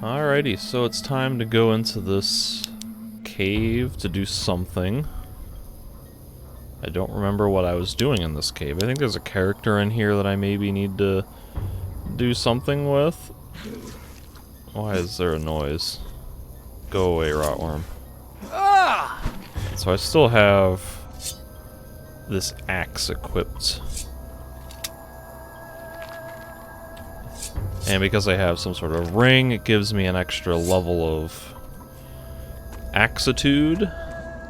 Alrighty, so it's time to go into this cave to do something. I don't remember what I was doing in this cave. I think there's a character in here that I maybe need to do something with. Why is there a noise? Go away, rotworm. So I still have this axe equipped. And because I have some sort of ring, it gives me an extra level of axitude,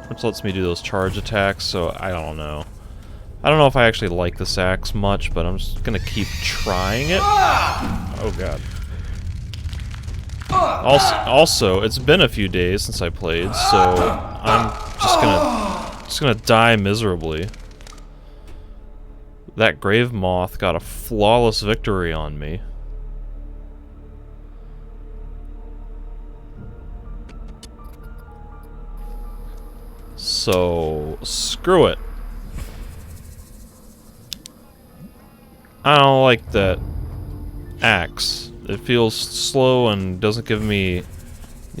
which lets me do those charge attacks, so I don't know. I don't know if I actually like this axe much, but I'm just gonna keep trying it. Oh god. Also, it's been a few days since I played, so I'm just gonna die miserably. That grave moth got a flawless victory on me. So, screw it. I don't like that axe. It feels slow and doesn't give me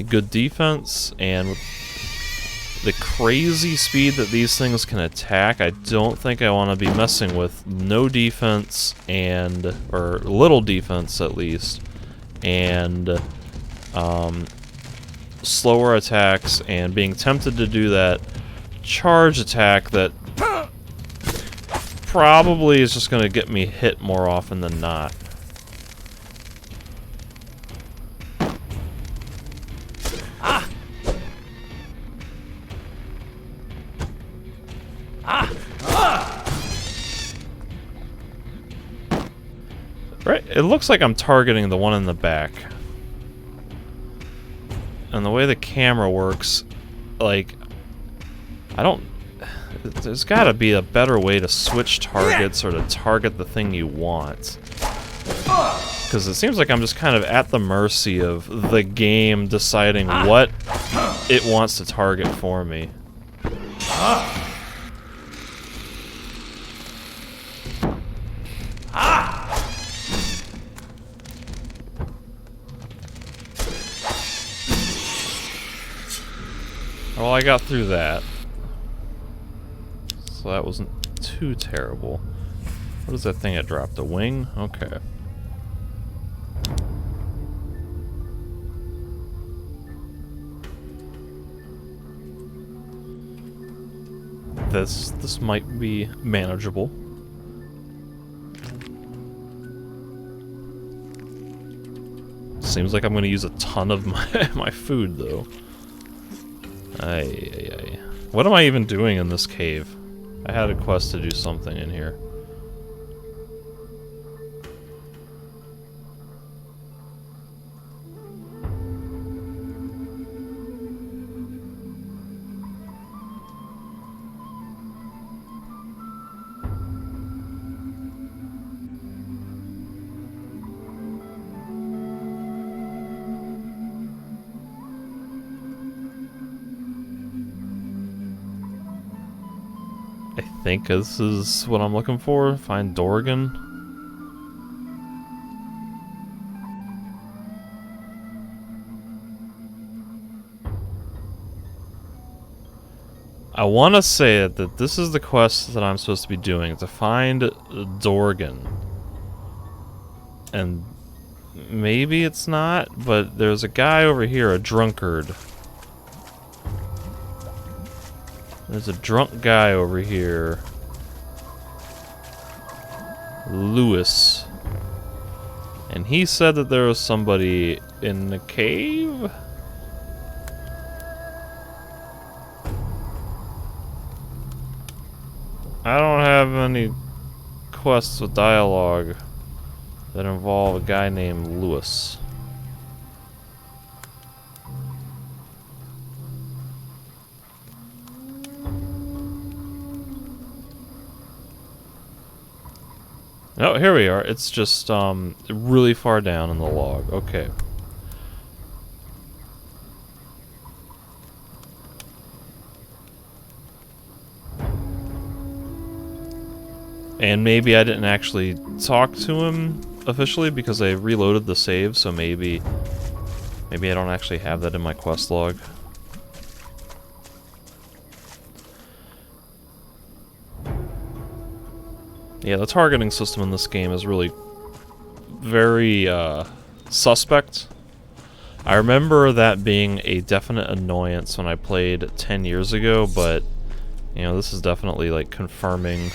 good defense, and with the crazy speed that these things can attack, I don't think I want to be messing with no defense and, or little defense at least, and slower attacks, and being tempted to do that charge attack that probably is just going to get me hit more often than not. Right, it looks like I'm targeting the one in the back. And the way the camera works, like, there's gotta be a better way to switch targets or to target the thing you want. Because it seems like I'm just kind of at the mercy of the game deciding what it wants to target for me. Well, I got through that. So that wasn't too terrible. What is that thing I dropped? A wing? Okay. This might be manageable. Seems like I'm gonna use a ton of my food though. Ay. What am I even doing in this cave? I had a quest to do something in here. I think this is what I'm looking for. Find Dorgan. I want to say that this is the quest that I'm supposed to be doing, to find Dorgan. And maybe it's not, but there's a guy over here, a drunkard. There's a drunk guy over here. Lewis. And he said that there was somebody in the cave? I don't have any quests with dialogue that involve a guy named Lewis. Oh, here we are. It's just, really far down in the log. Okay. And maybe I didn't actually talk to him officially because I reloaded the save, so maybe Maybe I don't actually have that in my quest log. Yeah, the targeting system in this game is really very suspect. I remember that being a definite annoyance when I played 10 years ago, but you know, this is definitely like confirming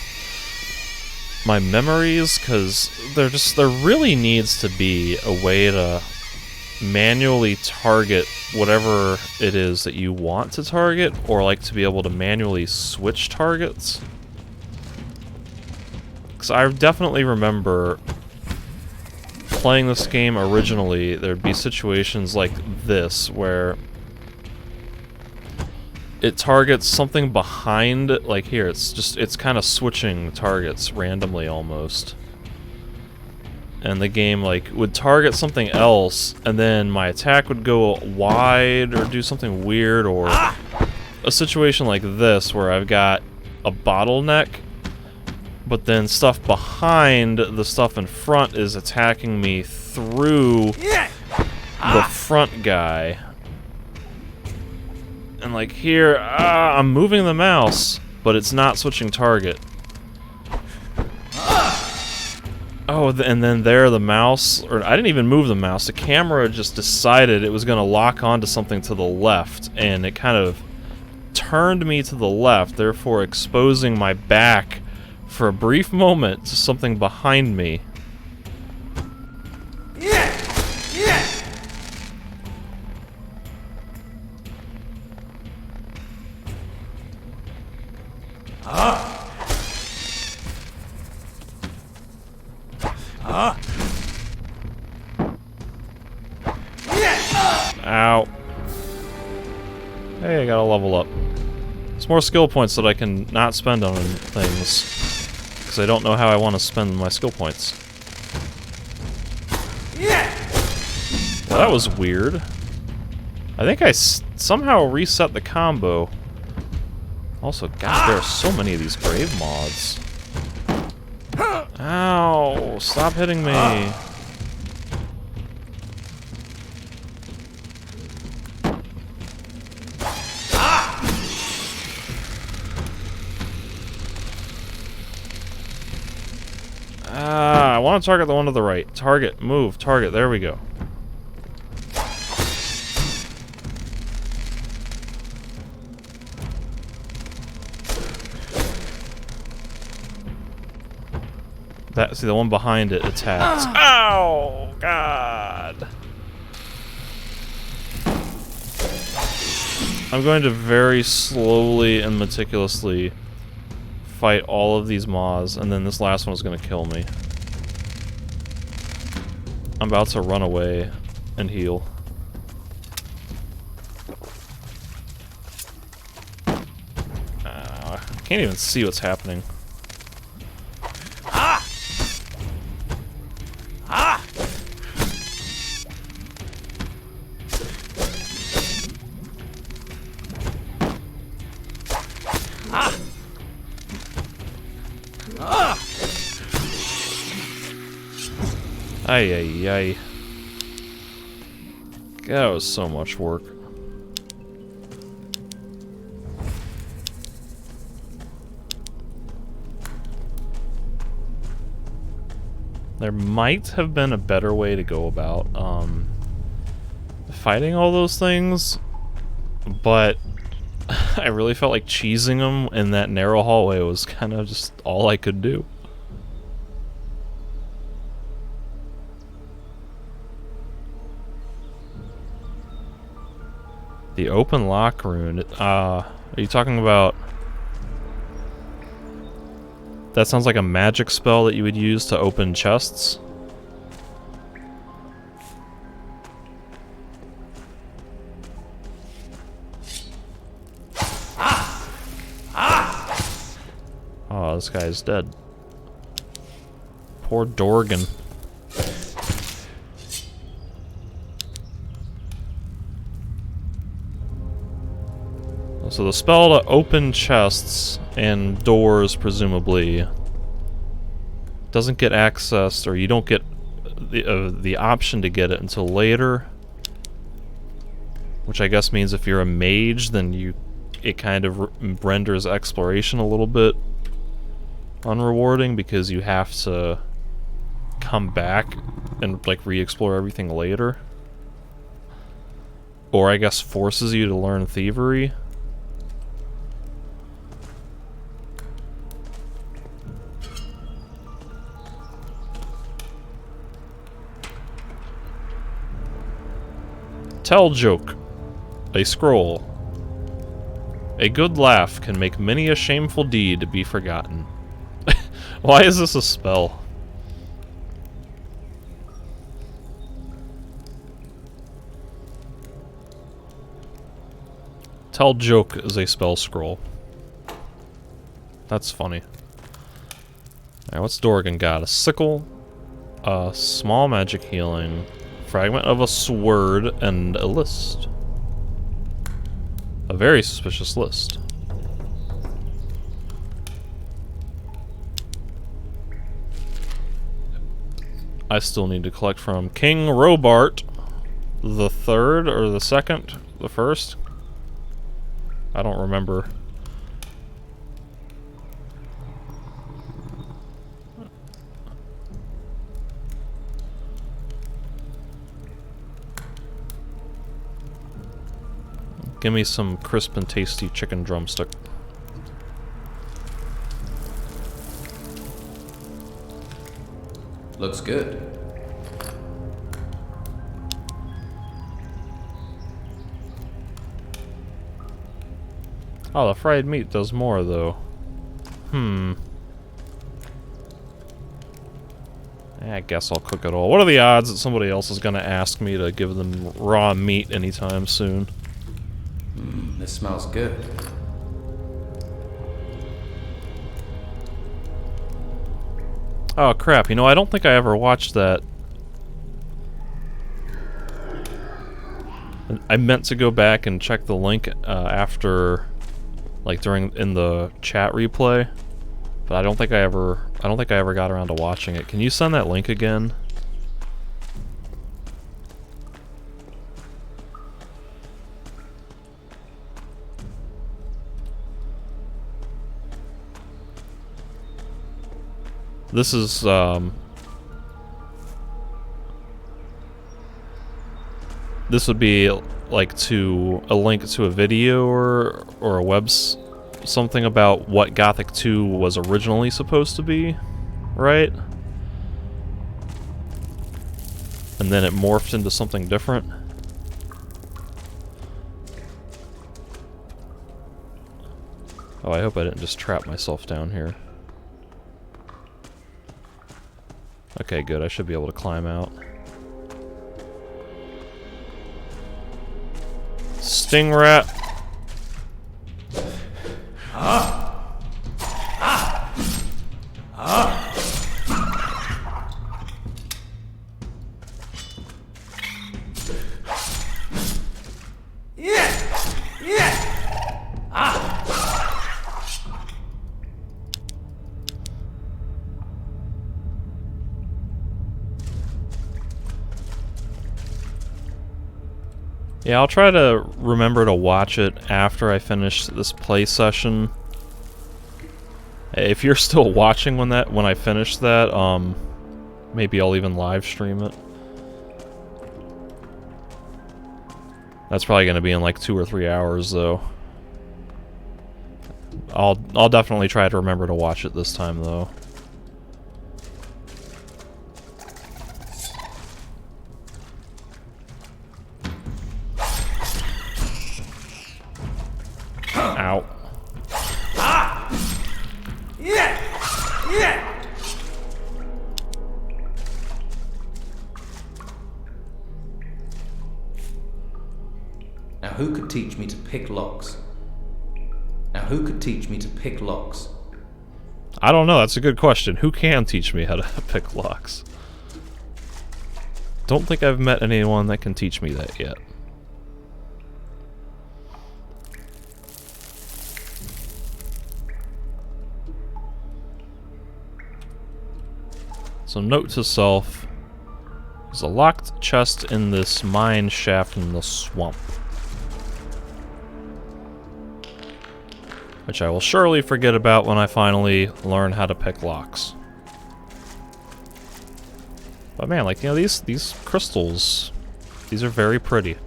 my memories, because there really needs to be a way to manually target whatever it is that you want to target, or like to be able to manually switch targets. Because I definitely remember playing this game originally, there'd be situations like this where it targets something behind, like here, it's kind of switching targets randomly almost. And the game, like, would target something else, and then my attack would go wide or do something weird, or a situation like this where I've got a bottleneck, but then stuff behind the stuff in front is attacking me through the front guy. And like here, I'm moving the mouse, but it's not switching target. Oh, and then there the mouse, or I didn't even move the mouse, the camera just decided it was going to lock onto something to the left, and it kind of turned me to the left, therefore exposing my back for a brief moment to something behind me. Ow. Hey, I gotta level up. It's more skill points that I can not spend on things, because I don't know how I want to spend my skill points. Well, that was weird. I think I somehow reset the combo. Also, God, there are so many of these grave mods. Ow! Stop hitting me! I want to target the one to the right. Target, move, target, there we go. See, the one behind it attacks. Ow! God! I'm going to very slowly and meticulously fight all of these moths, and then this last one is going to kill me. I'm about to run away and heal. I can't even see what's happening. Ay, ay, ay. That was so much work. There might have been a better way to go about fighting all those things, but I really felt like cheesing them in that narrow hallway was kind of just all I could do. The open lock rune. Are you talking about... That sounds like a magic spell that you would use to open chests? Oh, this guy's dead. Poor Dorgan. So the spell to open chests and doors, presumably, doesn't get accessed, or you don't get the option to get it until later. Which I guess means if you're a mage, then it kind of renders exploration a little bit unrewarding because you have to come back and like re-explore everything later. Or I guess forces you to learn thievery. Tell joke. A scroll. A good laugh can make many a shameful deed be forgotten. Why is this a spell? Tell joke is a spell scroll. That's funny. Alright, what's Dorgan got? A sickle, a small magic healing, fragment of a sword, and a list. A very suspicious list. I still need to collect from King Robart the third, or the second? The first? I don't remember. Give me some crisp and tasty chicken drumstick. Looks good. Oh, the fried meat does more, though. I guess I'll cook it all. What are the odds that somebody else is gonna ask me to give them raw meat anytime soon? This smells good. Oh crap, you know, I don't think I ever watched that. I meant to go back and check the link after, like in the chat replay, but I don't think I ever got around to watching it. Can you send that link again? This is, this would be like a link to a video or a something about what Gothic 2 was originally supposed to be, right? And then it morphed into something different. Oh, I hope I didn't just trap myself down here. Okay, good. I should be able to climb out. Stingrat. Yeah, I'll try to remember to watch it after I finish this play session. If you're still watching when I finish that, maybe I'll even live stream it. That's probably gonna be in like 2 or 3 hours though. I'll definitely try to remember to watch it this time though. Ow. Now who could teach me to pick locks? Now who could teach me to pick locks? I don't know, that's a good question. Who can teach me how to pick locks? Don't think I've met anyone that can teach me that yet. So note to self, there's a locked chest in this mine shaft in the swamp. which I will surely forget about when I finally learn how to pick locks. But man, like, you know, these crystals, these are very pretty.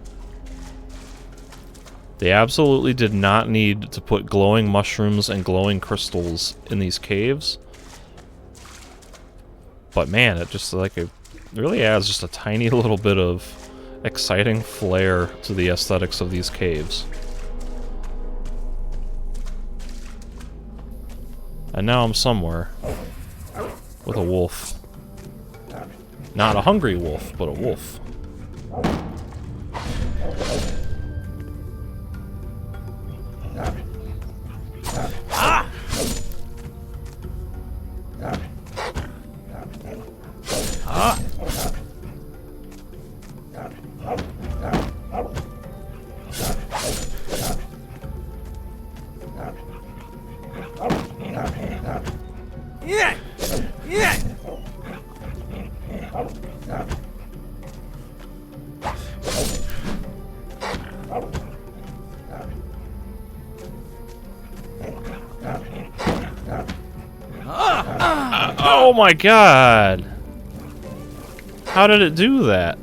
They absolutely did not need to put glowing mushrooms and glowing crystals in these caves. But man, it just, like, it really adds just a tiny little bit of exciting flair to the aesthetics of these caves. And now I'm somewhere with a wolf. Not a hungry wolf, but a wolf. Oh my god! How did it do that?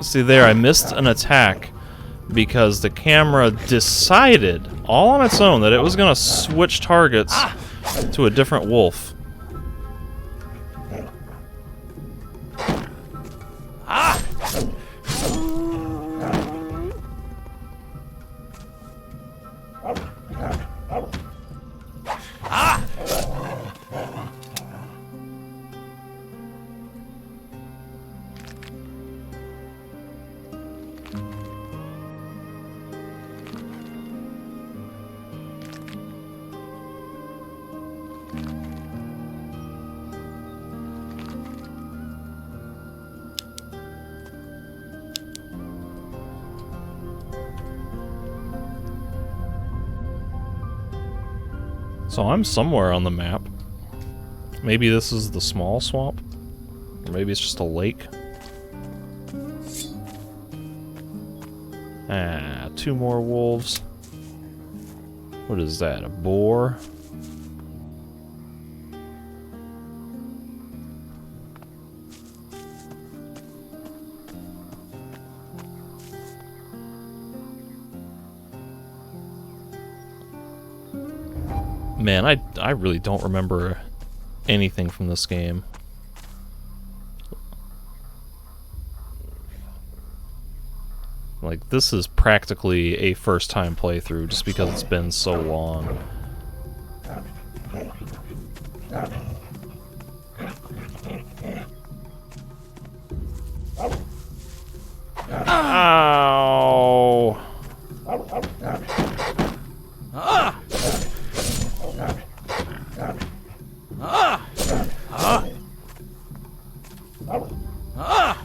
See there, I missed an attack because the camera decided all on its own that it was gonna switch targets to a different wolf. So I'm somewhere on the map. Maybe this is the small swamp? Or maybe it's just a lake? Ah, 2 more wolves. What is that, a boar? Man, I really don't remember anything from this game. Like, this is practically a first-time playthrough just because it's been so long. Ow!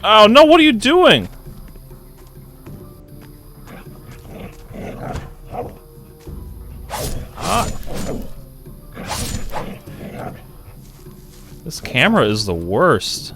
Oh no, what are you doing? This camera is the worst.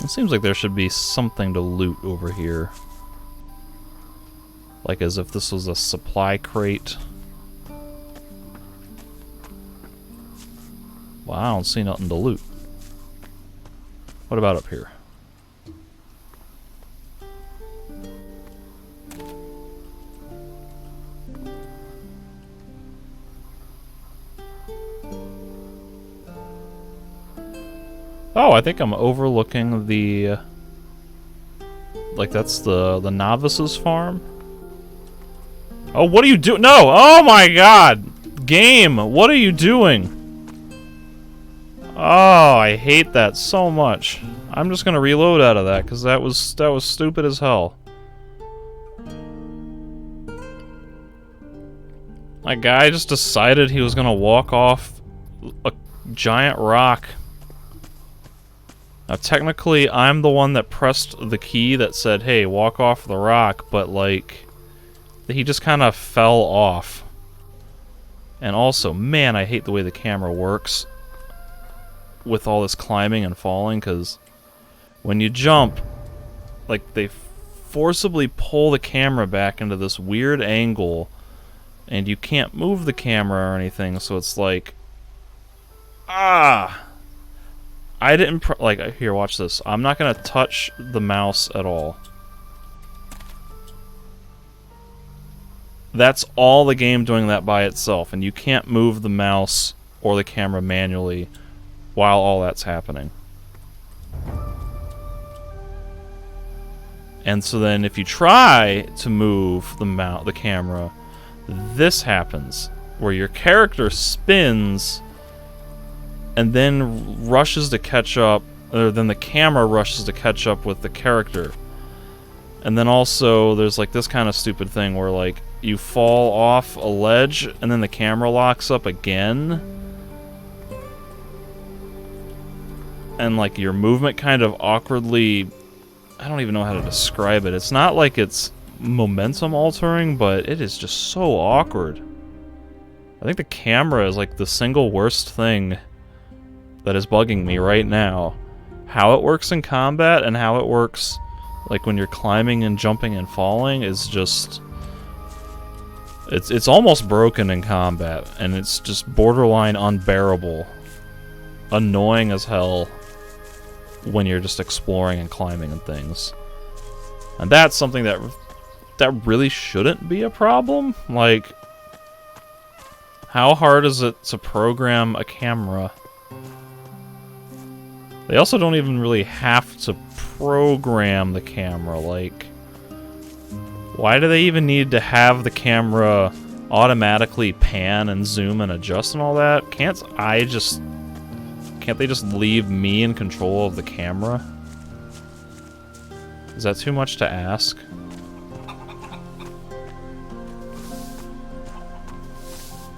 It seems like there should be something to loot over here. Like as if this was a supply crate. Well, I don't see nothing to loot. What about up here? Oh, I think I'm overlooking the... like, that's the novices farm? Oh, what are you doing? No! Oh my god! Game! What are you doing? Oh, I hate that so much. I'm just gonna reload out of that, because that was stupid as hell. My guy just decided he was gonna walk off a giant rock. Now, technically, I'm the one that pressed the key that said, hey, walk off the rock, but, like, he just kind of fell off. And also, man, I hate the way the camera works with all this climbing and falling, because when you jump, like, they forcibly pull the camera back into this weird angle, and you can't move the camera or anything, so it's like... ah! I didn't like, here, watch this. I'm not gonna touch the mouse at all. That's all the game doing that by itself, and you can't move the mouse or the camera manually while all that's happening. And so then if you try to move the camera, this happens, where your character spins and then rushes to catch up, or then the camera rushes to catch up with the character. And then also, there's like this kind of stupid thing where like, you fall off a ledge, and then the camera locks up again. And like, your movement kind of awkwardly... I don't even know how to describe it. It's not like it's momentum altering, but it is just so awkward. I think the camera is like the single worst thing that is bugging me right now. How it works in combat and how it works like when you're climbing and jumping and falling is just... It's almost broken in combat, and it's just borderline unbearable. Annoying as hell when you're just exploring and climbing and things. And that's something that really shouldn't be a problem. Like, how hard is it to program a camera? They also don't even really have to program the camera, like... Why do they even need to have the camera automatically pan and zoom and adjust and all that? Can't they just leave me in control of the camera? Is that too much to ask?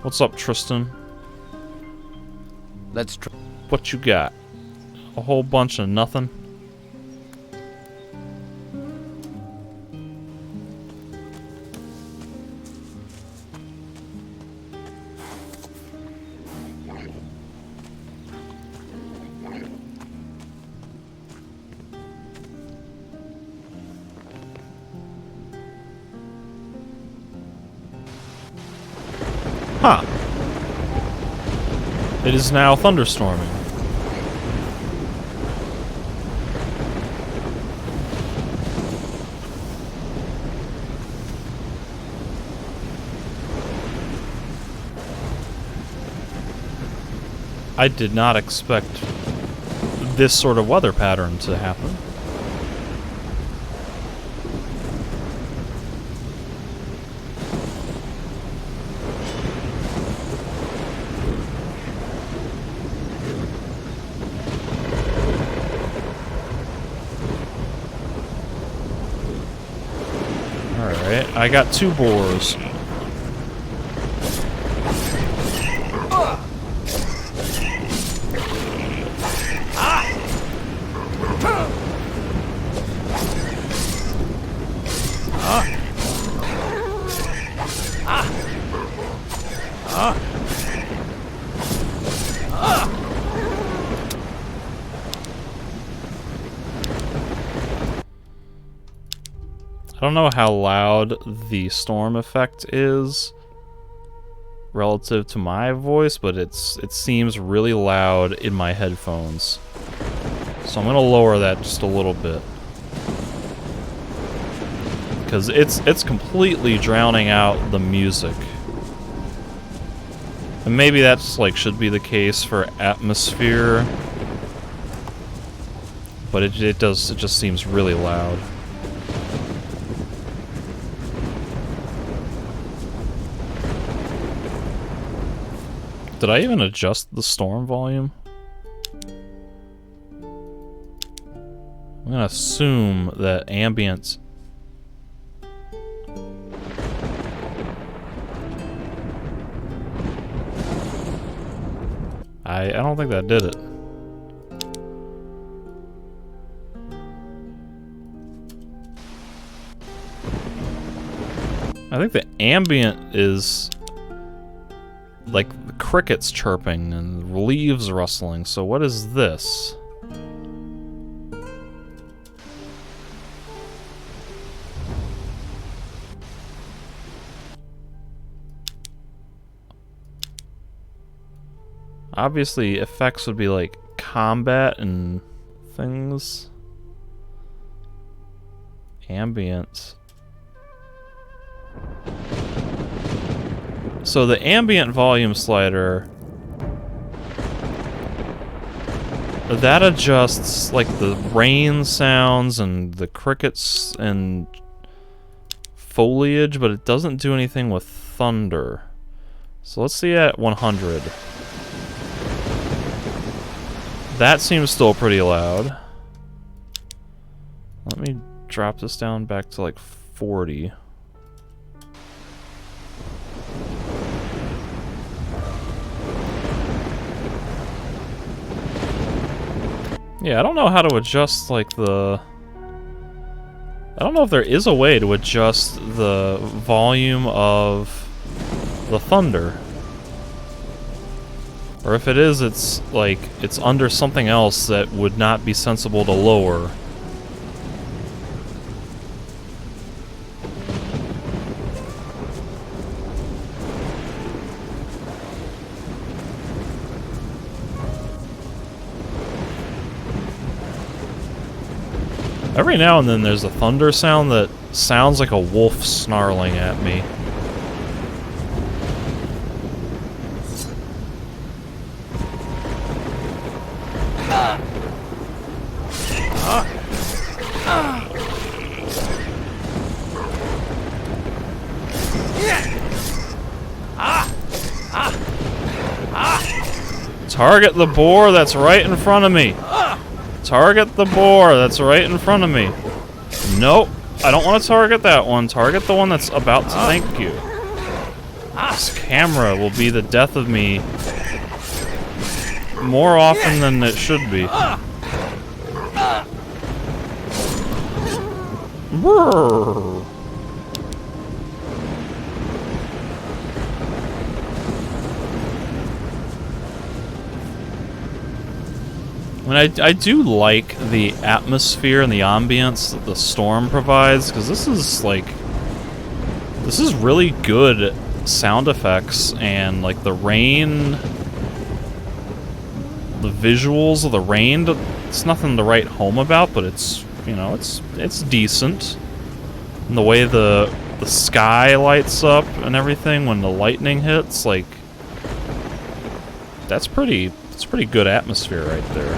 What's up, Tristan? Let's try. What you got? A whole bunch of nothing? Huh. It is now thunderstorming. I did not expect this sort of weather pattern to happen. Alright, I got 2 boars. I don't know how loud the storm effect is relative to my voice, but it seems really loud in my headphones. So I'm gonna lower that just a little bit. Because it's completely drowning out the music. And maybe that's like should be the case for atmosphere but it just seems really loud. Did I even adjust the storm volume? I'm gonna assume that ambient... I don't think that did it. I think the ambient is like the crickets chirping and the leaves rustling. So what is this? Obviously, effects would be like combat and things. Ambient. So the ambient volume slider, that adjusts like the rain sounds and the crickets and foliage, but it doesn't do anything with thunder. So let's see at 100. That seems still pretty loud. Let me drop this down back to like 40. Yeah, I don't know how to adjust like the... I don't know if there is a way to adjust the volume of the thunder. Or if it is, it's like, it's under something else that would not be sensible to lower. Every now and then there's a thunder sound that sounds like a wolf snarling at me. Target the boar that's right in front of me. Target the boar that's right in front of me. Nope, I don't want to target that one. Target the one that's about to thank you. This camera will be the death of me more often than it should be. Brrr. I mean, I do like the atmosphere and the ambience that the storm provides, because this is really good sound effects, and like the rain, the visuals of the rain, it's nothing to write home about, but it's, you know, it's decent. And the way the sky lights up and everything when the lightning hits, like, it's pretty good atmosphere right there.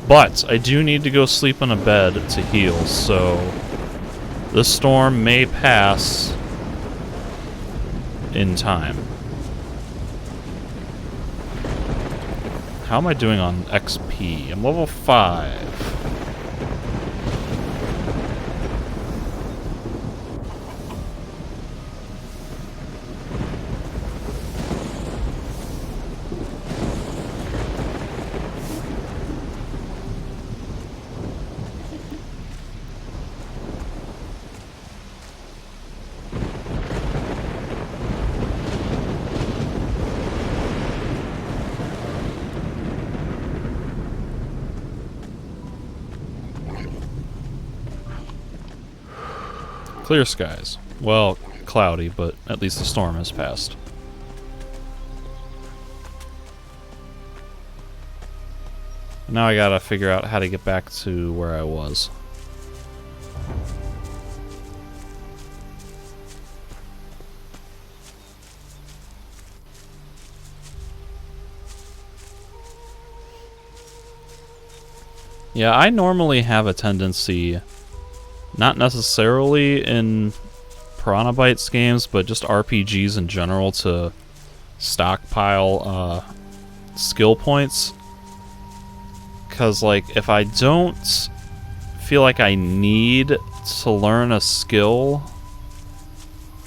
But I do need to go sleep in a bed to heal, so this storm may pass in time. How am I doing on XP? I'm level 5. Clear skies. Well, cloudy, but at least the storm has passed. Now I gotta figure out how to get back to where I was. Yeah, I normally have a tendency, not necessarily in Piranha Bytes games, but just RPGs in general, to stockpile skill points. Because, like, if I don't feel like I need to learn a skill,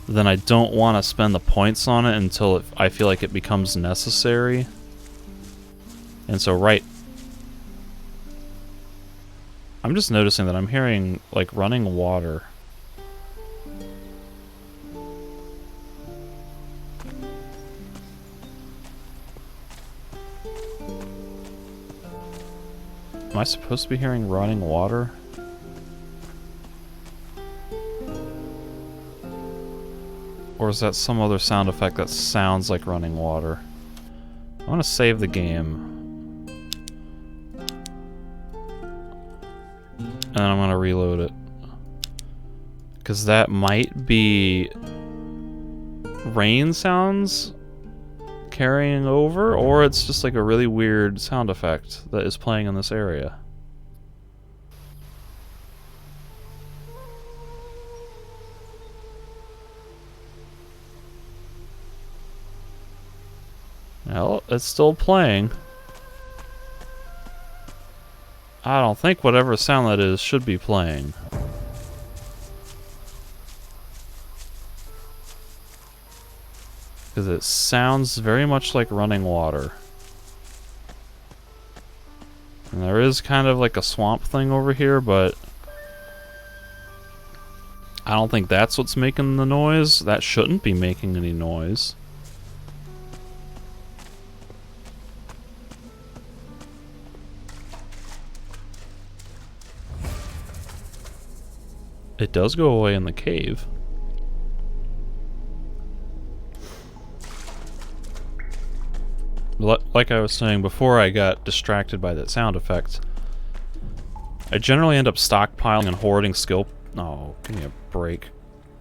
then I don't want to spend the points on it until I feel like it becomes necessary. And so, I'm just noticing that I'm hearing, like, running water. Am I supposed to be hearing running water? Or is that some other sound effect that sounds like running water? I want to save the game. And then I'm going to reload it. Because that might be rain sounds carrying over, or it's just like a really weird sound effect that is playing in this area. Well, it's still playing. I don't think whatever sound that is should be playing. Because it sounds very much like running water. And there is kind of like a swamp thing over here, but I don't think that's what's making the noise. That shouldn't be making any noise. It does go away in the cave. Like I was saying before I got distracted by that sound effect, I generally end up stockpiling and hoarding skill... Oh, give me a break.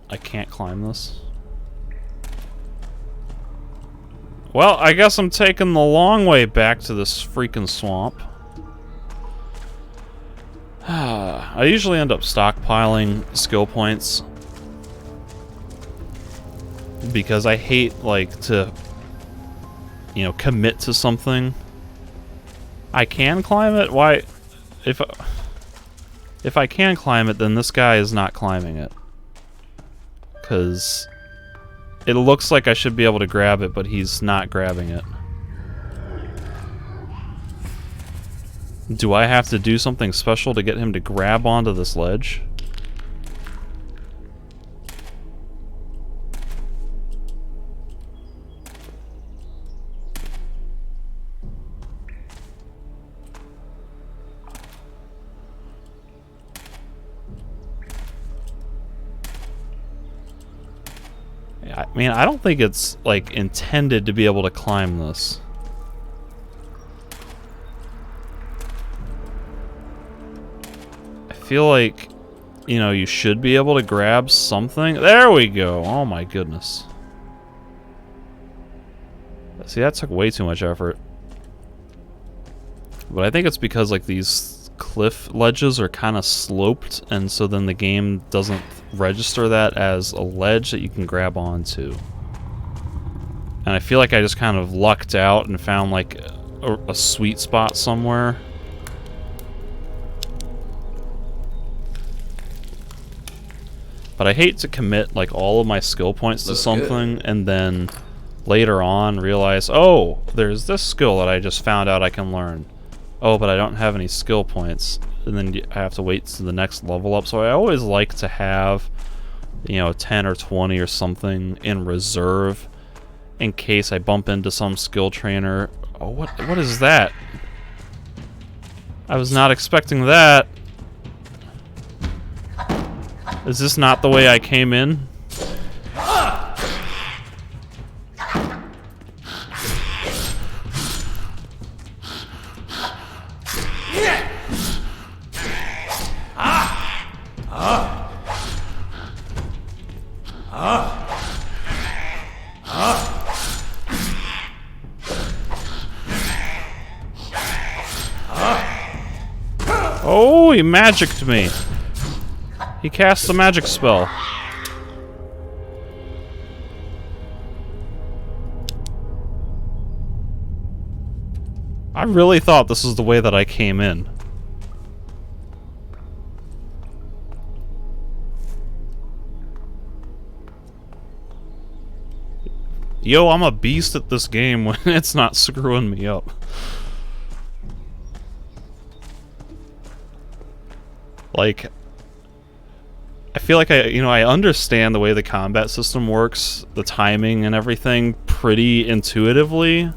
I can't climb this. Well, I guess I'm taking the long way back to this freaking swamp. I usually end up stockpiling skill points because I hate, like, to, you know, commit to something. I can climb it? Why? If I can climb it, then this guy is not climbing it. Because it looks like I should be able to grab it, but he's not grabbing it. Do I have to do something special to get him to grab onto this ledge? I mean, I don't think it's, like, intended to be able to climb this. I feel like, you know, you should be able to grab something. There we go. Oh my goodness. See, that took way too much effort. But I think it's because, like, these cliff ledges are kind of sloped, and so then the game doesn't register that as a ledge that you can grab onto. And I feel like I just kind of lucked out and found, like, a sweet spot somewhere. But I hate to commit, like, all of my skill points to something and then later on realize, oh, there's this skill that I just found out I can learn. Oh, but I don't have any skill points. And then I have to wait to the next level up. So I always like to have, you know, 10 or 20 or something in reserve in case I bump into some skill trainer. Oh, what is that? I was not expecting that. Is this not the way I came in? he magicked me. He cast a magic spell. I really thought this was the way that I came in. Yo, I'm a beast at this game when it's not screwing me up. Like, I feel like I understand the way the combat system works, the timing and everything pretty intuitively,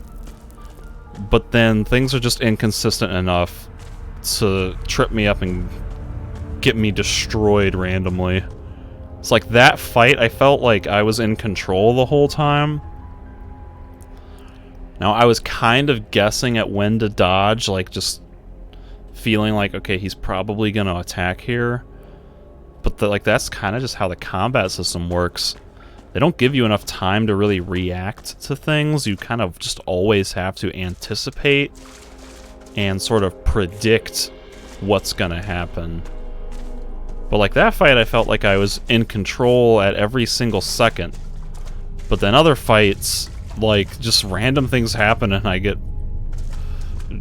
but then things are just inconsistent enough to trip me up and get me destroyed randomly. It's like that fight, I felt like I was in control the whole time. Now, I was kind of guessing at when to dodge, like just feeling like, okay, he's probably going to attack here. But that's kind of just how the combat system works. They don't give you enough time to really react to things. You kind of just always have to anticipate and sort of predict what's going to happen. But like that fight, I felt like I was in control at every single second. But then other fights, like, just random things happen and I get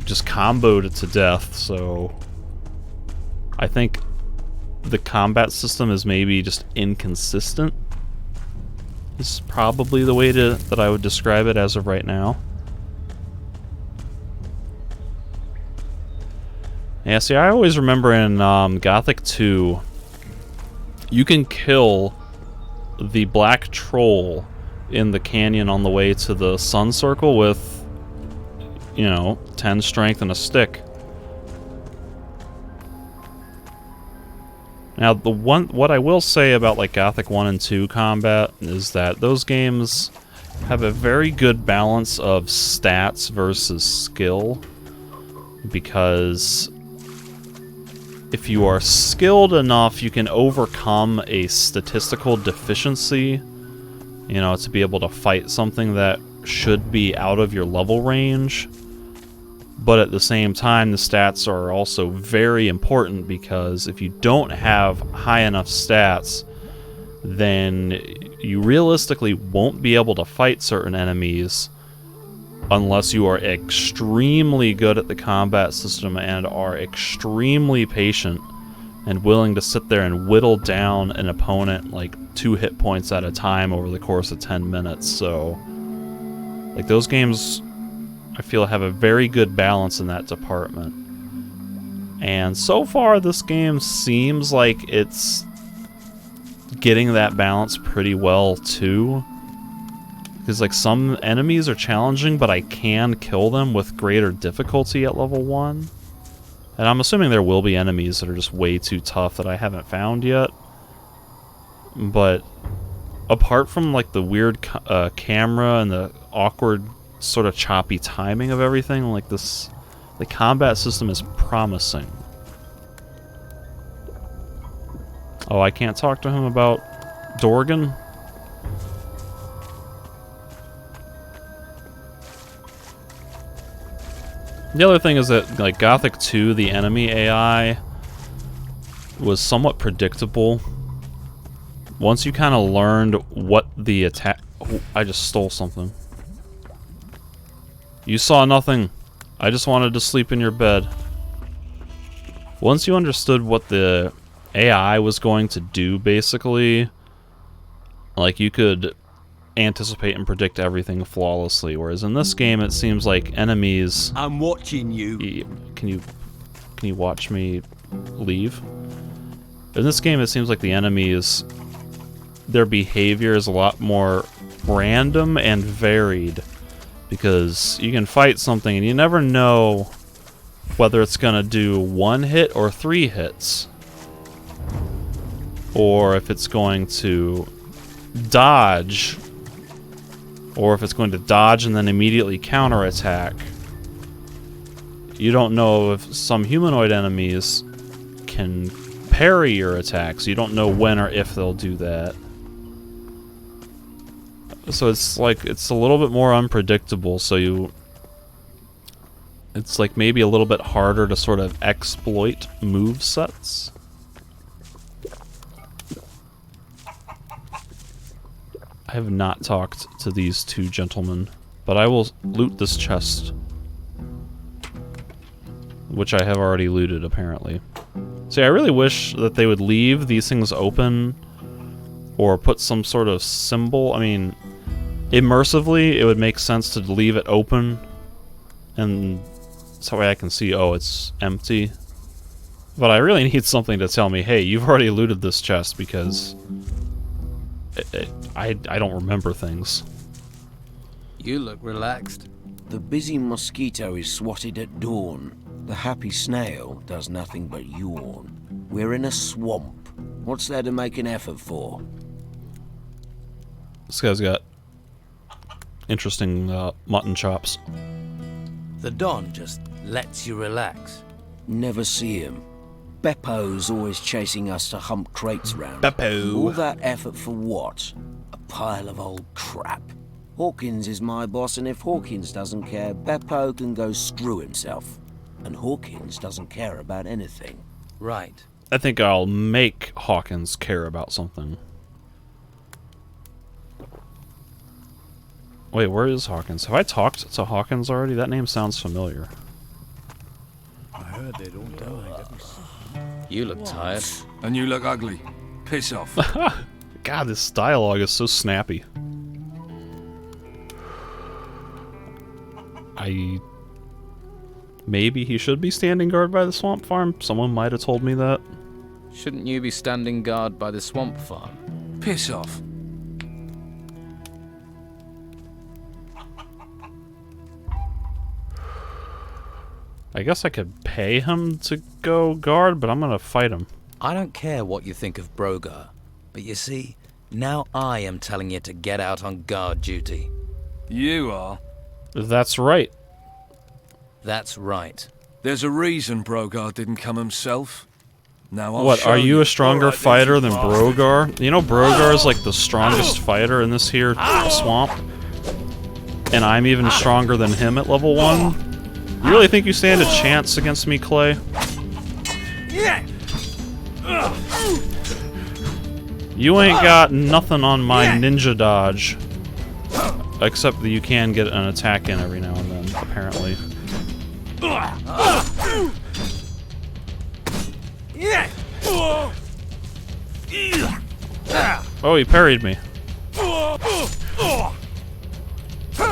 just comboed to death, so I think the combat system is maybe just inconsistent. This is probably the way that I would describe it as of right now. Yeah, see, I always remember in Gothic 2, you can kill the black troll in the canyon on the way to the sun circle with, 10 strength and a stick. Now, what I will say about like Gothic 1 and 2 combat is that those games have a very good balance of stats versus skill, because if you are skilled enough, you can overcome a statistical deficiency, to be able to fight something that should be out of your level range. But at the same time, the stats are also very important, because if you don't have high enough stats, then you realistically won't be able to fight certain enemies unless you are extremely good at the combat system and are extremely patient and willing to sit there and whittle down an opponent like 2 hit points at a time over the course of 10 minutes. So, like, those games, I feel, have a very good balance in that department. And so far, this game seems like it's getting that balance pretty well, too. Because, like, some enemies are challenging, but I can kill them with greater difficulty at level 1. And I'm assuming there will be enemies that are just way too tough that I haven't found yet. But apart from, like, the weird camera and the awkward, sort of choppy timing of everything, like, the combat system is promising. Oh, I can't talk to him about Dorgan? The other thing is that, like, Gothic 2, the enemy AI was somewhat predictable. Once you kind of learned what the attack... Oh, I just stole something. You saw nothing. I just wanted to sleep in your bed. Once you understood what the AI was going to do, basically, like, you could anticipate and predict everything flawlessly, whereas in this game it seems like enemies... I'm watching you. Can you watch me leave? In this game it seems like the enemies, their behavior is a lot more random and varied, because you can fight something and you never know whether it's gonna do 1 hit or 3 hits, or if it's going to dodge, or if it's going to dodge and then immediately counterattack. You don't know if some humanoid enemies can parry your attacks. You don't know when or if they'll do that. So it's like, it's a little bit more unpredictable, so It's like maybe a little bit harder to sort of exploit move sets. I have not talked to these two gentlemen, but I will loot this chest, which I have already looted, apparently. See, I really wish that they would leave these things open or put some sort of symbol. I mean, immersively, it would make sense to leave it open, and so that way I can see, oh, it's empty. But I really need something to tell me, hey, you've already looted this chest, because I don't remember things. You look relaxed. The busy mosquito is swatted at dawn. The happy snail does nothing but yawn. We're in a swamp. What's there to make an effort for? This guy's got interesting mutton chops. The Don just lets you relax. Never see him. Beppo's always chasing us to hump crates round. Beppo. All that effort for what? A pile of old crap. Hawkins is my boss, and if Hawkins doesn't care, Beppo can go screw himself. And Hawkins doesn't care about anything. Right. I think I'll make Hawkins care about something. Wait, where is Hawkins? Have I talked to Hawkins already? That name sounds familiar. I heard they'd all died. You look tired. And you look ugly. Piss off. God, this dialogue is so snappy. Maybe he should be standing guard by the swamp farm? Someone might have told me that. Shouldn't you be standing guard by the swamp farm? Piss off. I guess I could pay him to go guard, but I'm gonna fight him. I don't care what you think of Brogar, but you see, now I am telling you to get out on guard duty. You are. That's right. That's right. There's a reason Brogar didn't come himself. Now I'll What, show are you a stronger All right, fighter then, than you Brogar? You know Brogar is like the strongest fighter in this here swamp. And I'm even stronger than him at level 1. You really think you stand a chance against me, Clay? You ain't got nothing on my ninja dodge. Except that you can get an attack in every now and then, apparently. Oh, he parried me.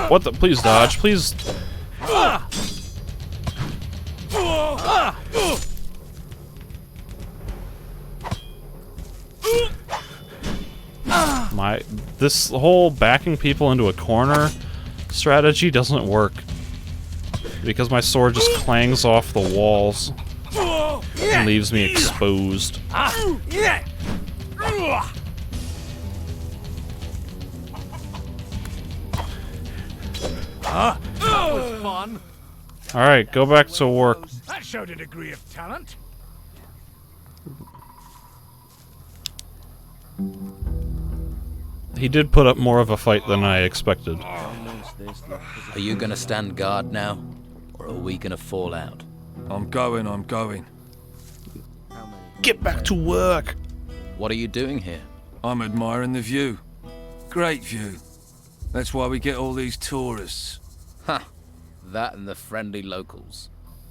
What the? Please dodge, please. This whole backing people into a corner strategy doesn't work because my sword just clangs off the walls and leaves me exposed. That was fun. Alright, go back to work. That showed a degree of talent. He did put up more of a fight than I expected. Are you gonna stand guard now, or are we gonna fall out? I'm going. Get back to work! What are you doing here? I'm admiring the view. Great view. That's why we get all these tourists. Ha! That and the friendly locals.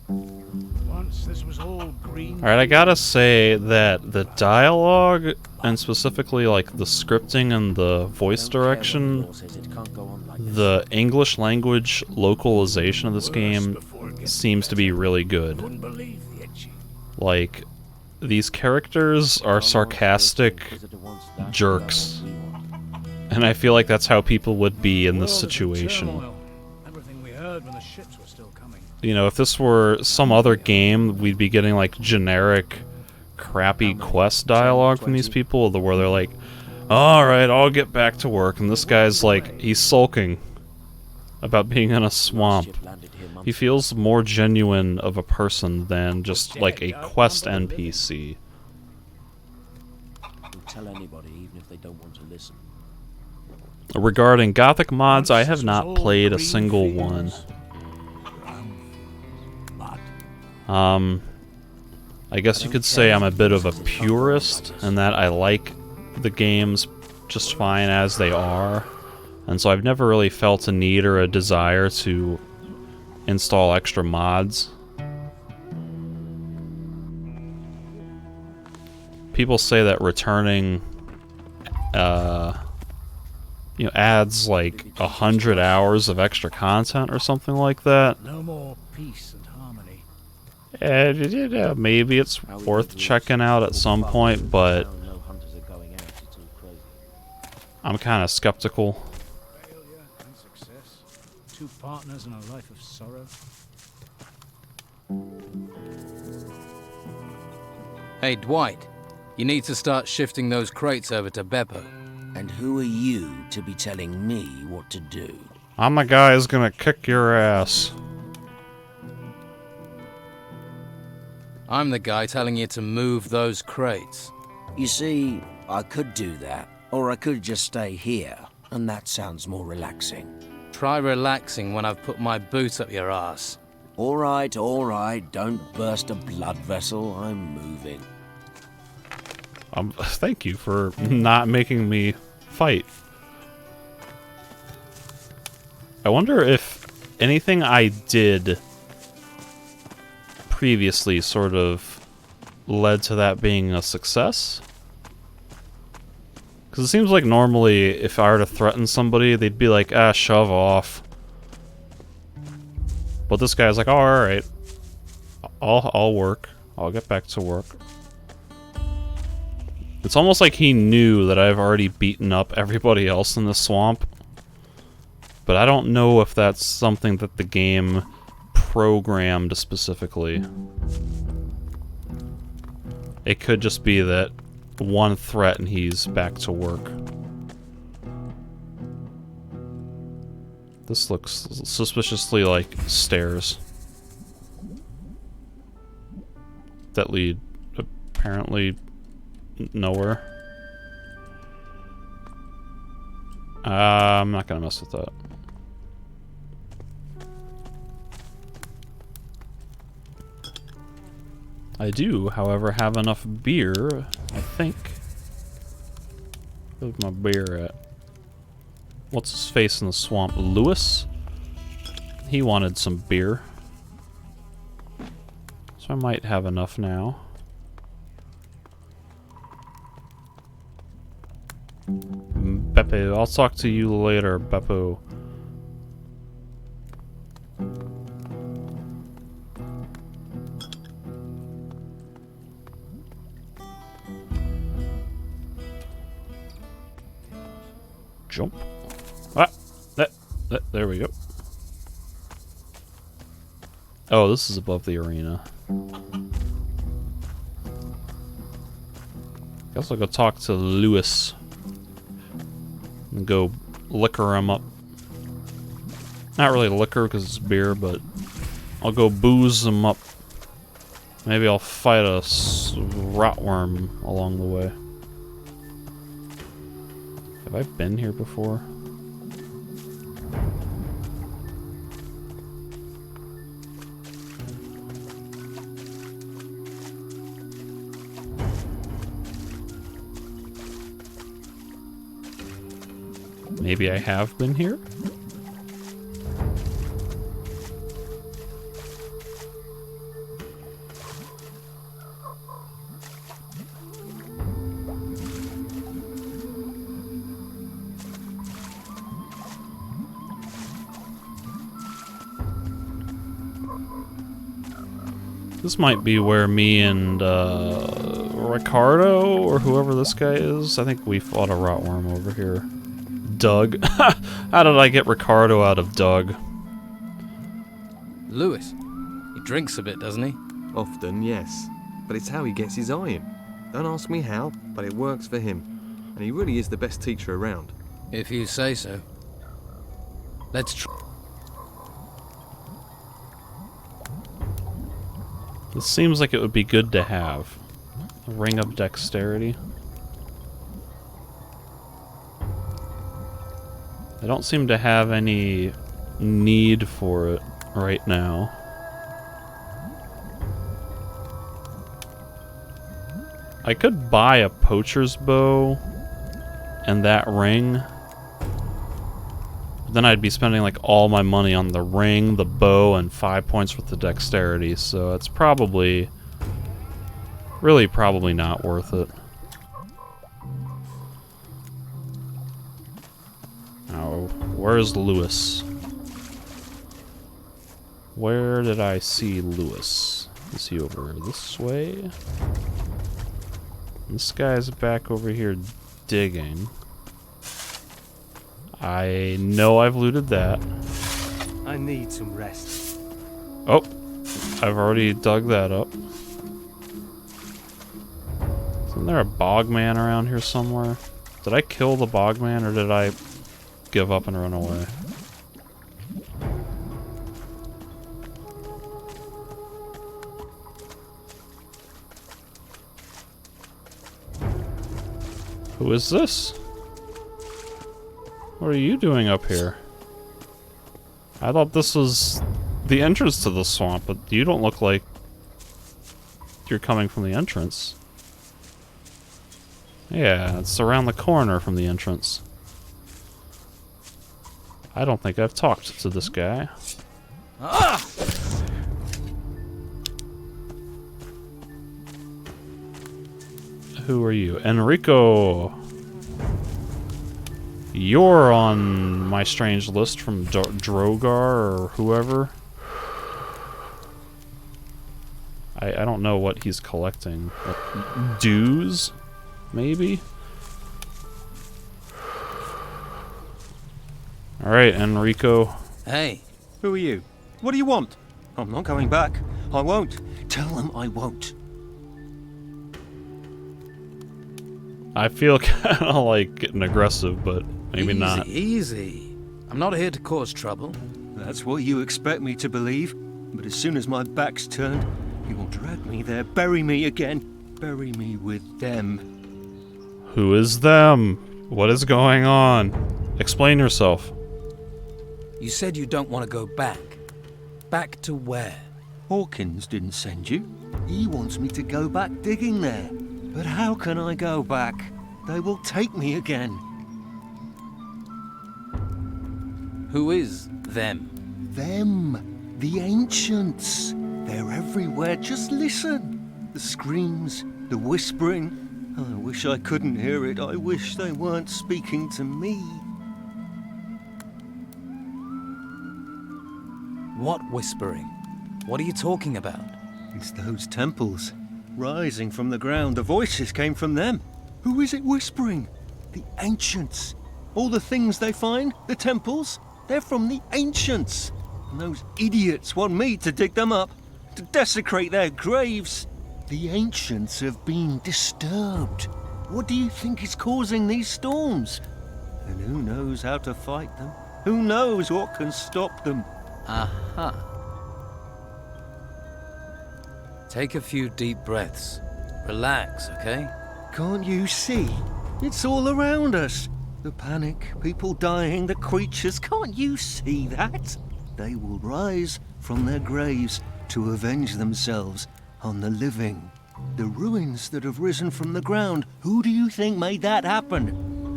Once this was all green. Alright, I gotta say that the dialogue, and specifically like the scripting and the voice direction, the English language localization of this game seems to be really good. Wouldn't believe the itchy. Like, these characters are sarcastic jerks. And I feel like that's how people would be in this situation. Everything we heard when the ships were still coming. You know, if this were some other game, we'd be getting like generic, crappy quest dialogue from these people, where they're like, alright, I'll get back to work, and this guy's like, he's sulking about being in a swamp. He feels more genuine of a person than just like a quest NPC. Tell anybody, even if they don't want to listen. Regarding Gothic mods, I have not played a single one. I guess you could say I'm a bit of a purist in that I like the games just fine as they are, and so I've never really felt a need or a desire to install extra mods. People say that returning adds like 100 hours of extra content or something like that. No more peace and harmony. And maybe it's worth checking out at some point, but I'm kind of skeptical. Failure and success. Two partners in a life of sorrow. Hey, Dwight. You need to start shifting those crates over to Beppo. And who are you to be telling me what to do? I'm the guy who's gonna kick your ass. I'm the guy telling you to move those crates. You see, I could do that, or I could just stay here, and that sounds more relaxing. Try relaxing when I've put my boot up your ass. All right, don't burst a blood vessel, I'm moving. Thank you for not making me fight. I wonder if anything I did previously sort of led to that being a success. Because it seems like normally if I were to threaten somebody, they'd be like, ah, shove off. But this guy's like, oh, alright. I'll work. I'll get back to work. It's almost like he knew that I've already beaten up everybody else in the swamp. But I don't know if that's something that the game programmed specifically. It could just be that one threat and he's back to work. This looks suspiciously like stairs that lead apparently nowhere. I'm not gonna mess with that. I do, however, have enough beer, I think. Where's my beer at? What's his face in the swamp? Lewis? He wanted some beer. So I might have enough now. Beppo, I'll talk to you later, Beppo. Jump. Ah! There we go. Oh, this is above the arena. Guess I'll go talk to Lewis. And go liquor him up. Not really liquor because it's beer, but I'll go booze him up. Maybe I'll fight a rotworm along the way. Have I been here before? Maybe I have been here? This might be where me and Ricardo, or whoever this guy is, I think we fought a rotworm over here. Doug. How did I get Ricardo out of Doug? Lewis. He drinks a bit, doesn't he? Often, yes. But it's how he gets his iron. Don't ask me how, but it works for him. And he really is the best teacher around. If you say so. Let's try. This seems like it would be good to have. A ring of dexterity. I don't seem to have any need for it right now. I could buy a poacher's bow and that ring. Then I'd be spending like all my money on the ring, the bow, and 5 points worth of dexterity, so it's probably... really probably not worth it. Now, where's Lewis? Where did I see Lewis? Is he over this way? This guy's back over here digging. I know I've looted that. I need some rest. Oh, I've already dug that up. Isn't there a bogman around here somewhere? Did I kill the bogman or did I give up and run away? Who is this? What are you doing up here? I thought this was the entrance to the swamp, but you don't look like you're coming from the entrance. Yeah, it's around the corner from the entrance. I don't think I've talked to this guy. Ah! Who are you? Enrico! You're on my strange list from Drogar or whoever. I don't know what he's collecting. Like, dues? Maybe? Alright, Enrico. Hey, Who are you? What do you want? I'm not going back. I won't. Tell them I won't. I feel kind of like getting aggressive, but maybe easy, not. Easy. I'm not here to cause trouble. That's what you expect me to believe. But as soon as my back's turned, you will drag me there, bury me again. Bury me with them. Who is them? What is going on? Explain yourself. You said you don't want to go back. Back to where? Hawkins didn't send you. He wants me to go back digging there. But how can I go back? They will take me again. Who is them? Them. The ancients. They're everywhere. Just listen. The screams, the whispering. I wish I couldn't hear it. I wish they weren't speaking to me. What whispering? What are you talking about? It's those temples. Rising from the ground, the voices came from them. Who is it whispering? The ancients. All the things they find, the temples, they're from the ancients. And those idiots want me to dig them up, to desecrate their graves. The ancients have been disturbed. What do you think is causing these storms? And who knows how to fight them? Who knows what can stop them? Aha. Take a few deep breaths. Relax, okay? Can't you see? It's all around us. The panic, people dying, the creatures. Can't you see that? They will rise from their graves to avenge themselves on the living. The ruins that have risen from the ground, who do you think made that happen?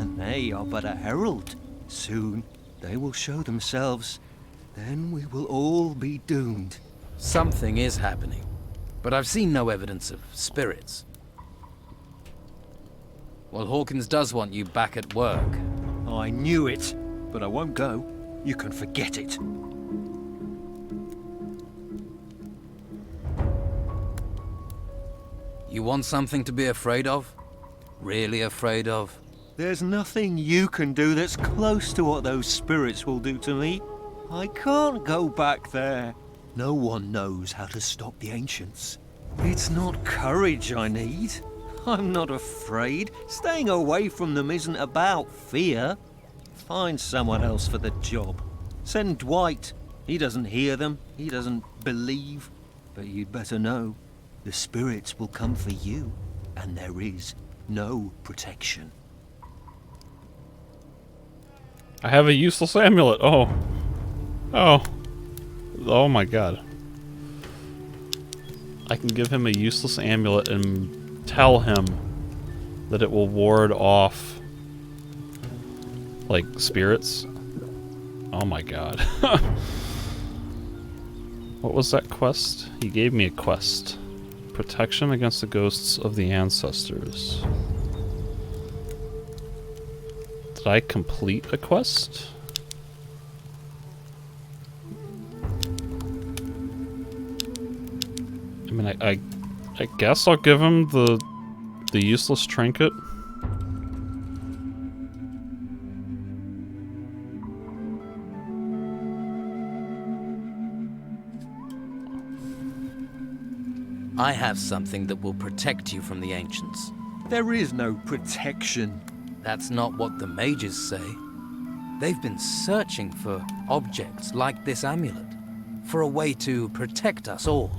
And they are but a herald. Soon they will show themselves. Then we will all be doomed. Something is happening, but I've seen no evidence of spirits. Well, Hawkins does want you back at work. I knew it, but I won't go. You can forget it. You want something to be afraid of? Really afraid of? There's nothing you can do that's close to what those spirits will do to me. I can't go back there. No one knows how to stop the ancients. It's not courage I need. I'm not afraid. Staying away from them isn't about fear. Find someone else for the job. Send Dwight. He doesn't hear them. He doesn't believe. But you'd better know. The spirits will come for you. And there is no protection. I have a useless amulet. Oh. Oh. Oh my god. I can give him a useless amulet and tell him that it will ward off, like, spirits. Oh my god. What was that quest? He gave me a quest. Protection against the ghosts of the ancestors. Did I complete a quest? I mean, I guess I'll give him the useless trinket. I have something that will protect you from the Ancients. There is no protection. That's not what the mages say. They've been searching for objects like this amulet, for a way to protect us all.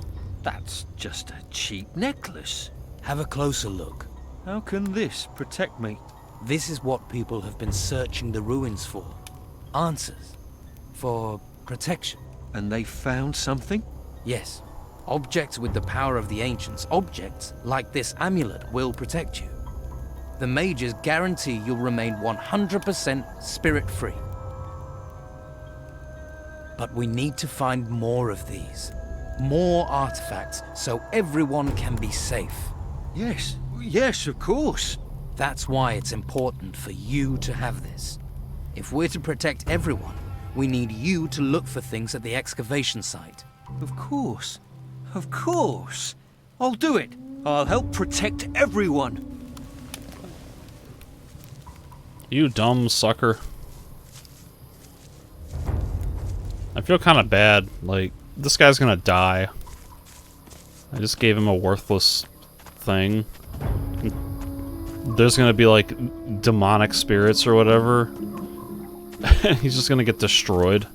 That's just a cheap necklace. Have a closer look. How can this protect me? This is what people have been searching the ruins for. Answers. For protection. And they found something? Yes. Objects with the power of the Ancients, objects like this amulet, will protect you. The mages guarantee you'll remain 100% spirit-free. But we need to find more of these. More artifacts, so everyone can be safe. Yes, of course. That's why it's important for you to have this. If we're to protect everyone, we need you to look for things at the excavation site. Of course. Of course. I'll do it. I'll help protect everyone. You dumb sucker. I feel kind of bad. Like, this guy's gonna die. I just gave him a worthless thing. There's gonna be, like, demonic spirits or whatever. He's just gonna get destroyed.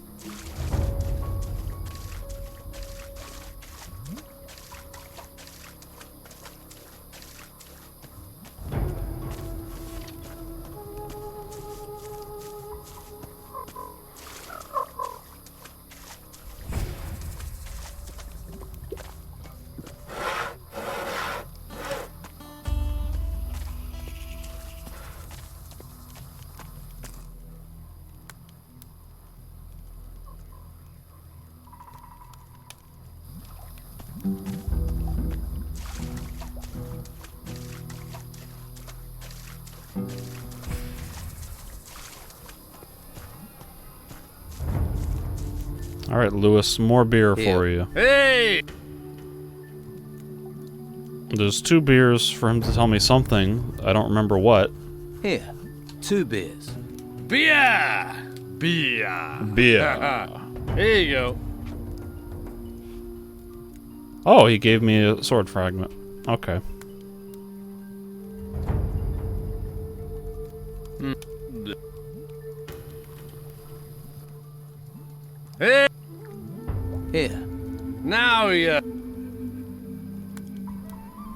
Alright, Lewis, more beer for you. Hey! There's 2 beers for him to tell me something. I don't remember what. Here, 2 beers. Beer! Beer! Beer. Here you go. Oh, he gave me a sword fragment. Okay. Hey! Here, Now you...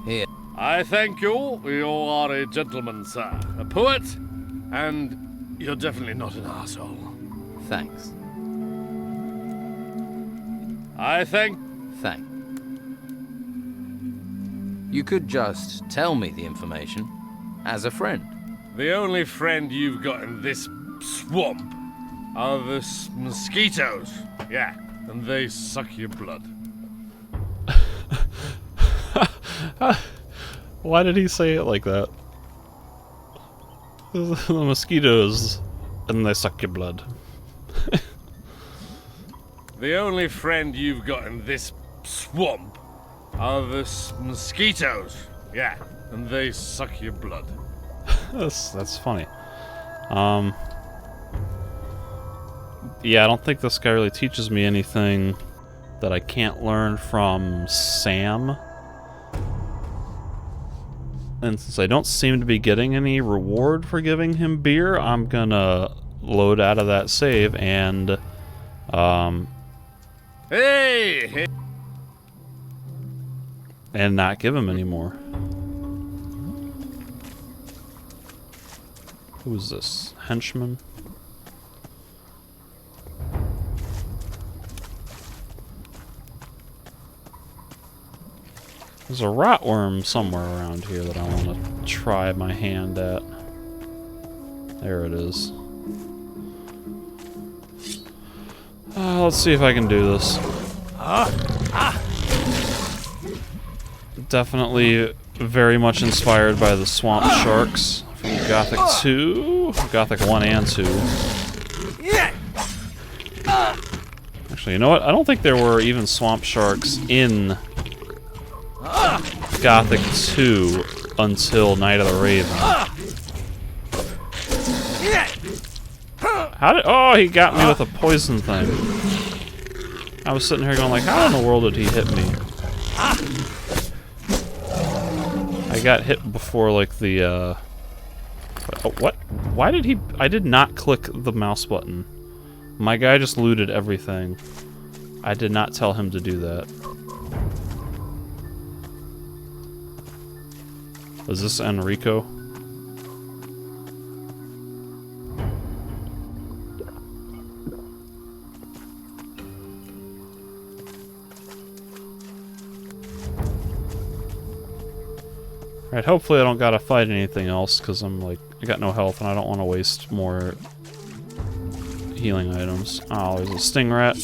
here. I thank you. You are a gentleman, sir. A poet, and you're definitely not an asshole. Thanks. I thank... Thanks. You could just tell me the information as a friend. The only friend you've got in this swamp are the mosquitoes. Yeah, and they suck your blood. Why did he say it like that? The mosquitoes, and they suck your blood. The only friend you've got in this swamp are the mosquitoes. Yeah, and they suck your blood. That's funny. Yeah, I don't think this guy really teaches me anything that I can't learn from Sam. And since I don't seem to be getting any reward for giving him beer, I'm gonna load out of that save and, Hey! and not give him any more. Who is this? Henchman? There's a rotworm somewhere around here that I want to try my hand at. There it is. Let's see if I can do this. Definitely very much inspired by the swamp sharks from Gothic 2, Gothic 1 and 2. Actually, you know what? I don't think there were even swamp sharks in Gothic 2 until Night of the Raven. How did... Oh, he got me with a poison thing. I was sitting here going like, how in the world did he hit me? I got hit before, like, the, oh, what? Why did he... I did not click the mouse button. My guy just looted everything. I did not tell him to do that. Was this Enrico? Alright, hopefully I don't gotta fight anything else, because I'm like, I got no health and I don't want to waste more healing items. Oh, there's a sting rat.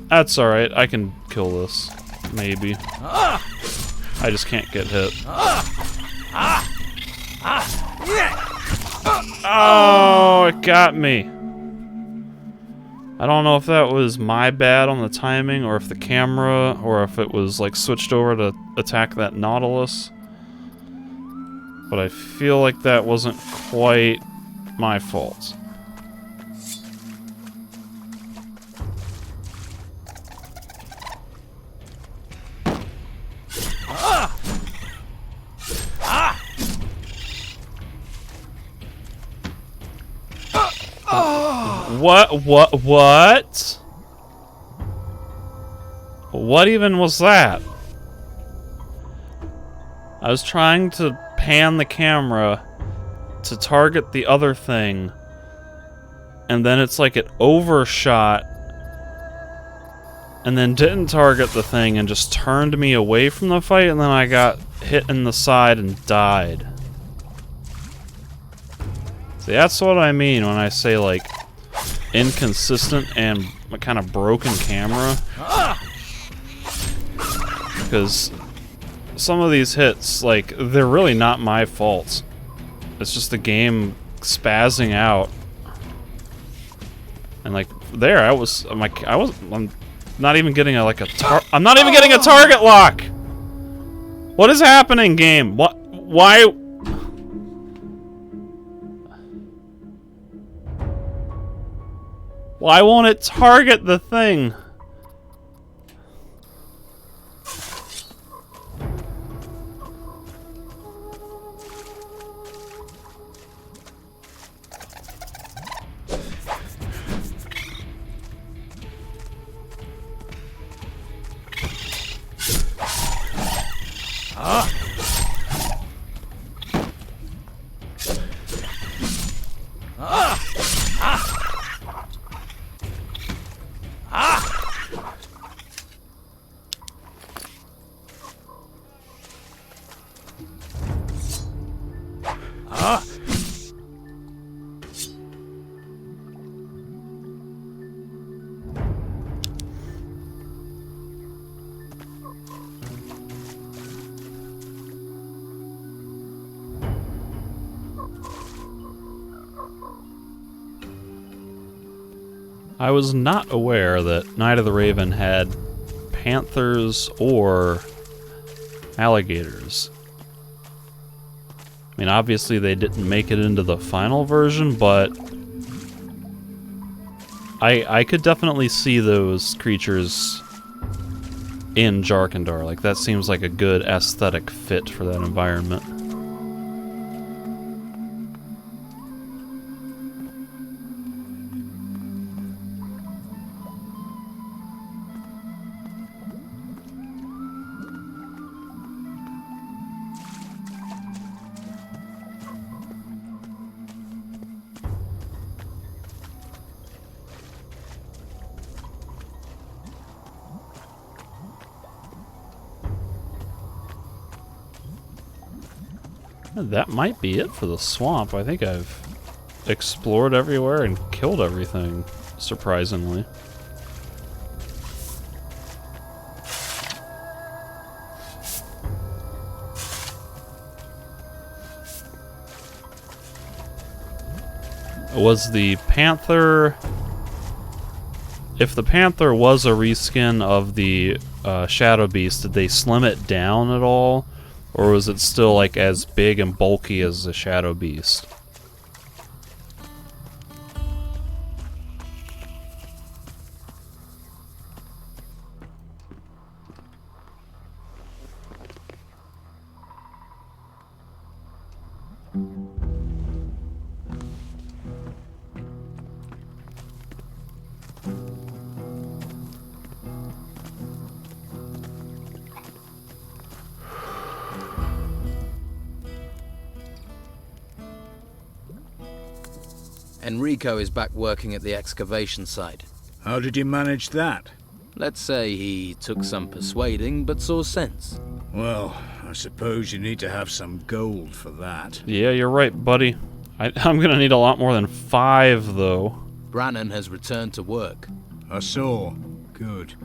That's alright, I can kill this. Maybe. I just can't get hit. Oh, it got me. I don't know if that was my bad on the timing, or if the camera, or if it was like switched over to attack that Nautilus. But I feel like that wasn't quite my fault. What? What even was that? I was trying to pan the camera to target the other thing, and then it's like it overshot and then didn't target the thing and just turned me away from the fight, and then I got hit in the side and died. See, that's what I mean when I say, like, inconsistent and kind of broken camera. Because some of these hits, like, they're really not my fault. It's just the game spazzing out. And like, there, I'm not even getting I'm not even getting a target lock! What is happening, game? Why? Why won't it target the thing? I was not aware that Night of the Raven had panthers or alligators. I mean, obviously they didn't make it into the final version, but I could definitely see those creatures in Jarkandar. Like, that seems like a good aesthetic fit for that environment. That might be it for the swamp. I think I've explored everywhere and killed everything, surprisingly. Was the Panther... If the Panther was a reskin of the Shadow Beast, did they slim it down at all? Or was it still like as big and bulky as the Shadow Beast? Enrico is back working at the excavation site. How did you manage that? Let's say he took some persuading, but saw sense. Well, I suppose you need to have some gold for that. Yeah, you're right, buddy. I'm gonna need a lot more than 5, though. Brannon has returned to work. I saw. Good.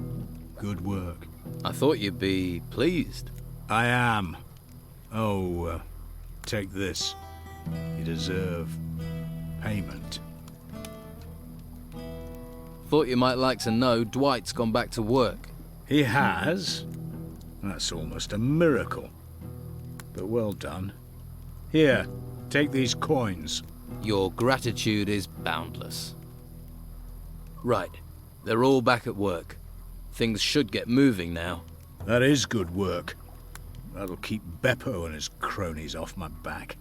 Good work. I thought you'd be pleased. I am. Oh, take this. You deserve payment. Thought you might like to know Dwight's gone back to work. He has? That's almost a miracle. But well done. Here, take these coins. Your gratitude is boundless. Right. They're all back at work. Things should get moving now. That is good work. That'll keep Beppo and his cronies off my back.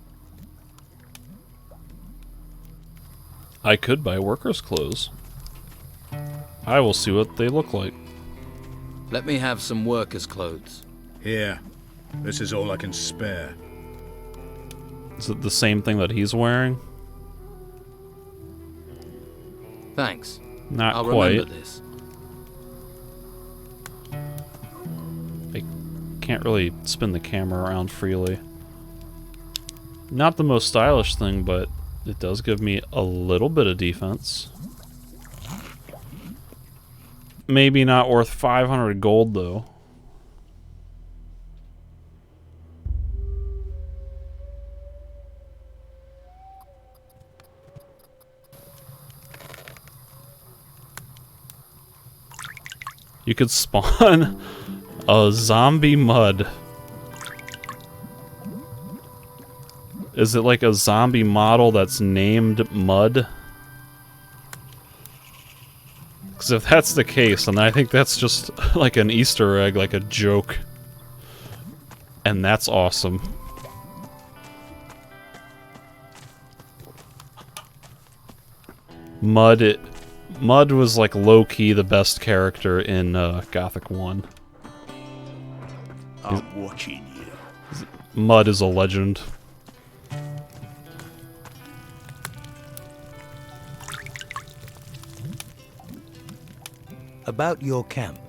I could buy workers' clothes. I will see what they look like. Let me have some workers' clothes. Here. This is all I can spare. Is it the same thing that he's wearing? Thanks. Not I'll quite. remember this. I can't really spin the camera around freely. Not the most stylish thing, but it does give me a little bit of defense. Maybe not worth 500 gold, though. You could spawn a zombie mud. Is it like a zombie model that's named Mud? Because if that's the case, then I think that's just like an Easter egg, like a joke. And that's awesome. Mud was like low-key the best character in Gothic 1. I'm watching you. Mud is a legend. About your camp.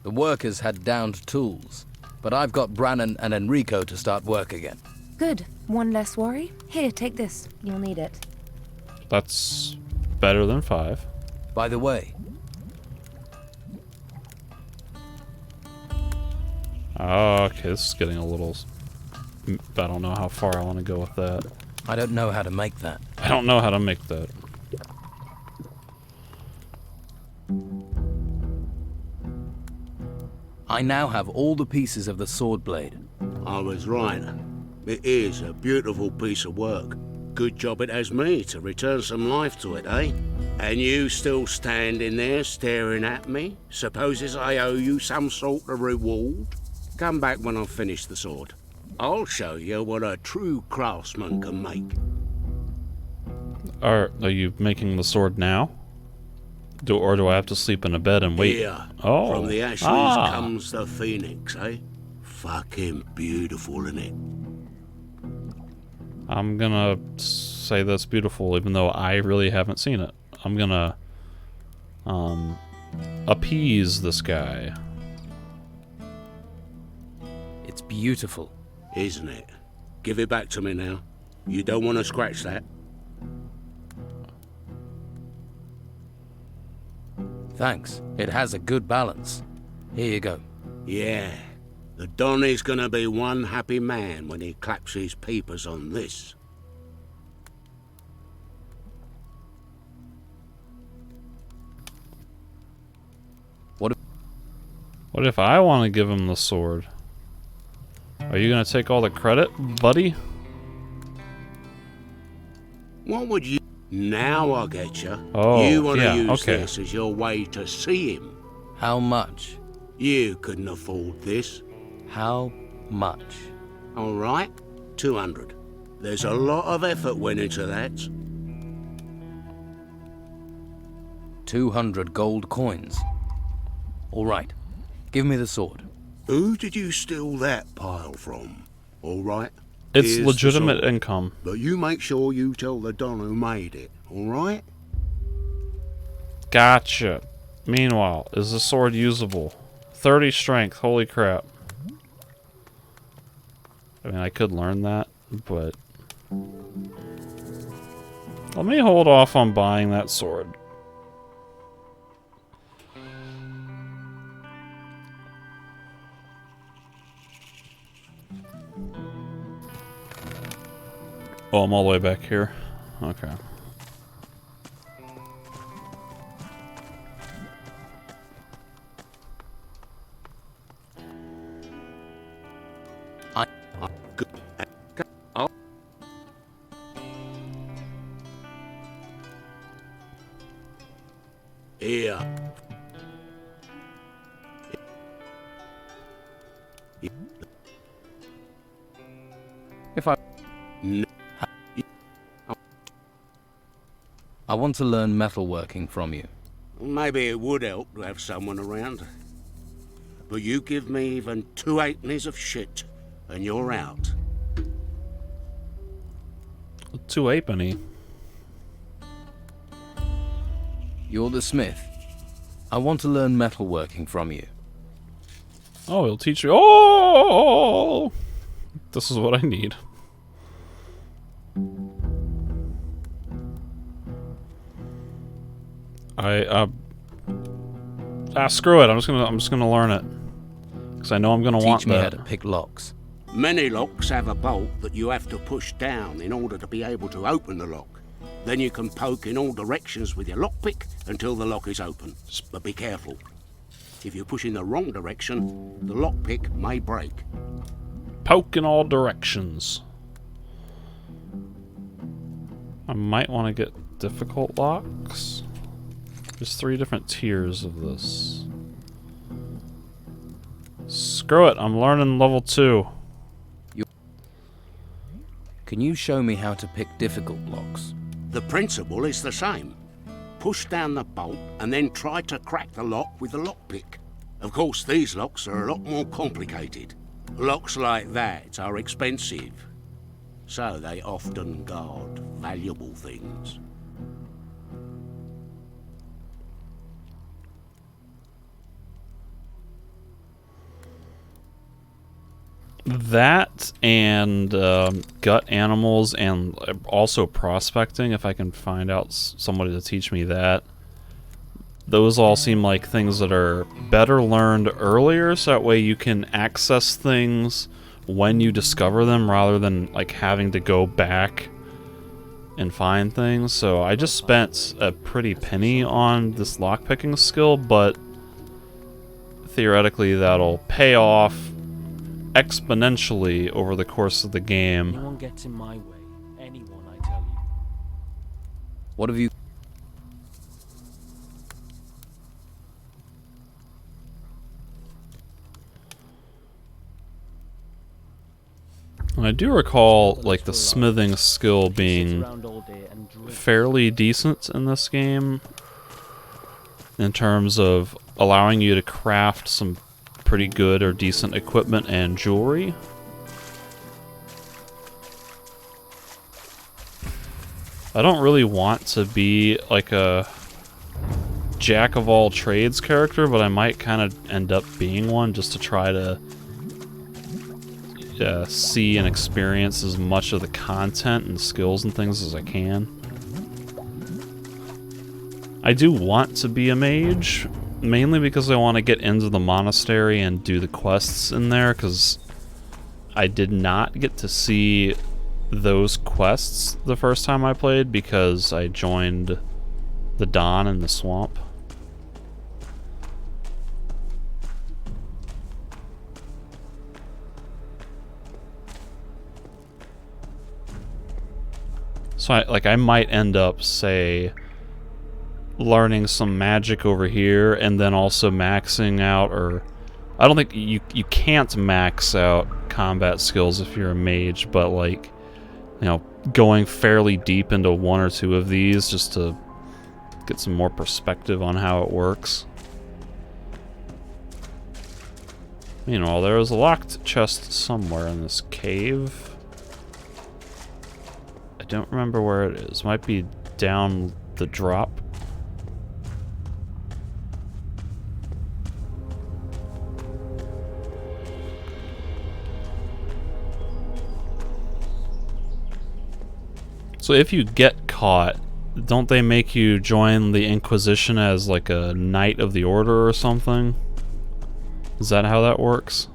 The workers had downed tools, but I've got Brannon and Enrico to start work again. Good. One less worry. Here, take this. You'll need it. That's better than 5. By the way, okay, this is getting a little... I don't know how far I want to go with that. I don't know how to make that. I don't know how to make that. I now have all the pieces of the sword blade. I was right. It is a beautiful piece of work. Good job it has me to return some life to it, eh? And you still standing there staring at me? Supposes I owe you some sort of reward? Come back when I've finished the sword. I'll show you what a true craftsman can make. Are you making the sword now? Or do I have to sleep in a bed and wait? Here, oh. From the ashes comes the phoenix, eh? Fucking beautiful, innit? I'm gonna say that's beautiful, even though I really haven't seen it. I'm gonna appease this guy. beautiful. Isn't it? Give it back to me now. You don't want to scratch that. Thanks. It has a good balance. Here you go. Yeah. The Donny's gonna be one happy man when he claps his peepers on this. What if I want to give him the sword? Are you gonna take all the credit, buddy? What would you... Now I get you. Oh, you want to yeah, use okay. this as your way to see him. How much? You couldn't afford this. How much? All right, 200. There's a lot of effort went into that. 200 gold coins. All right. Give me the sword. Who did you steal that pile from? All right. It's here's the legitimate sword. income. But you make sure you tell the Don who made it. All right. Gotcha. Meanwhile, is the sword usable? 30 strength. Holy crap. I mean, I could learn that, but... Let me hold off on buying that sword. Oh, I'm all the way back here. Okay. Here. If I... I want to learn metalworking from you. Maybe it would help to have someone around. But you give me even 2 halfpennies of shit, and you're out. 2 halfpenny. You're the smith. I want to learn metalworking from you. Oh, he'll teach you. Oh! This is what I need. Screw it. I'm just gonna learn it. Because I know I'm gonna want Teach me that. how to pick locks. Many locks have a bolt that you have to push down in order to be able to open the lock. Then you can poke in all directions with your lockpick until the lock is open. But be careful. If you push in the wrong direction, the lockpick may break. Poke in all directions. I might want to get difficult locks. There's 3 different tiers of this. Screw it, I'm learning level 2. Can you show me how to pick difficult locks? The principle is the same. Push down the bolt and then try to crack the lock with the lockpick. Of course, these locks are a lot more complicated. Locks like that are expensive, so they often guard valuable things. That and gut animals, and also prospecting, if I can find out somebody to teach me that. Those all seem like things that are better learned earlier, so that way you can access things when you discover them rather than like having to go back and find things. So I just spent a pretty penny on this lockpicking skill, but theoretically that'll pay off exponentially over the course of the game. Anyone gets in my way, anyone, I tell you. What have you... I do recall like the smithing skill being fairly decent in this game in terms of allowing you to craft some pretty good or decent equipment and jewelry. I don't really want to be like a jack of all trades character, but I might kind of end up being one just to try to see and experience as much of the content and skills and things as I can. I do want to be a mage, mainly because I want to get into the monastery and do the quests in there, because I did not get to see those quests the first time I played because I joined the Dawn in the swamp. So I might end up, say, learning some magic over here and then also maxing out, or I don't think you can't max out combat skills if you're a mage, but like, you know, going fairly deep into one or two of these just to get some more perspective on how it works. Meanwhile, there was a locked chest somewhere in this cave. I don't remember where it is. Might be down the drop. So if you get caught, don't they make you join the Inquisition as like a Knight of the Order or something? Is that how that works?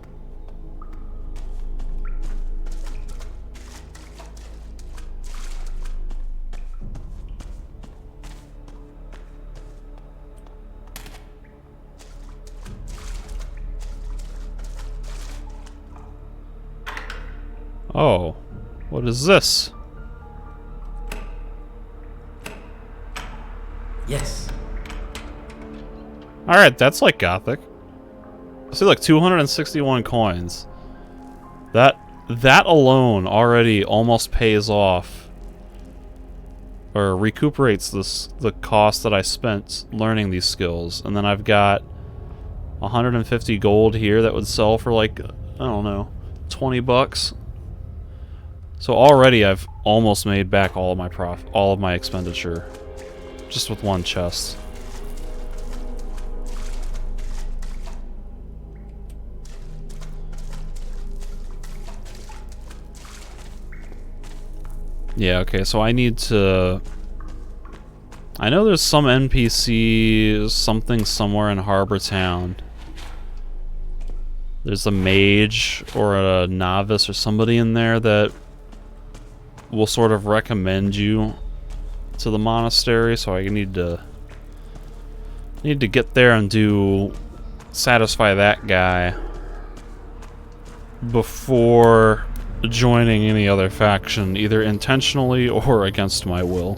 Oh, what is this? Yes. Alright, that's like Gothic. I see like 261 coins. That alone already almost pays off, or recuperates the cost that I spent learning these skills. And then I've got 150 gold here that would sell for like, I don't know, 20 bucks. So already I've almost made back all of my expenditure just with one chest. Yeah, okay, so I need to... I know there's some NPC something somewhere in Harbor Town. There's a mage or a novice or somebody in there that will sort of recommend you to the monastery, so I need to get there and satisfy that guy before joining any other faction, either intentionally or against my will.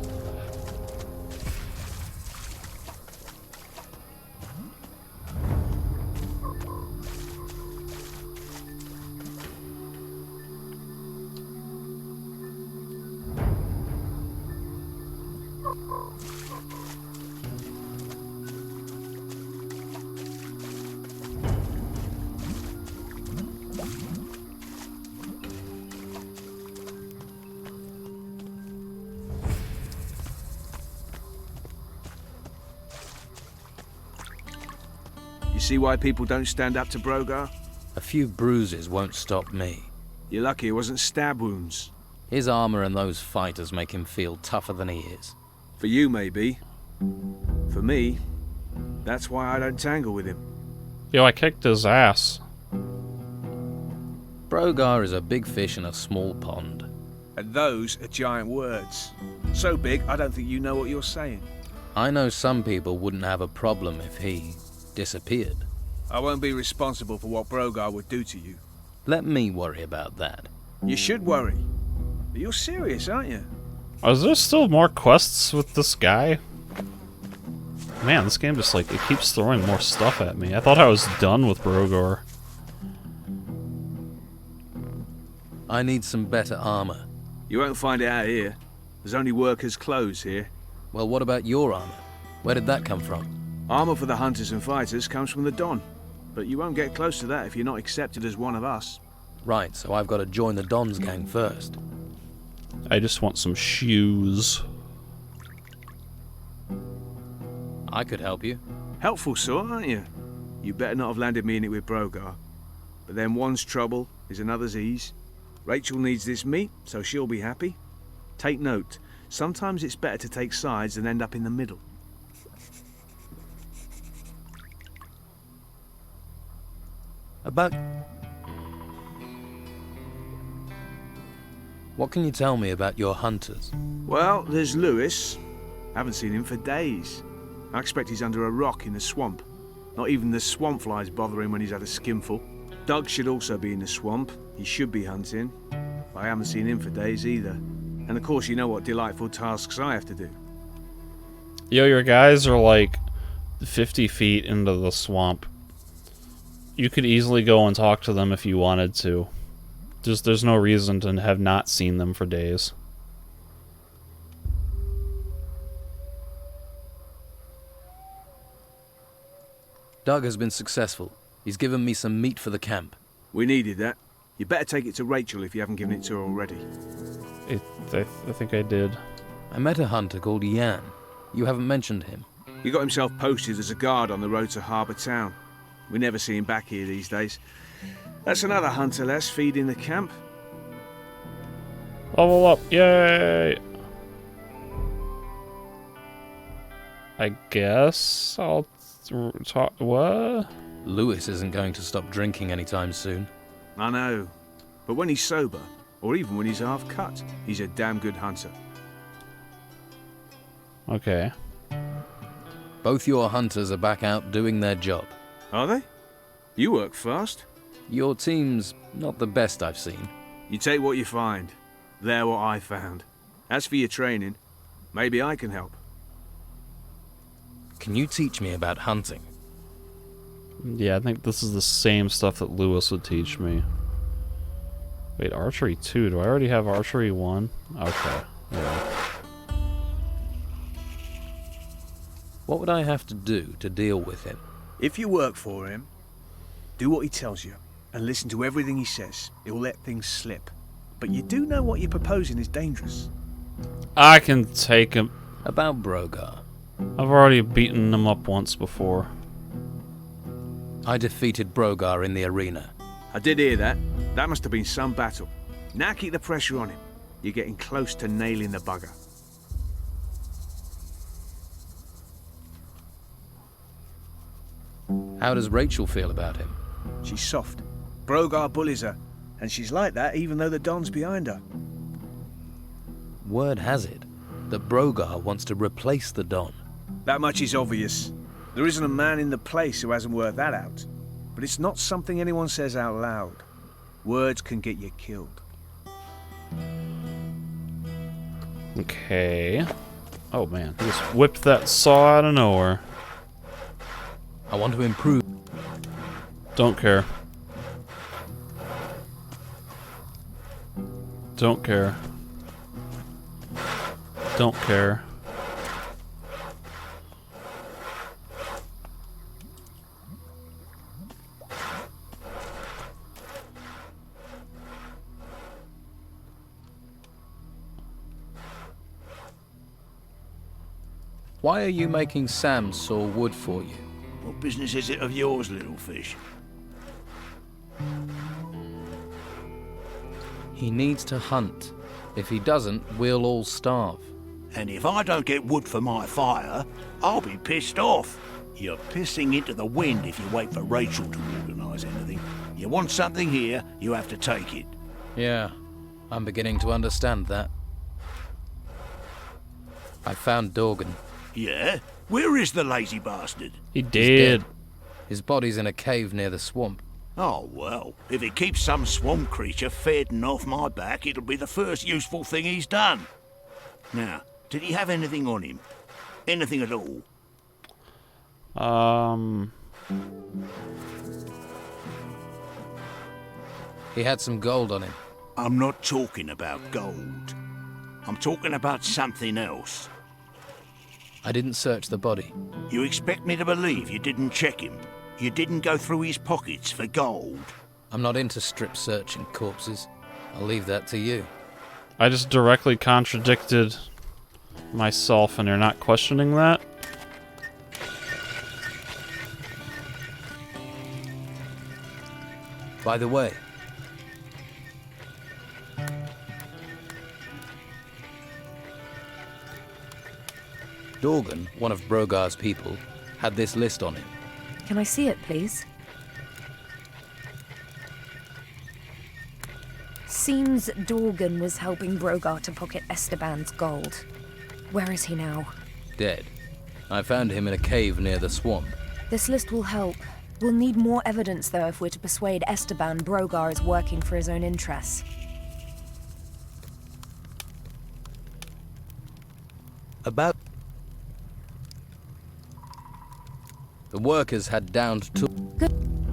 See why people don't stand up to Brogar? A few bruises won't stop me. You're lucky it wasn't stab wounds. His armor and those fighters make him feel tougher than he is. For you, maybe. For me, that's why I don't tangle with him. Yo, I kicked his ass. Brogar is a big fish in a small pond. And those are giant words. So big, I don't think you know what you're saying. I know some people wouldn't have a problem if he disappeared. I won't be responsible for what Brogar would do to you. Let me worry about that. You should worry. But you're serious, aren't you? Is there still more quests with this guy? Man, this game just like, it keeps throwing more stuff at me. I thought I was done with Brogar. I need some better armor. You won't find it out here. There's only workers' clothes here. Well, what about your armor? Where did that come from? Armor for the hunters and fighters comes from the Don. But you won't get close to that if you're not accepted as one of us. Right, so I've got to join the Don's gang first. I just want some shoes. I could help you. Helpful sort, aren't you? You better not have landed me in it with Brogar. But then one's trouble is another's ease. Rachel needs this meat, so she'll be happy. Take note, sometimes it's better to take sides than end up in the middle. About... What can you tell me about your hunters? Well, there's Lewis. Haven't seen him for days. I expect he's under a rock in the swamp. Not even the swamp flies bother him when he's had a skimful. Doug should also be in the swamp. He should be hunting. But I haven't seen him for days either. And of course you know what delightful tasks I have to do. Yo, your guys are like 50 feet into the swamp. You could easily go and talk to them if you wanted to. There's no reason to have not seen them for days. Doug has been successful. He's given me some meat for the camp. We needed that. You better take it to Rachel if you haven't given it to her already. I think I did. I met a hunter called Yan. You haven't mentioned him. He got himself posted as a guard on the road to Harbour Town. We never see him back here these days. That's another hunter less feeding the camp. Level up, yay! I guess I'll talk. What? Lewis isn't going to stop drinking anytime soon. I know. But when he's sober, or even when he's half cut, he's a damn good hunter. Okay. Both your hunters are back out doing their job. Are they? You work fast. Your team's not the best I've seen. You take what you find. They're what I found. As for your training, maybe I can help. Can you teach me about hunting? Yeah, I think this is the same stuff that Lewis would teach me. Wait, archery 2. Do I already have archery 1? Okay. Yeah. What would I have to do to deal with him? If you work for him, do what he tells you, and listen to everything he says. He'll let things slip. But you do know what you're proposing is dangerous. I can take him. About Brogar. I've already beaten him up once before. I defeated Brogar in the arena. I did hear that. That must have been some battle. Now keep the pressure on him. You're getting close to nailing the bugger. How does Rachel feel about him? She's soft. Brogar bullies her, and she's like that even though the Don's behind her. Word has it that Brogar wants to replace the Don. That much is obvious. There isn't a man in the place who hasn't worked that out. But it's not something anyone says out loud. Words can get you killed. Okay. Oh man, he just whipped that saw out of nowhere. I want to improve. Don't care. Don't care. Don't care. Why are you making Sam saw wood for you? What business is it of yours, little fish? He needs to hunt. If he doesn't, we'll all starve. And if I don't get wood for my fire, I'll be pissed off. You're pissing into the wind if you wait for Rachel to organise anything. You want something here, you have to take it. Yeah, I'm beginning to understand that. I found Dorgan. Yeah? Where is the lazy bastard? He did. His body's in a cave near the swamp. Oh, well, if it keeps some swamp creature feeding off my back, it'll be the first useful thing he's done. Now, did he have anything on him? Anything at all? He had some gold on him. I'm not talking about gold. I'm talking about something else. I didn't search the body. You expect me to believe you didn't check him? You didn't go through his pockets for gold? I'm not into strip searching corpses. I'll leave that to you. I just directly contradicted myself, and you're not questioning that? By the way, Dorgan, one of Brogar's people, had this list on him. Can I see it, please? Seems Dorgan was helping Brogar to pocket Esteban's gold. Where is he now? Dead. I found him in a cave near the swamp. This list will help. We'll need more evidence, though, if we're to persuade Esteban Brogar is working for his own interests. About... The workers had downed to...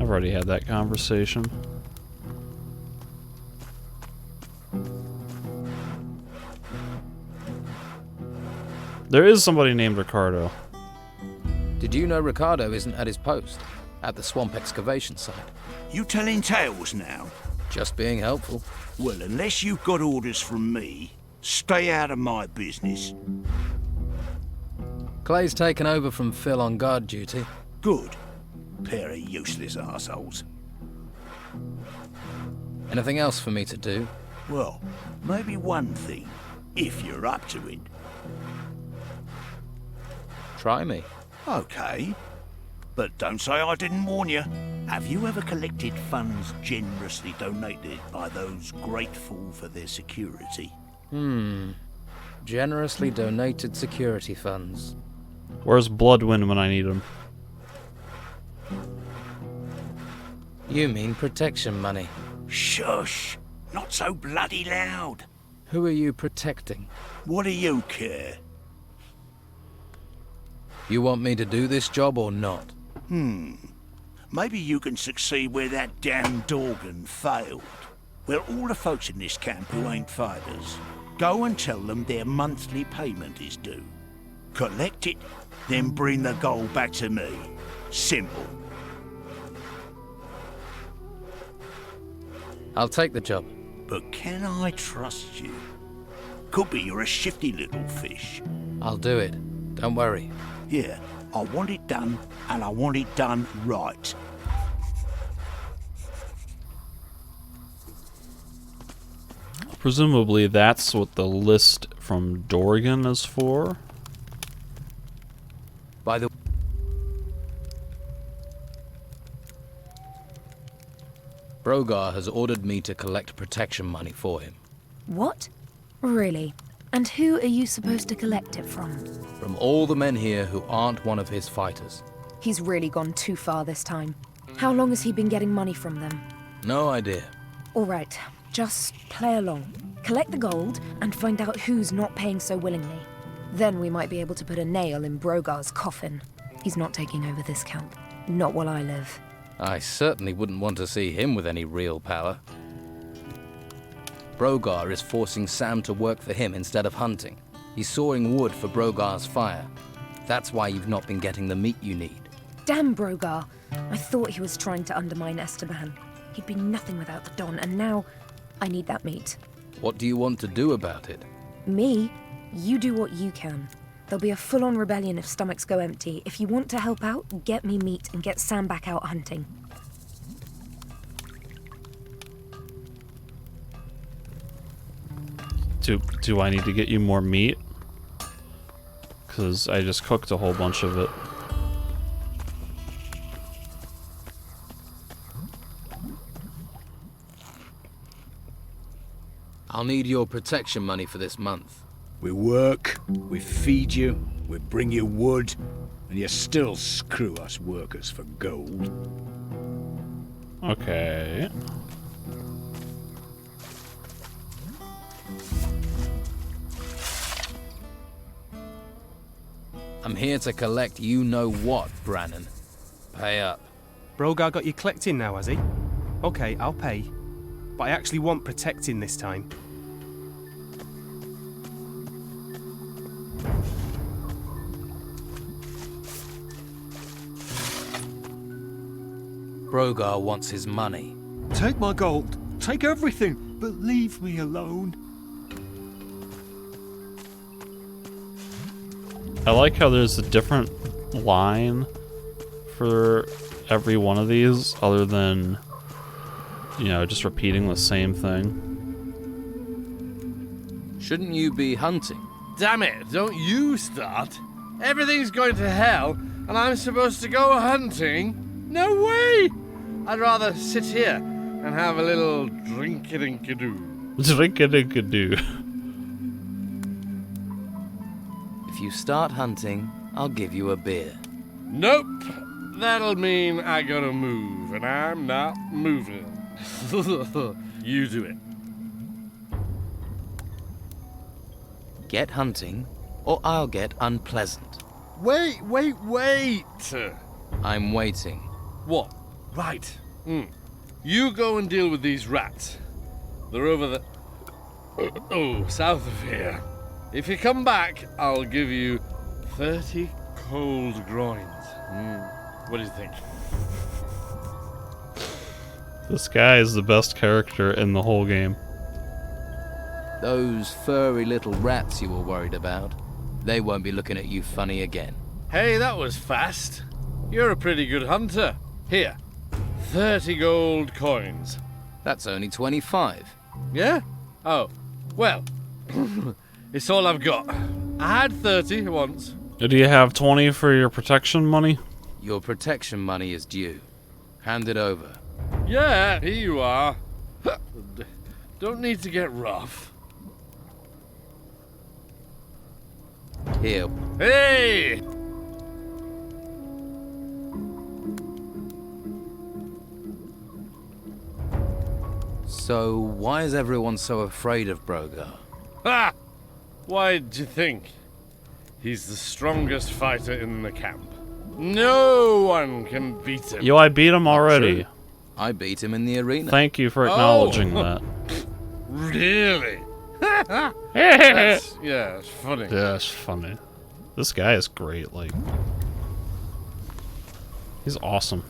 I've already had that conversation. There is somebody named Ricardo. Did you know Ricardo isn't at his post? At the swamp excavation site? You telling tales now? Just being helpful. Well, unless you've got orders from me, stay out of my business. Clay's taken over from Phil on guard duty. Good. Pair of useless assholes. Anything else for me to do? Well, maybe one thing, if you're up to it. Try me. Okay. But don't say I didn't warn you. Have you ever collected funds generously donated by those grateful for their security? Generously donated security funds. Where's Bloodwind when I need him? You mean protection money? Shush! Not so bloody loud. Who are you protecting? What do you care? You want me to do this job or not? Maybe you can succeed where that damn Dorgan failed. Well, all the folks in this camp who ain't fighters, go and tell them their monthly payment is due. Collect it, then bring the gold back to me. Simple. I'll take the job. But can I trust you? Could be you're a shifty little fish. I'll do it. Don't worry. Yeah, I want it done, and I want it done right. Presumably that's what the list from Dorgan is for. By the Brogar has ordered me to collect protection money for him. What? Really? And who are you supposed to collect it from? From all the men here who aren't one of his fighters. He's really gone too far this time. How long has he been getting money from them? No idea. All right, just play along. Collect the gold and find out who's not paying so willingly. Then we might be able to put a nail in Brogar's coffin. He's not taking over this camp. Not while I live. I certainly wouldn't want to see him with any real power. Brogar is forcing Sam to work for him instead of hunting. He's sawing wood for Brogar's fire. That's why you've not been getting the meat you need. Damn Brogar! I thought he was trying to undermine Esteban. He'd be nothing without the Don, and now I need that meat. What do you want to do about it? Me? You do what you can. There'll be a full-on rebellion if stomachs go empty. If you want to help out, get me meat and get Sam back out hunting. Do I need to get you more meat? Because I just cooked a whole bunch of it. I'll need your protection money for this month. We work, we feed you, we bring you wood, and you still screw us workers for gold. Okay. I'm here to collect you-know-what, Brannon. Pay up. Brogar got you collecting now, has he? Okay, I'll pay. But I actually want protecting this time. Brogar wants his money. Take my gold. Take everything, but leave me alone. I like how there's a different line for every one of these, other than, you know, just repeating the same thing. Shouldn't you be hunting? Damn it, don't you start. Everything's going to hell, and I'm supposed to go hunting? No way! I'd rather sit here and have a little drink-a-dink-a-doo. Drink-a-dink-a-doo. If you start hunting, I'll give you a beer. Nope. That'll mean I gotta move, and I'm not moving. You do it. Get hunting, or I'll get unpleasant. Wait! I'm waiting. What? Right. You go and deal with these rats. They're over the... south of here. If you come back, I'll give you 30 cold groins. What do you think? This guy is the best character in the whole game. Those furry little rats you were worried about, they won't be looking at you funny again. Hey, that was fast. You're a pretty good hunter. Here, 30 gold coins. That's only 25. Yeah? Oh, well, it's all I've got. I had 30 once. Do you have 20 for your protection money? Your protection money is due. Hand it over. Yeah, here you are. Don't need to get rough. Here. Hey! So, why is everyone so afraid of Brogar? Ha! Why'd you think? He's the strongest fighter in the camp. No one can beat him. Yo, I beat him already. I beat him in the arena. Thank you for acknowledging that. Really? Yeah, it's funny. Yeah, it's funny. This guy is great, like... He's awesome.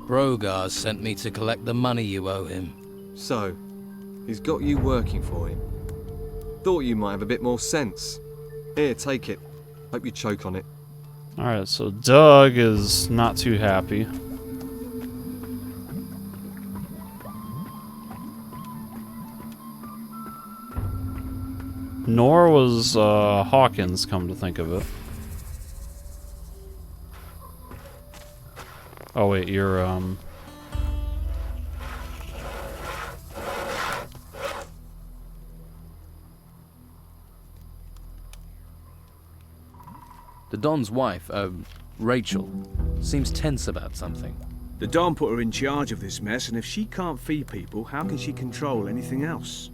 Brogar sent me to collect the money you owe him. So, he's got you working for him. Thought you might have a bit more sense. Here, take it. Hope you choke on it. Alright, so Doug is not too happy. Nor was Hawkins, come to think of it. Oh wait, you're The Don's wife, Rachel, seems tense about something. The Don put her in charge of this mess, and if she can't feed people, how can she control anything else?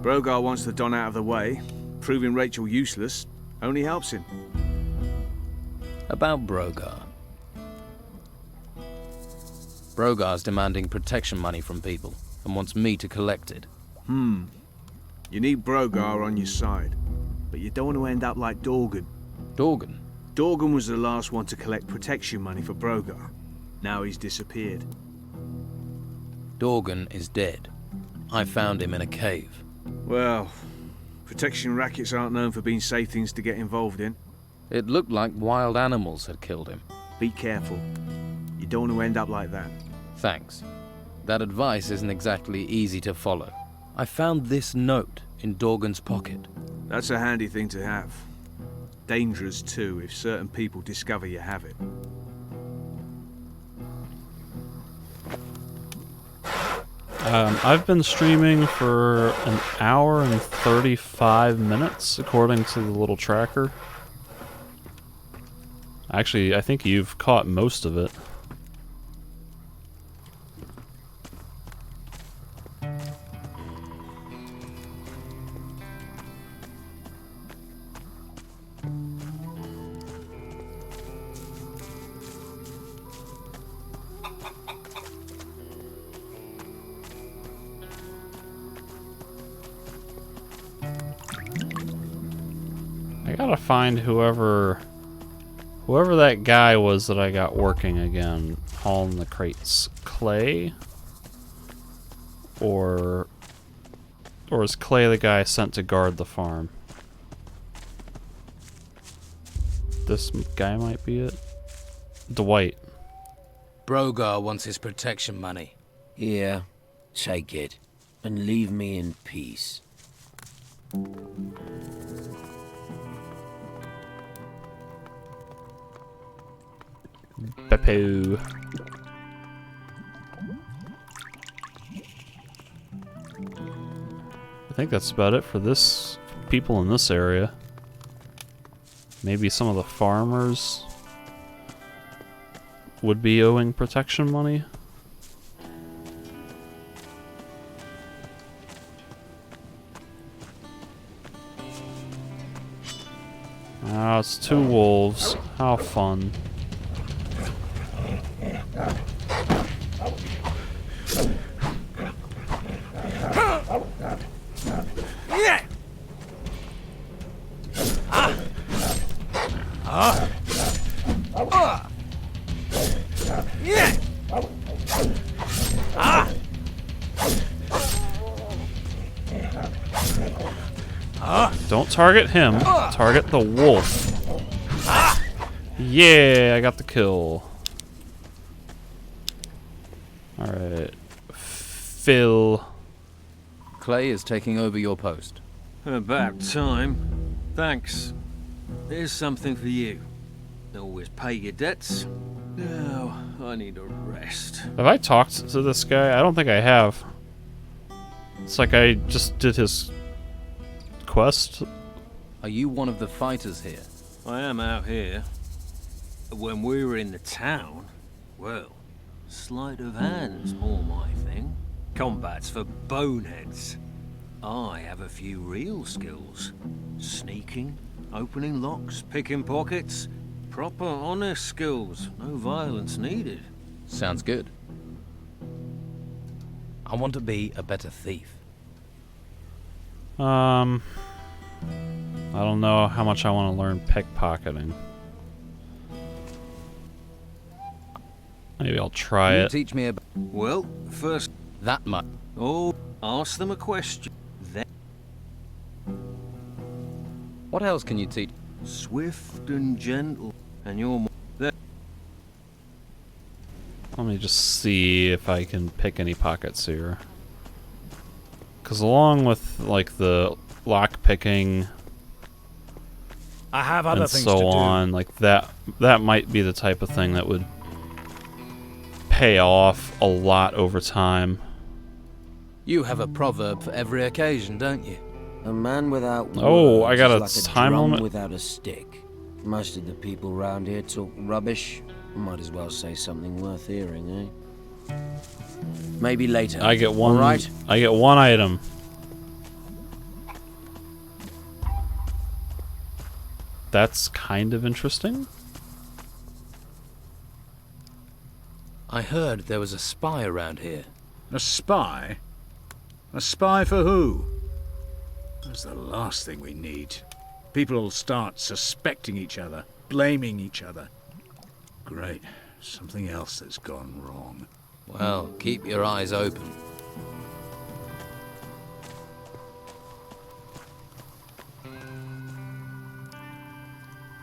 Brogar wants the Don out of the way. Proving Rachel useless only helps him. About Brogar. Brogar's demanding protection money from people and wants me to collect it. You need Brogar on your side, but you don't want to end up like Dorgan. Dorgan? Dorgan was the last one to collect protection money for Brogar. Now he's disappeared. Dorgan is dead. I found him in a cave. Well, protection rackets aren't known for being safe things to get involved in. It looked like wild animals had killed him. Be careful. You don't want to end up like that. Thanks. That advice isn't exactly easy to follow. I found this note in Dorgan's pocket. That's a handy thing to have. Dangerous too if certain people discover you have it. I've been streaming for an hour and 35 minutes, according to the little tracker. Actually, I think you've caught most of it. gotta find whoever that guy was that I got working again, hauling the crates. Clay? Or is Clay the guy sent to guard the farm? This guy might be it. Dwight. Brogar wants his protection money. Here, take it, and leave me in peace. Beppo. I think that's about it for this people in this area. Maybe some of the farmers would be owing protection money. Ah, it's 2 wolves. How fun. Don't target him, target the wolf. Yeah, I got the kill. Alright. Phil. Clay is taking over your post. About time. Thanks. Here's something for you. Always pay your debts. Now, I need a rest. Have I talked to this guy? I don't think I have. It's like I just did his quest. Are you one of the fighters here? I am out here. When we were in the town, well, sleight of hand's more my thing. Combat's for boneheads. I have a few real skills. Sneaking, opening locks, picking pockets. Proper honest skills. No violence needed. Sounds good. I want to be a better thief. I don't know how much I want to learn pickpocketing. Maybe I'll try it. Teach me about. Well, first that much. Oh, ask them a question. Then what else can you teach? Swift and gentle, and you're more there. Let me just see if I can pick any pockets here. Because along with like the lock picking I have other and things so to do. on, like that might be the type of thing that would pay off a lot over time. You have a proverb for every occasion, don't you? A man without Oh, I words got is a like time drum limit? without a stick. Most of the people round here talk rubbish. Might as well say something worth hearing, eh? Maybe later. I get one. All right? I get one item. That's kind of interesting. I heard there was a spy around here. A spy? A spy for who? That's the last thing we need. People will start suspecting each other, blaming each other. Great. Something else that's gone wrong. Well, keep your eyes open.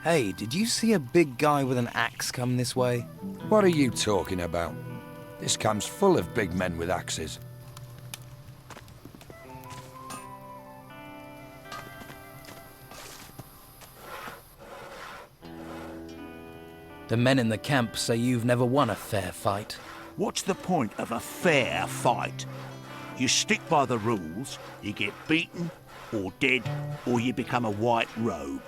Hey, did you see a big guy with an axe come this way? What are you talking about? This camp's full of big men with axes. The men in the camp say you've never won a fair fight. What's the point of a fair fight? You stick by the rules, you get beaten, or dead, or you become a white robe.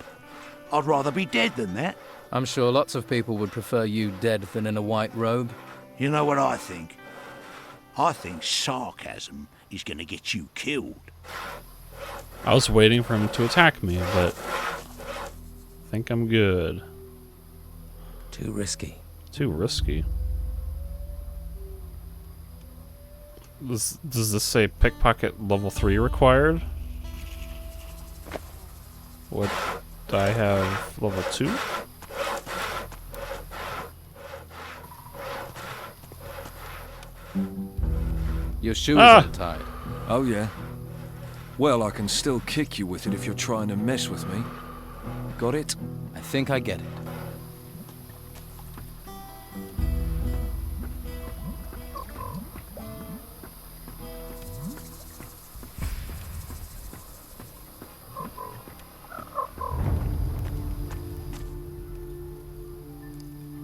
I'd rather be dead than that. I'm sure lots of people would prefer you dead than in a white robe. You know what I think? I think sarcasm is gonna get you killed. I was waiting for him to attack me, but I think I'm good. Too risky. Too risky. Does this say pickpocket level 3 required? What? I have level 2. Your shoe is untied. Oh, yeah? Well, I can still kick you with it if you're trying to mess with me. Got it? I think I get it.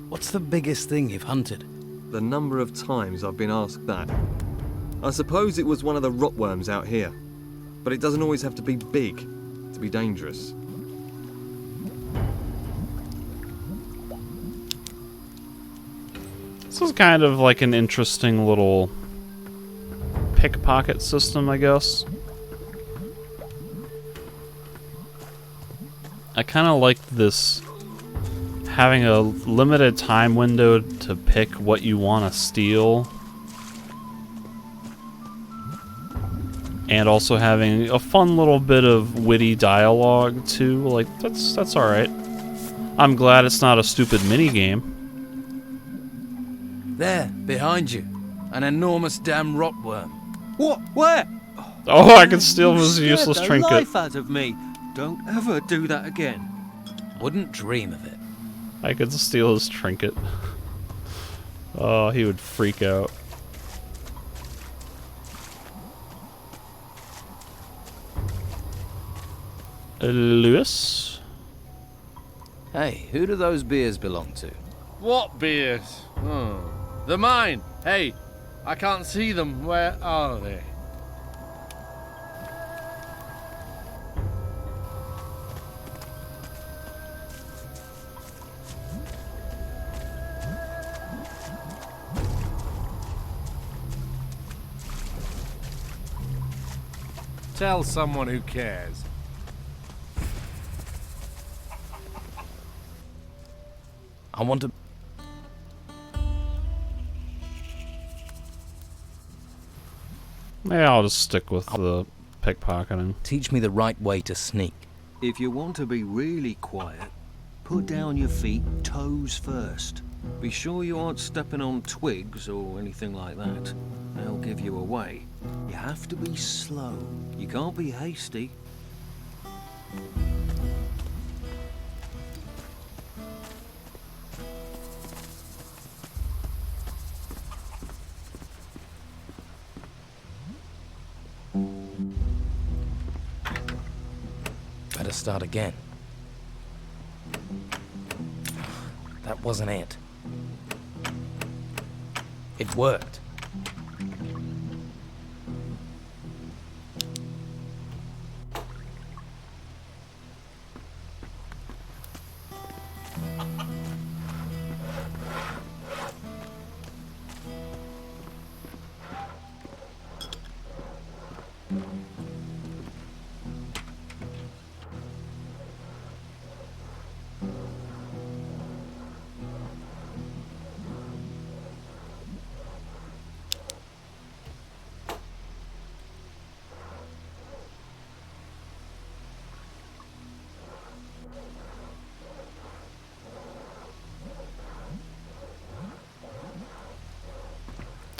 What's the biggest thing you've hunted? The number of times I've been asked that. I suppose it was one of the rotworms out here. But it doesn't always have to be big to be dangerous. This is kind of like an interesting little pickpocket system, I guess. I kind of like this, having a limited time window to pick what you want to steal. And also having a fun little bit of witty dialogue too. Like, that's alright. I'm glad it's not a stupid minigame. There, behind you. An enormous damn rotworm. What? Where? Oh, I can steal his You useless scared trinket. the life out of me. Don't ever do that again. Wouldn't dream of it. I could steal his trinket. Oh, he would freak out. Lewis? Hey, who do those beers belong to? What beers? Oh, they're mine. Hey, I can't see them. Where are they? Tell someone who cares. I want to... Yeah, I'll just stick with the pickpocketing. Teach me the right way to sneak. If you want to be really quiet, put down your feet toes first. Be sure you aren't stepping on twigs or anything like that. They'll give you away. You have to be slow. You can't be hasty. Better start again. That wasn't it. It worked.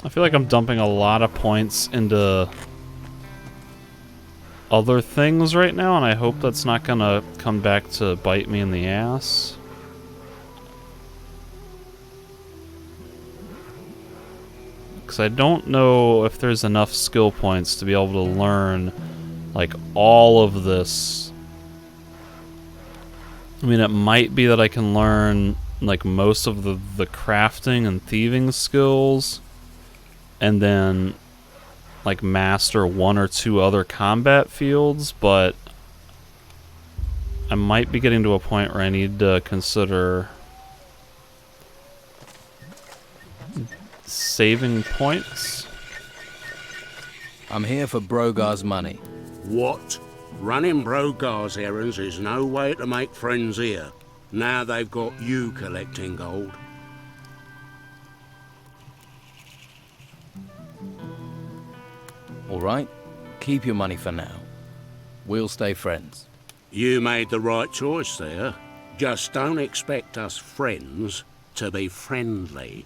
I feel like I'm dumping a lot of points into other things right now, and I hope that's not gonna come back to bite me in the ass. Because I don't know if there's enough skill points to be able to learn, like, all of this. I mean, it might be that I can learn, like, most of the crafting and thieving skills, and then, like, master one or two other combat fields, but I might be getting to a point where I need to consider saving points. I'm here for Brogar's money. What? Running Brogar's errands is no way to make friends here. Now they've got you collecting gold. All right, keep your money for now. We'll stay friends. You made the right choice there. Just don't expect us friends to be friendly.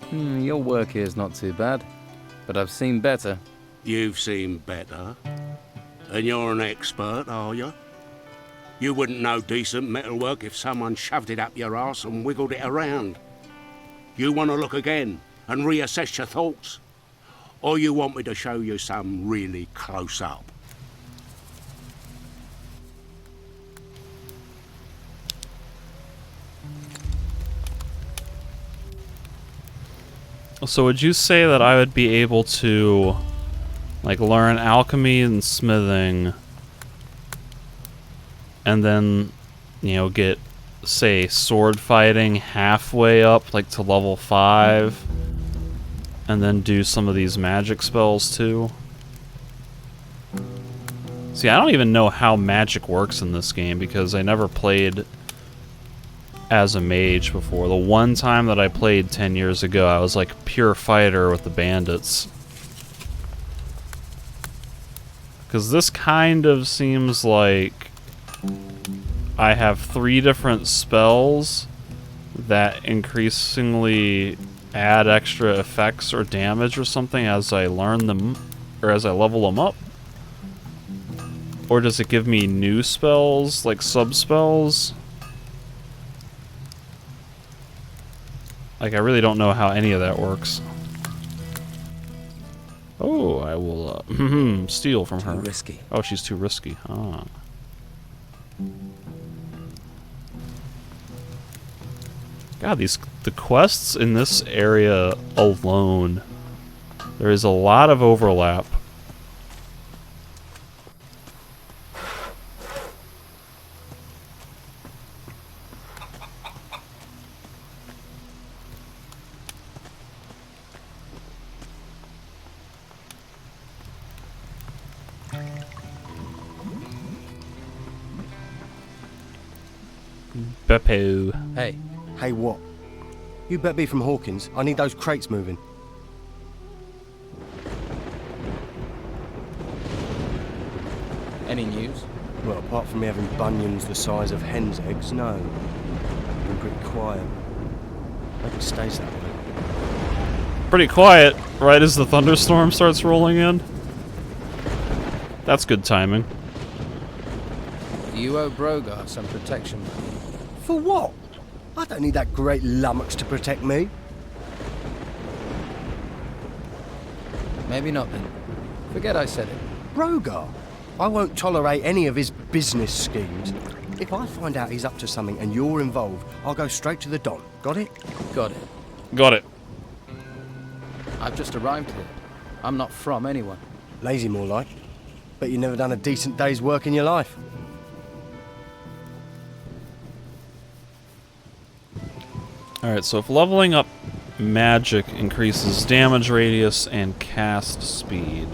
Your work here's not too bad, but I've seen better. You've seen better? And you're an expert, are you? You wouldn't know decent metalwork if someone shoved it up your arse and wiggled it around. You want to look again and reassess your thoughts? Or you want me to show you some really close up? So would you say that I would be able to, like, learn alchemy and smithing, and then, you know, get, say, sword fighting halfway up, like, to level 5, and then do some of these magic spells, too? See, I don't even know how magic works in this game, because I never played as a mage before. The one time that I played 10 years ago, I was like pure fighter with the bandits. Because this kind of seems like I have 3 different spells that increasingly add extra effects or damage or something as I learn them, or as I level them up. Or does it give me new spells, like sub-spells? Like, I really don't know how any of that works. Oh, I will, steal from her. Too risky. Oh, she's too risky. Ah. God, the quests in this area alone, there is a lot of overlap. Beppo. Hey. Hey, what? You better be from Hawkins. I need those crates moving. Any news? Well, apart from me having bunions the size of hen's eggs, no. Been pretty quiet. Hope it stays that way. Pretty quiet, right as the thunderstorm starts rolling in. That's good timing. You owe Brogar some protection. For what? I don't need that great lummox to protect me. Maybe not then. Forget I said it. Brogar? I won't tolerate any of his business schemes. If I find out he's up to something and you're involved, I'll go straight to the Don. Got it? Got it. Got it. I've just arrived here. I'm not from anyone. Lazy more like. Bet you never done a decent day's work in your life. Alright, so if leveling up magic increases damage radius and cast speed,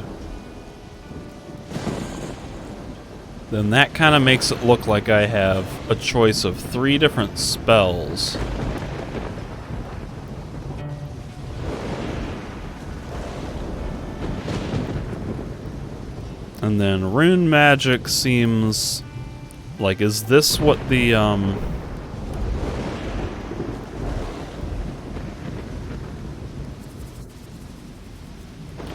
then that kind of makes it look like I have a choice of 3 different spells. And then rune magic seems like, is this what the,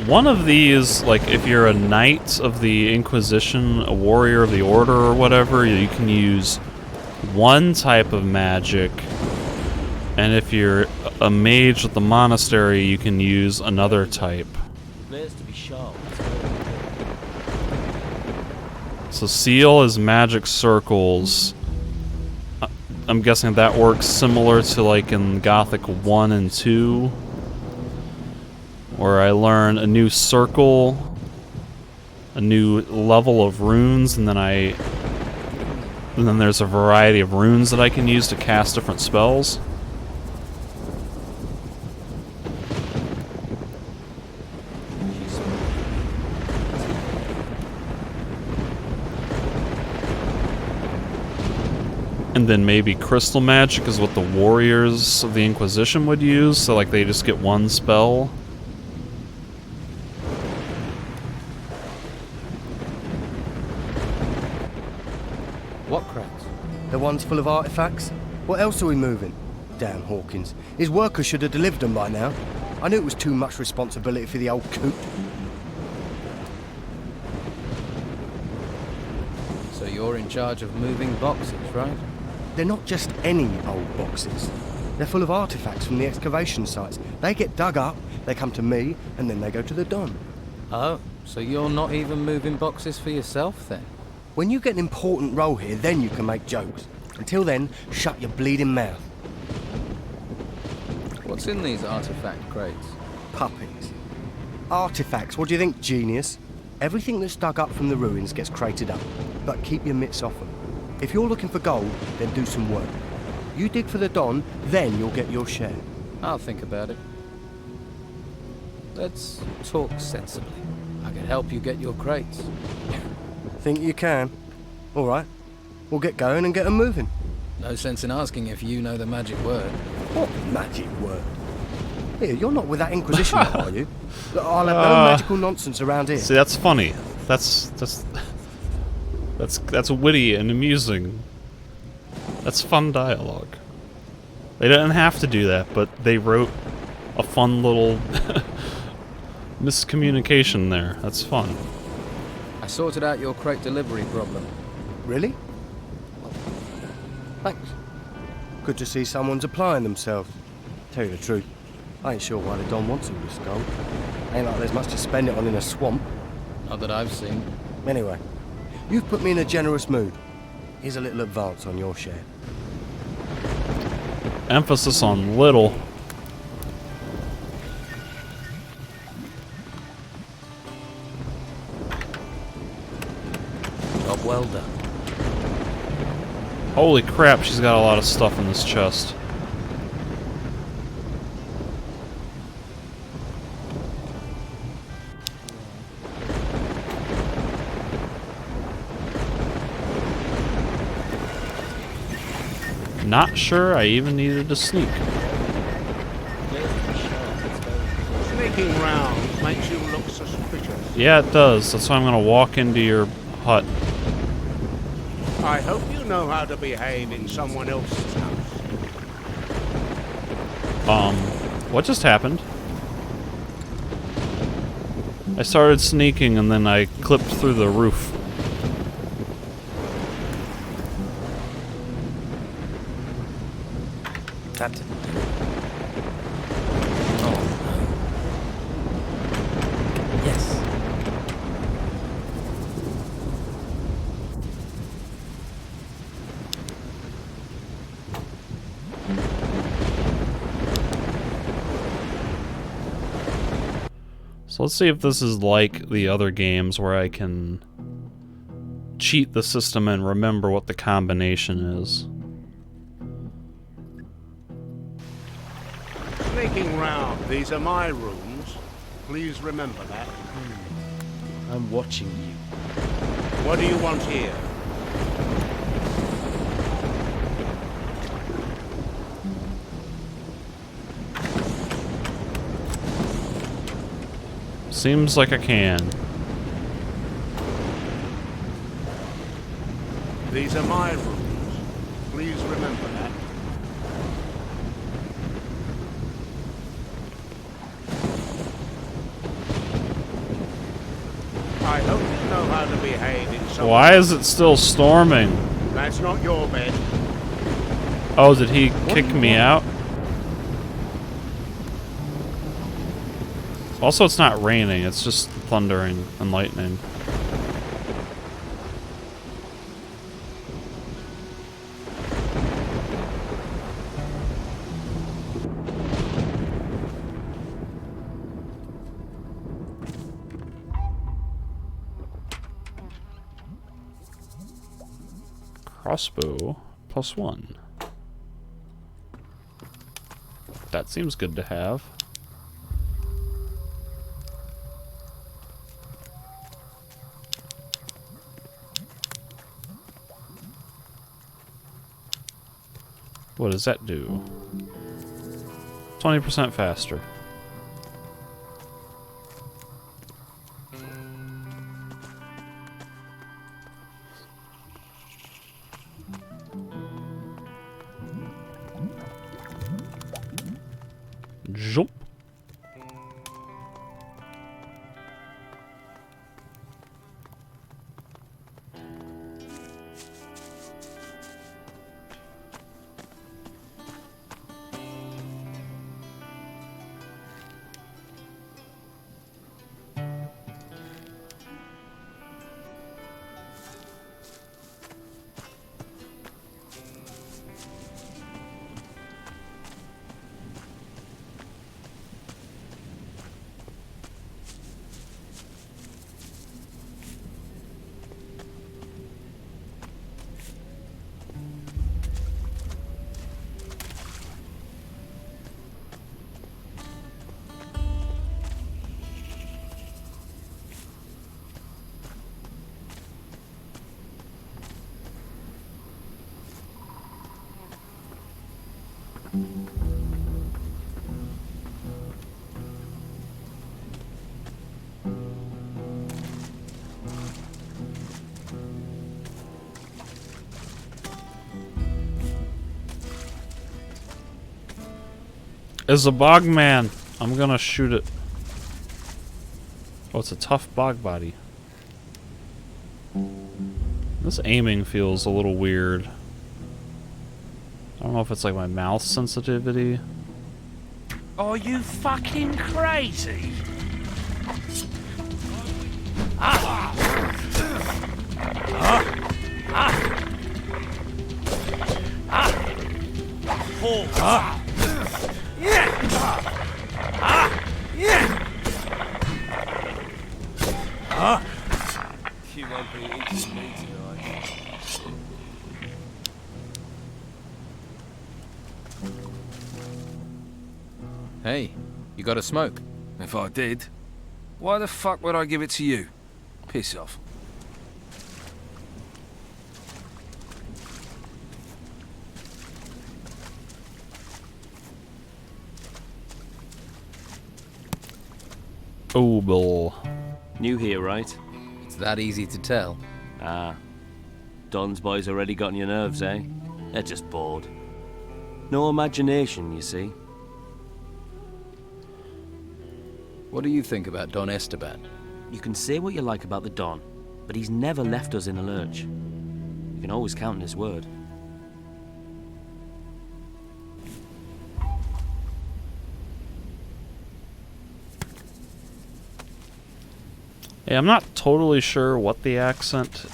one of these, like, if you're a knight of the Inquisition, a warrior of the Order or whatever, you can use one type of magic, and if you're a mage with the monastery, you can use another type. There's to be sharp. So seal is magic circles. I'm guessing that works similar to, like, in Gothic 1 and 2. Where I learn a new circle, a new level of runes, and then there's a variety of runes that I can use to cast different spells. And then maybe crystal magic is what the warriors of the Inquisition would use, so like they just get one spell. The ones full of artifacts? What else are we moving? Damn Hawkins. His workers should have delivered them by now. I knew it was too much responsibility for the old coot. So you're in charge of moving boxes, right? They're not just any old boxes. They're full of artifacts from the excavation sites. They get dug up, they come to me, and then they go to the Don. Oh, so you're not even moving boxes for yourself then? When you get an important role here, then you can make jokes. Until then, shut your bleeding mouth. What's in these artifact crates? Puppies. Artifacts, what do you think, genius? Everything that's dug up from the ruins gets crated up, but keep your mitts off them. If you're looking for gold, then do some work. You dig for the Don, then you'll get your share. I'll think about it. Let's talk sensibly. I can help you get your crates. Think you can? All right. We'll get going and get them moving. No sense in asking if you know the magic word. What magic word? Here, you're not with that Inquisition, are you? I'll have no magical nonsense around here. See, that's funny. That's witty and amusing. That's fun dialogue. They didn't have to do that, but they wrote a fun little miscommunication there. That's fun. I sorted out your crate delivery problem. Really? Thanks. Good to see someone's applying themselves. Tell you the truth, I ain't sure why the Don wants all this gold. Ain't like there's much to spend it on in a swamp. Not that I've seen. Anyway, you've put me in a generous mood. Here's a little advance on your share. Emphasis on little. Job well done. Holy crap, she's got a lot of stuff in this chest. Not sure I even needed to sneak. Sneaking round makes you look suspicious. Yeah, it does. That's why I'm gonna walk into your hut. I hope you know how to behave in someone else's house. What just happened? I started sneaking and then I clipped through the roof. That didn't do it. Yes. So let's see if this is like the other games where I can cheat the system and remember what the combination is. Sneaking round, these are my rooms. Please remember that. I'm watching you. What do you want here? Seems like I can. These are my rooms. Please remember that. I hope you know how to behave in some Why is it still storming? That's not your bed. Oh, did he kick me out? Also, it's not raining, it's just thundering and lightning. Crossbow +1. That seems good to have. What does that do? 20% faster. It's a bog man. I'm gonna shoot it. Oh, it's a tough bog body. This aiming feels a little weird. I don't know if it's like my mouth sensitivity. Are you fucking crazy? You won't be eating me tonight. Hey, you got a smoke? If I did, why the fuck would I give it to you? Piss off. Oh, Bill. New here, right? It's that easy to tell. Ah. Don's boys already got on your nerves, eh? They're just bored. No imagination, you see. What do you think about Don Esteban? You can say what you like about the Don, but he's never left us in a lurch. You can always count on his word. Yeah, I'm not totally sure what the accent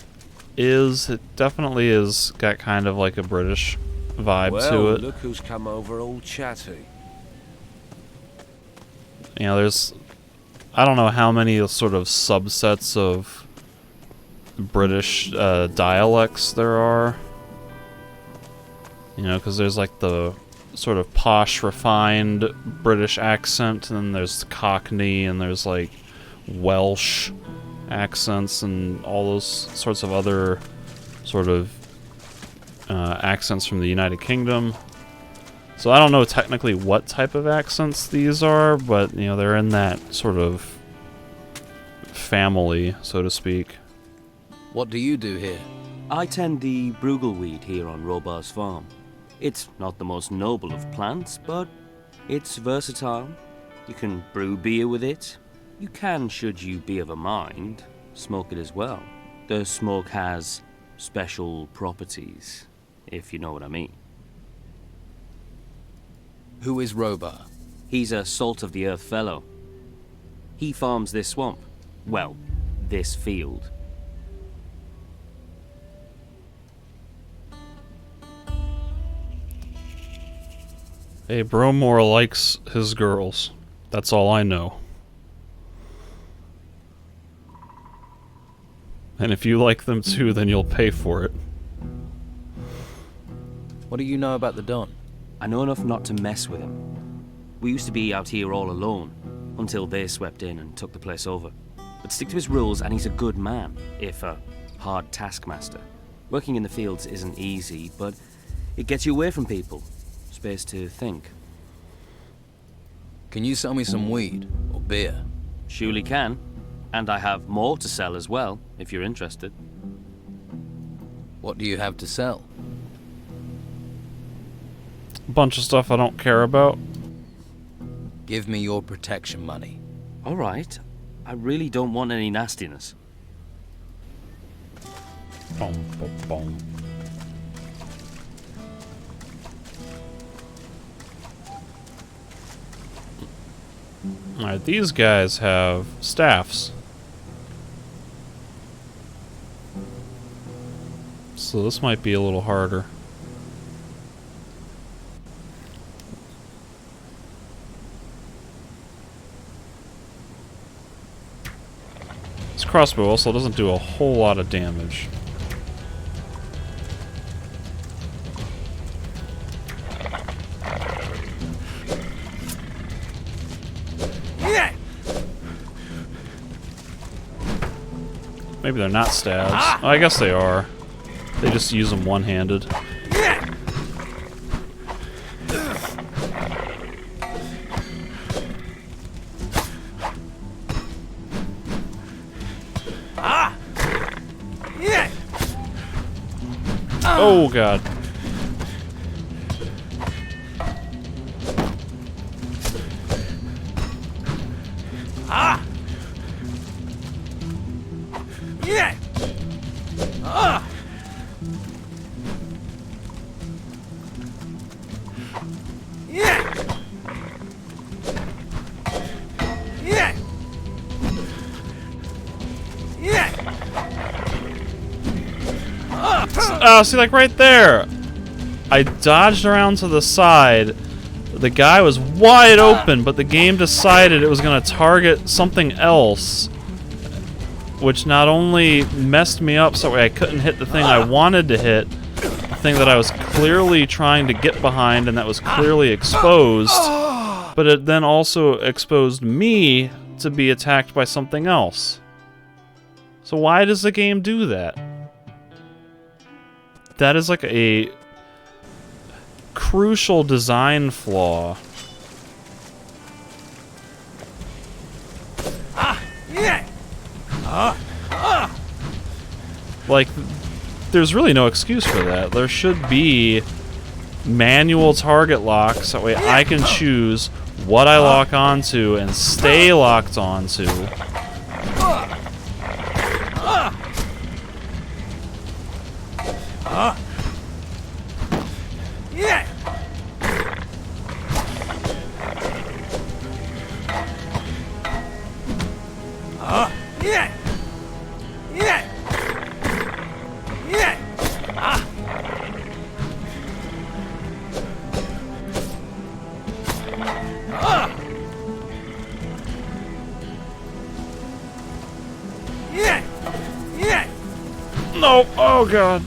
is. It definitely is got kind of like a British vibe to it. Look who's come over all chatty. You know, there's... I don't know how many sort of subsets of British dialects there are. You know, because there's like the sort of posh, refined British accent, and then there's the Cockney, and there's like Welsh accents, and all those sorts of other sort of accents from the United Kingdom. So I don't know technically what type of accents these are, but you know, they're in that sort of family, so to speak. What do you do here? I tend the bruggelweed here on Robar's farm. It's not the most noble of plants, but it's versatile. You can brew beer with it. You can, should you be of a mind, smoke it as well. The smoke has special properties, if you know what I mean. Who is Robar? He's a salt-of-the-earth fellow. He farms this swamp. Well, this field. Hey, Bromore likes his girls. That's all I know. And if you like them too, then you'll pay for it. What do you know about the Don? I know enough not to mess with him. We used to be out here all alone, until they swept in and took the place over. But stick to his rules and he's a good man, if a hard taskmaster. Working in the fields isn't easy, but it gets you away from people. Space to think. Can you sell me some weed or beer? Surely can. And I have more to sell as well, if you're interested. What do you have to sell? A bunch of stuff I don't care about. Give me your protection money. All right. I really don't want any nastiness. Boom, boom, boom. Alright, these guys have staffs. So this might be a little harder. This crossbow also doesn't do a whole lot of damage. Maybe they're not stabs. Oh, I guess they are. They just use them one-handed. Oh god. Yeah. Yeah. Yeah. Yeah. Oh, see, like right there. I dodged around to the side. The guy was wide open, but the game decided it was going to target something else, which not only messed me up so I couldn't hit the thing I wanted to hit, the thing that I was clearly trying to get behind and that was clearly exposed, but it then also exposed me to be attacked by something else. So why does the game do that? That is like a crucial design flaw. Yeah. Like, there's really no excuse for that. There should be manual target locks, that way I can choose what I lock onto and stay locked onto. Yeah. Yeah. Yeah. Yeah. Yeah. Yeah. No! Oh god.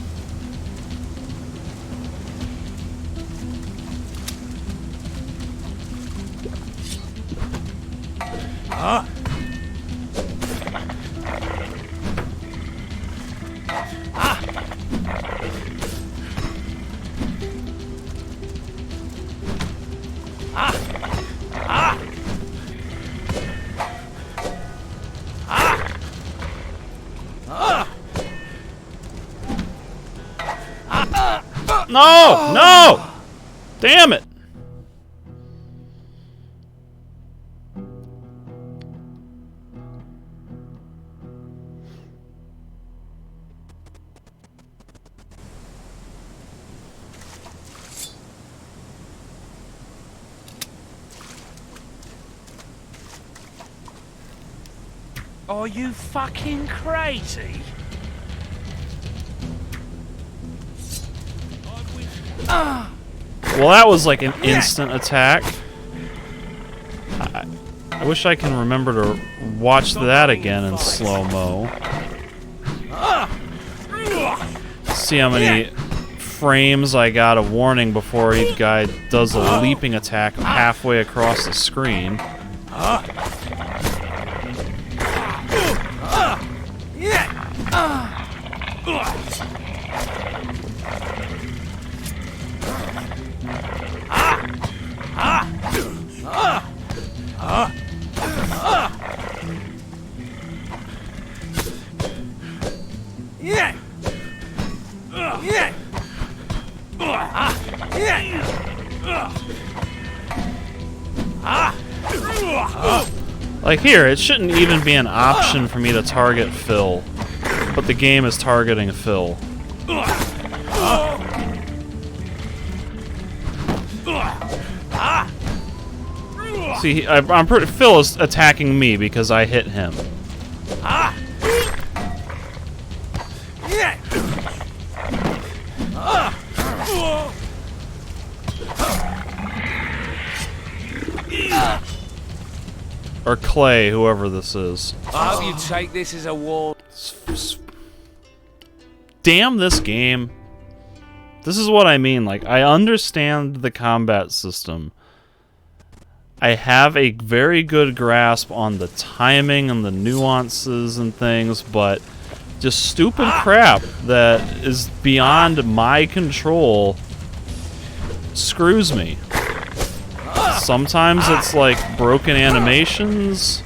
No! No! Damn it! Are you fucking crazy? Well, that was like an instant attack. I wish I can remember to watch that again in slow-mo. See how many frames I got a warning before each guy does a leaping attack halfway across the screen. Like here, it shouldn't even be an option for me to target Phil, but the game is targeting Phil. See, I'm pretty. Phil is attacking me because I hit him. Or Clay, whoever this is. I hope you take this as a warning. Damn this game. This is what I mean. Like, I understand the combat system. I have a very good grasp on the timing and the nuances and things, but just stupid crap that is beyond my control screws me. Sometimes it's like broken animations.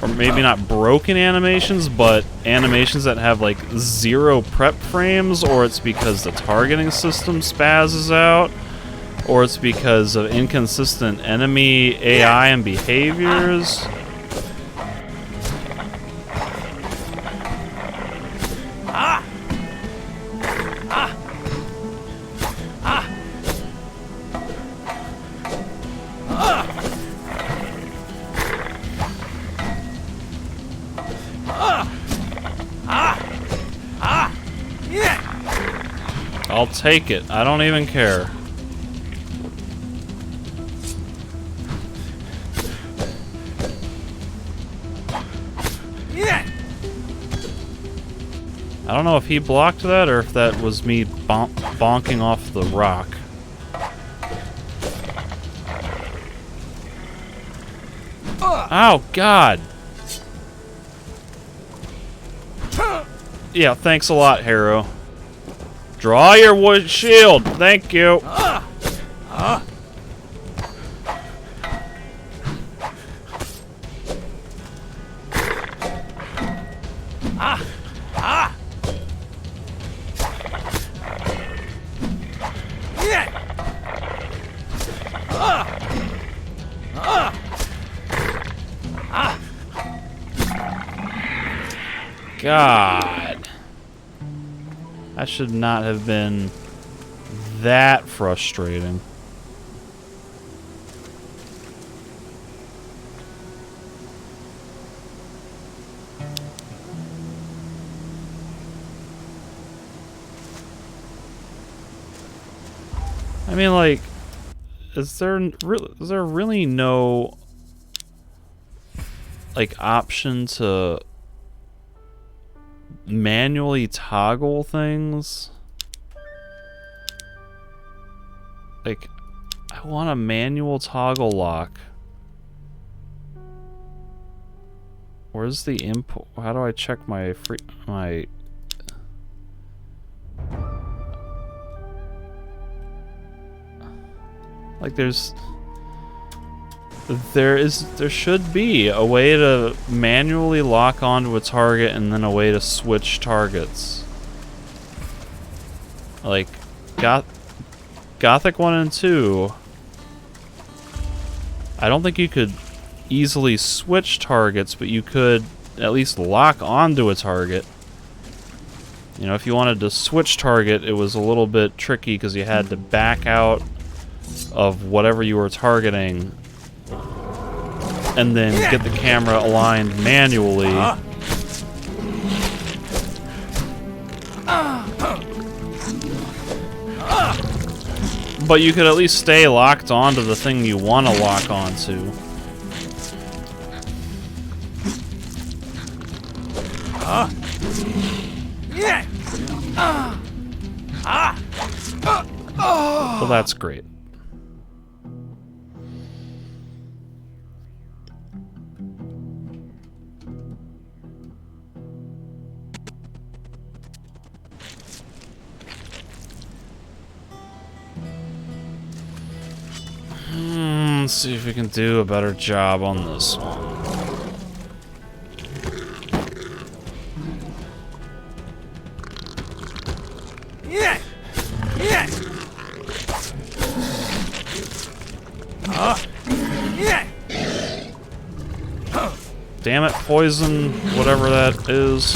or maybe not broken animations, but animations that have like 0 prep frames, or it's because the targeting system spazzes out, or it's because of inconsistent enemy AI and behaviors. I'll take it. I don't even care. I don't know if he blocked that or if that was me bonking off the rock. Oh, God. Yeah, thanks a lot, Harrow. Draw your wood shield. Thank you. God. That should not have been that frustrating. I mean, like, is there really no like option to manually toggle things? Like, I want a manual toggle lock. Where's the input? How do I check my like there should be a way to manually lock onto a target and then a way to switch targets. Like Gothic 1 and 2, I don't think you could easily switch targets, but you could at least lock onto a target. You know, if you wanted to switch target, it was a little bit tricky because you had to back out of whatever you were targeting and then get the camera aligned manually. But you could at least stay locked onto the thing you want to lock onto. Well, that's great. Let's see if we can do a better job on this one. Damn it, poison, whatever that is.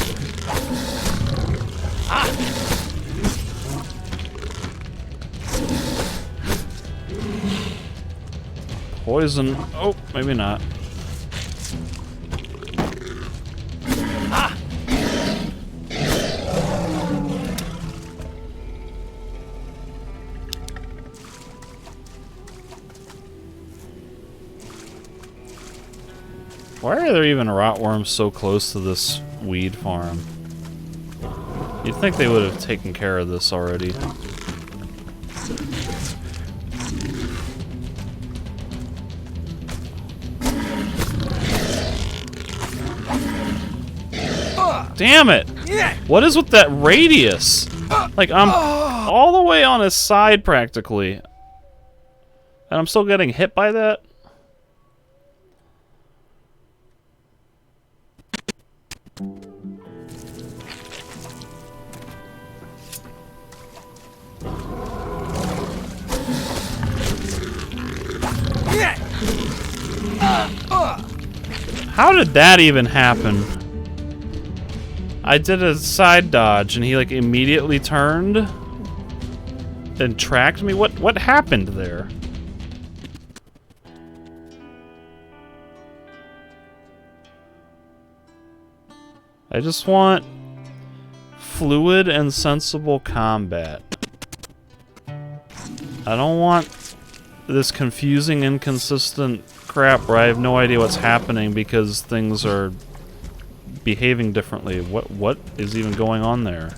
Poison. Oh, maybe not. Why are there even rotworms so close to this weed farm? You'd think they would have taken care of this already. Damn it! What is with that radius? Like, I'm all the way on his side, practically. And I'm still getting hit by that? How did that even happen? I did a side dodge and he like immediately turned and tracked me. What happened there? I just want fluid and sensible combat. I don't want this confusing, inconsistent crap where I have no idea what's happening because things are behaving differently. What is even going on there?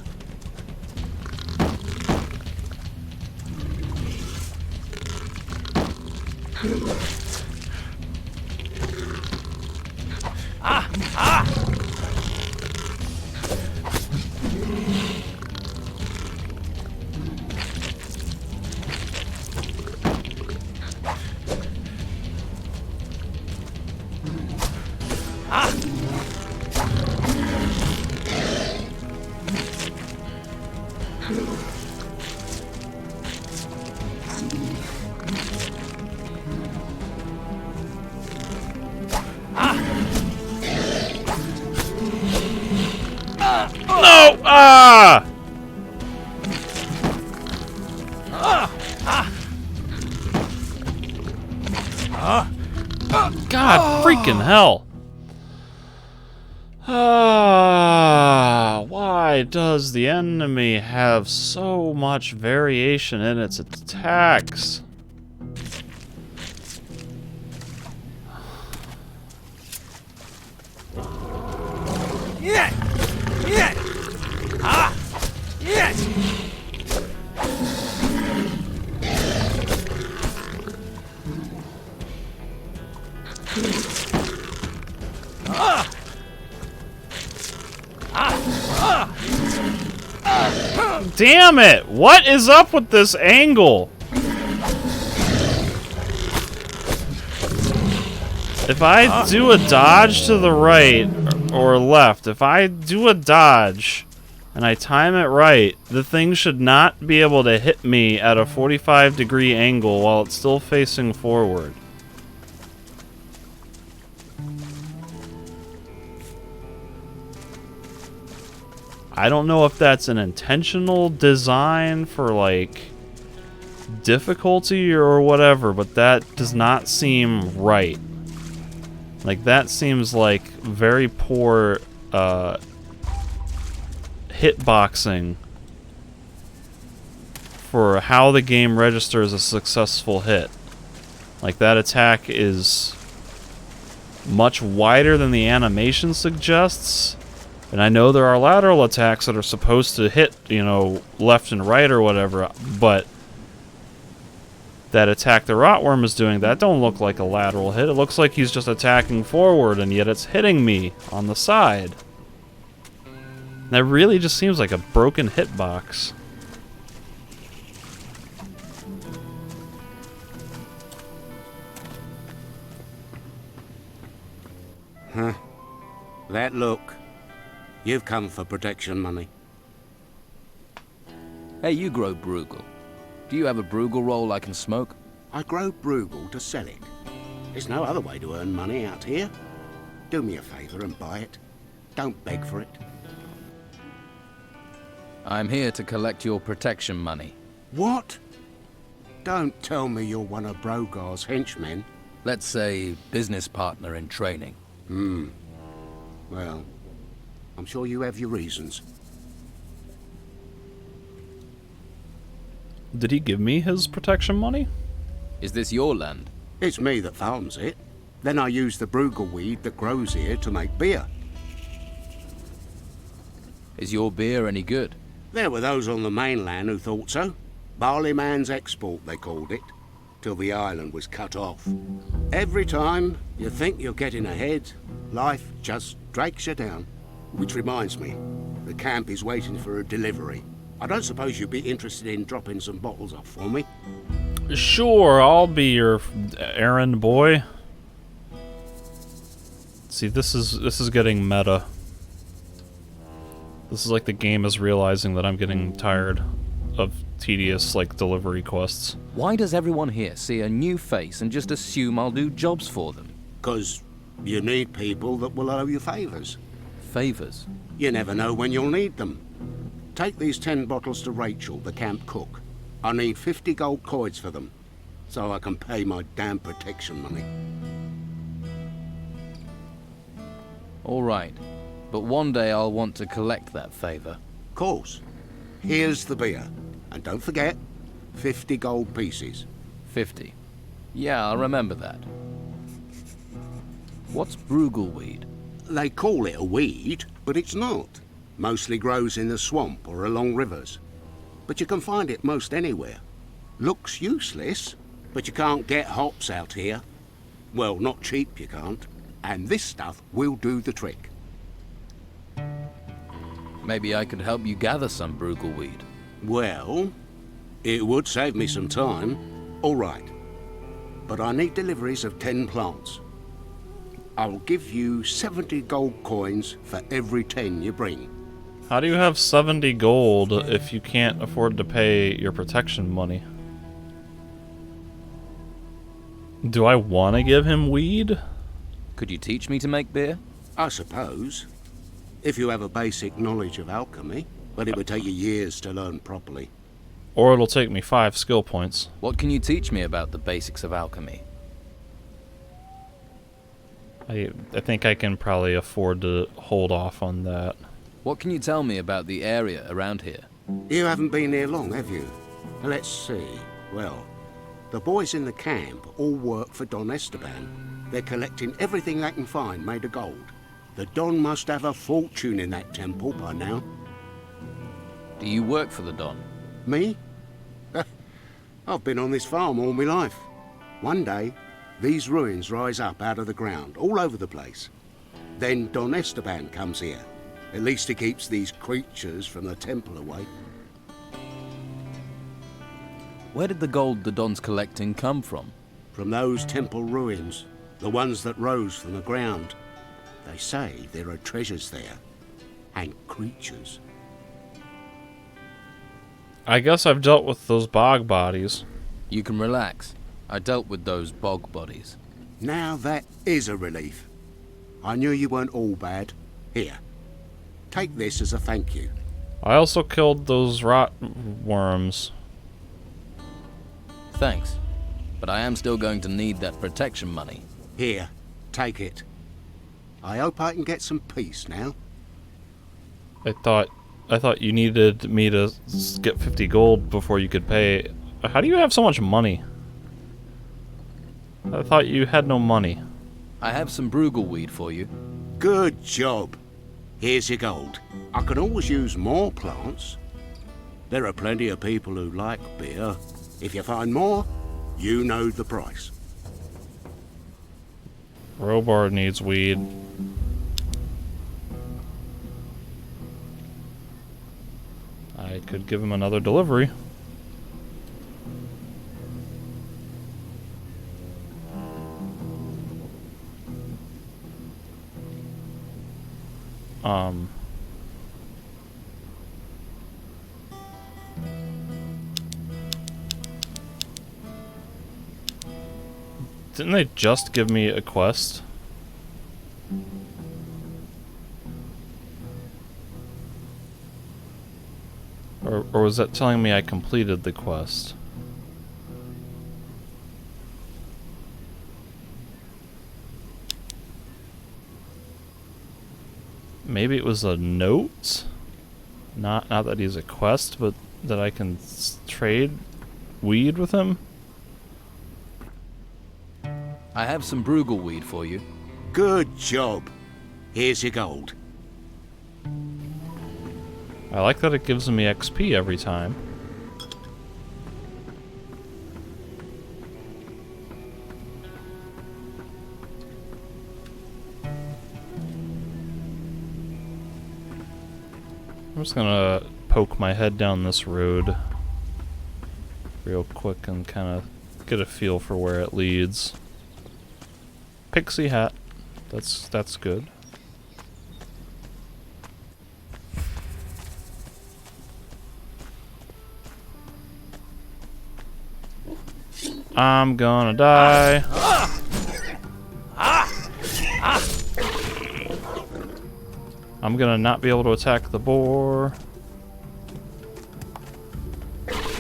No! Ah! God freaking hell. Why does the enemy have so much variation in its attacks? Damn it! What is up with this angle? If I do a dodge to the right or left, if I do a dodge and I time it right, the thing should not be able to hit me at a 45-degree angle while it's still facing forward. I don't know if that's an intentional design for, like, difficulty or whatever, but that does not seem right. Like, that seems like very poor, hitboxing for how the game registers a successful hit. Like, that attack is much wider than the animation suggests. And I know there are lateral attacks that are supposed to hit, you know, left and right or whatever, but that attack the Rotworm is doing, that don't look like a lateral hit. It looks like he's just attacking forward, and yet it's hitting me on the side. That really just seems like a broken hitbox. Huh. That look. You've come for protection money. Hey, you grow Bruegel. Do you have a Bruegel roll I can smoke? I grow Bruegel to sell it. There's no other way to earn money out here. Do me a favour and buy it. Don't beg for it. I'm here to collect your protection money. What? Don't tell me you're one of Brogar's henchmen. Let's say business partner in training. Well, I'm sure you have your reasons. Did he give me his protection money? Is this your land? It's me that farms it. Then I use the Bruegel weed that grows here to make beer. Is your beer any good? There were those on the mainland who thought so. Barleyman's export, they called it, till the island was cut off. Every time you think you're getting ahead, life just drags you down. Which reminds me, the camp is waiting for a delivery. I don't suppose you'd be interested in dropping some bottles off for me? Sure, I'll be your errand boy. See, this is getting meta. This is like the game is realizing that I'm getting tired of tedious, like, delivery quests. Why does everyone here see a new face and just assume I'll do jobs for them? 'Cause you need people that will owe you favours. Favours? You never know when you'll need them. Take these 10 bottles to Rachel, the camp cook. I need 50 gold coins for them, so I can pay my damn protection money. All right, but one day I'll want to collect that favour. Course. Here's the beer. And don't forget, 50 gold pieces. 50. Yeah, I'll remember that. What's bruggelweed? They call it a weed, but it's not. Mostly grows in the swamp or along rivers. But you can find it most anywhere. Looks useless, but you can't get hops out here. Well, not cheap you can't. And this stuff will do the trick. Maybe I could help you gather some bruggelweed. Well, it would save me some time. All right. But I need deliveries of 10 plants. I'll give you 70 gold coins for every 10 you bring. How do you have 70 gold if you can't afford to pay your protection money? Do I want to give him weed? Could you teach me to make beer? I suppose. If you have a basic knowledge of alchemy, but it would take you years to learn properly. Or it'll take me 5 skill points. What can you teach me about the basics of alchemy? I think I can probably afford to hold off on that. What can you tell me about the area around here? You haven't been here long, have you? Let's see. Well, the boys in the camp all work for Don Esteban. They're collecting everything they can find made of gold. The Don must have a fortune in that temple by now. Do you work for the Don? Me? I've been on this farm all my life. One day, these ruins rise up out of the ground, all over the place. Then Don Esteban comes here. At least he keeps these creatures from the temple away. Where did the gold the Don's collecting come from? From those temple ruins, the ones that rose from the ground. They say there are treasures there, and creatures. I guess I've dealt with those bog bodies. You can relax. I dealt with those bog bodies. Now that is a relief. I knew you weren't all bad. Here, take this as a thank you. I also killed those rot worms. Thanks, but I am still going to need that protection money. Here, take it. I hope I can get some peace now. I thought you needed me to get 50 gold before you could pay. How do you have so much money? I thought you had no money. I have some bruggelweed for you. Good job. Here's your gold. I can always use more plants. There are plenty of people who like beer. If you find more, you know the price. Robar needs weed. I could give him another delivery. Didn't they just give me a quest? Or was that telling me I completed the quest? Maybe it was a note? Not that he's a quest, but that I can trade weed with him? I have some bruggelweed for you. Good job. Here's your gold. I like that it gives me XP every time. I'm just gonna poke my head down this road real quick and kind of get a feel for where it leads. Pixie hat. That's good. I'm gonna die. I'm gonna not be able to attack the boar.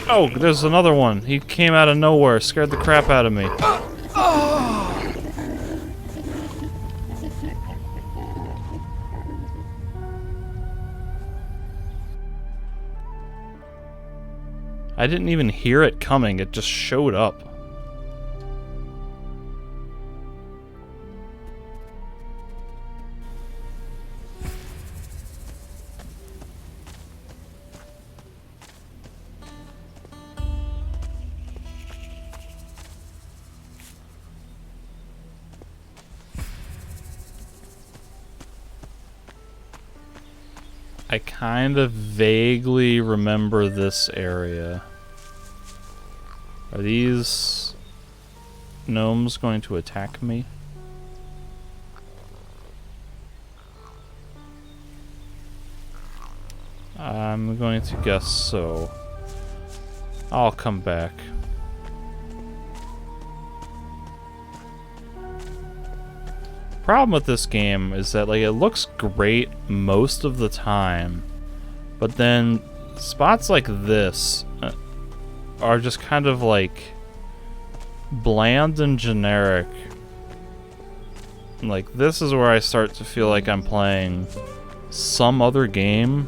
Oh, there's another one. He came out of nowhere, scared the crap out of me. I didn't even hear it coming, it just showed up. I kind of vaguely remember this area. Are these gnomes going to attack me? I'm going to guess so. I'll come back. Problem with this game is that like it looks great most of the time, but then spots like this are just kind of like bland and generic. Like this is where I start to feel like I'm playing some other game.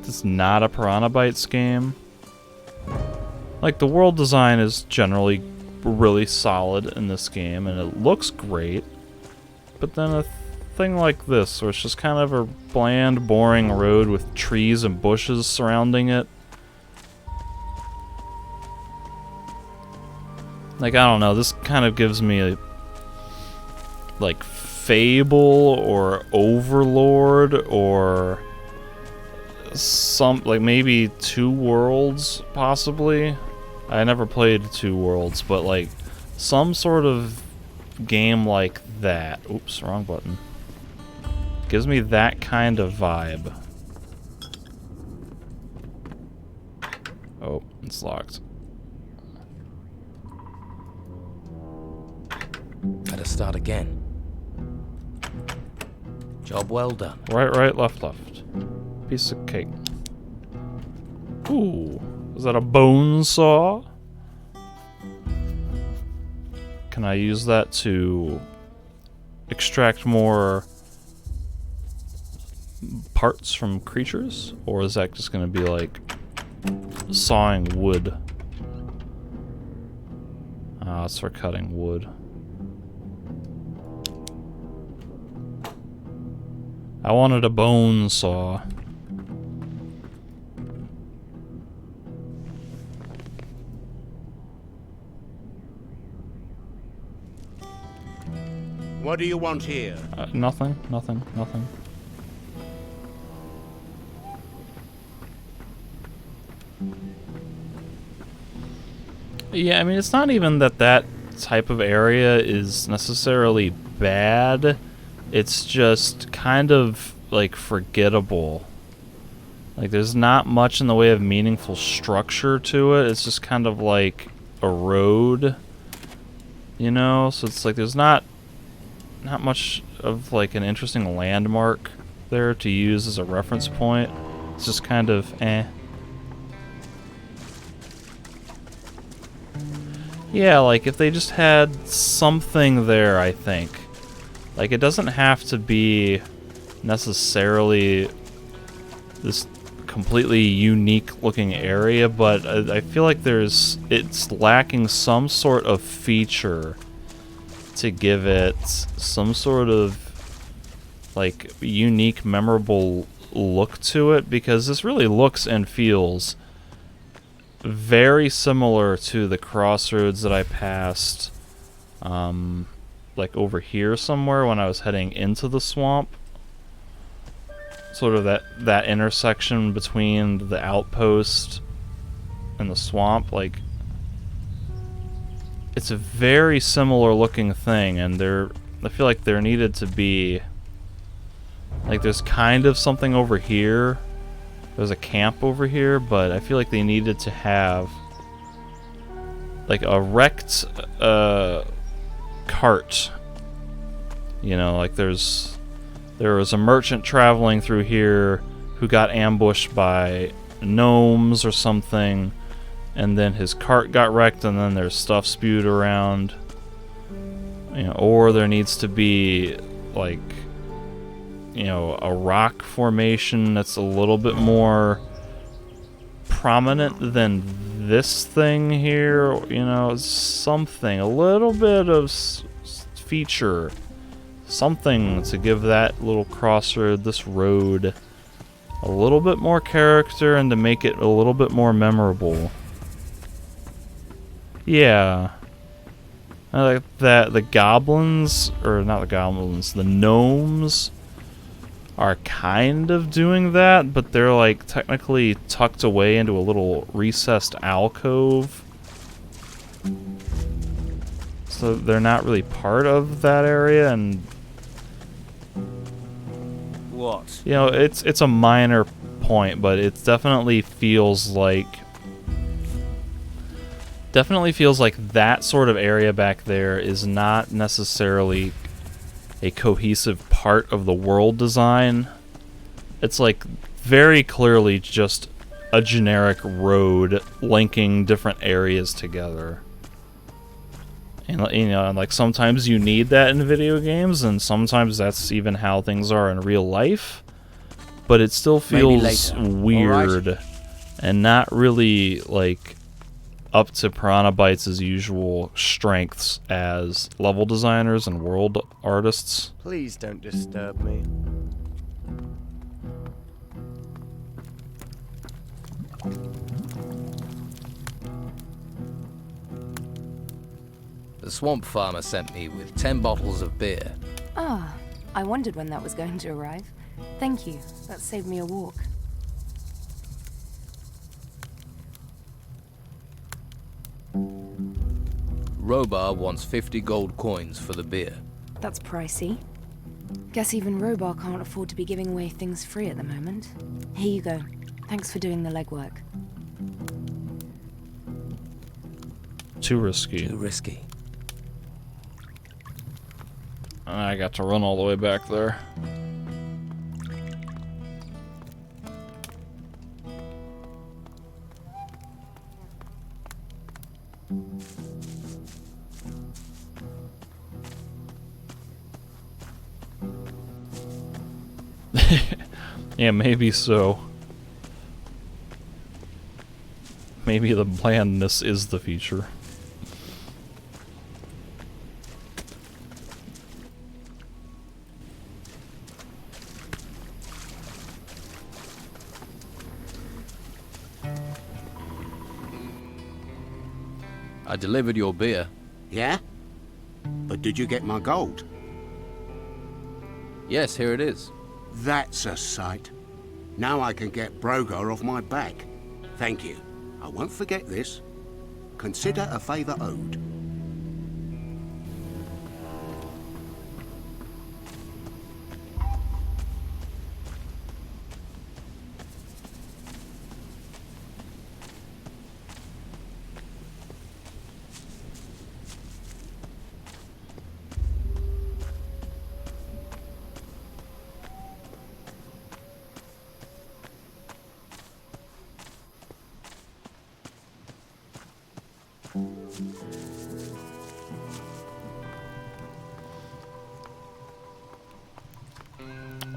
It's not a Piranha Bytes game. Like the world design is generally really solid in this game and it looks great. But then a thing like this, where it's just kind of a bland, boring road with trees and bushes surrounding it. Like, I don't know, this kind of gives me a, like, Fable or Overlord or some, like, maybe Two Worlds, possibly. I never played Two Worlds, but, like, some sort of game like that. Oops, wrong button. Gives me that kind of vibe. Oh, it's locked. Better start again. Job well done. Right, left. Piece of cake. Ooh, is that a bone saw? Can I use that to extract more parts from creatures? Or is that just going to be like sawing wood? Ah, it's for cutting wood. I wanted a bone saw. What do you want here? Nothing. Yeah, I mean, it's not even that that type of area is necessarily bad. It's just kind of, like, forgettable. Like, there's not much in the way of meaningful structure to it. It's just kind of like a road, you know? So it's like there's not much of, like, an interesting landmark there to use as a reference point. It's just kind of, eh. Yeah, like, if they just had something there, I think. Like, it doesn't have to be necessarily this completely unique looking area, but I feel like it's lacking some sort of feature to give it some sort of, like, unique, memorable look to it, because this really looks and feels very similar to the crossroads that I passed, like over here somewhere when I was heading into the swamp. Sort of that intersection between the outpost and the swamp, like, it's a very similar looking thing, and I feel like there needed to be, like, there's kind of something over here. There's a camp over here, but I feel like they needed to have like a wrecked cart. You know, like there was a merchant traveling through here who got ambushed by gnomes or something, and then his cart got wrecked, and then there's stuff spewed around. You know, or there needs to be like, you know, a rock formation that's a little bit more prominent than this thing here. You know, something, a little bit of feature, something to give that little crossroad, this road, a little bit more character and to make it a little bit more memorable. Yeah. I like that the goblins, or not the goblins, the gnomes are kind of doing that, but they're like technically tucked away into a little recessed alcove. So they're not really part of that area, and What? you know, it's a minor point, but it definitely feels like that sort of area back there is not necessarily a cohesive part of the world design. It's like very clearly just a generic road linking different areas together. And you know, like sometimes you need that in video games, and sometimes that's even how things are in real life. But it still feels weird and not really like up to Piranha Bytes' usual strengths as level designers and world artists. Please don't disturb me. The swamp farmer sent me with 10 bottles of beer. Ah, I wondered when that was going to arrive. Thank you. That saved me a walk. Robar wants 50 gold coins for the beer. That's pricey. Guess even Robar can't afford to be giving away things free at the moment. Here you go. Thanks for doing the legwork. Too risky. Too risky. I got to run all the way back there. Yeah, maybe so. Maybe the blandness is the feature. I delivered your beer. Yeah? But did you get my gold? Yes, here it is. That's a sight. Now I can get Brogar off my back. Thank you. I won't forget this. Consider a favour owed.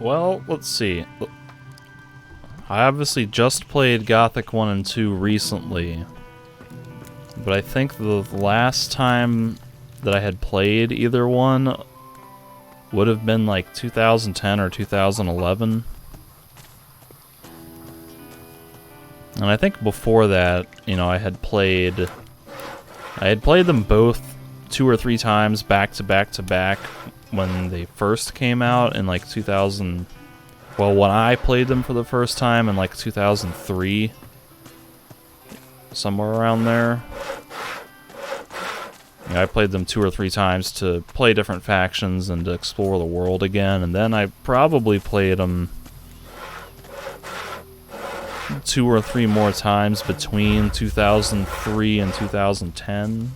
Well, let's see. I obviously just played Gothic 1 and 2 recently, but I think the last time that I had played either one would have been like 2010 or 2011. And I think before that, you know, I had played them both 2 or 3 times back to back to back when they first came out in like 2000. Well, when I played them for the first time in like 2003, somewhere around there. Yeah, I played them 2 or 3 times to play different factions and to explore the world again, and then I probably played them 2 or 3 more times between 2003 and 2010.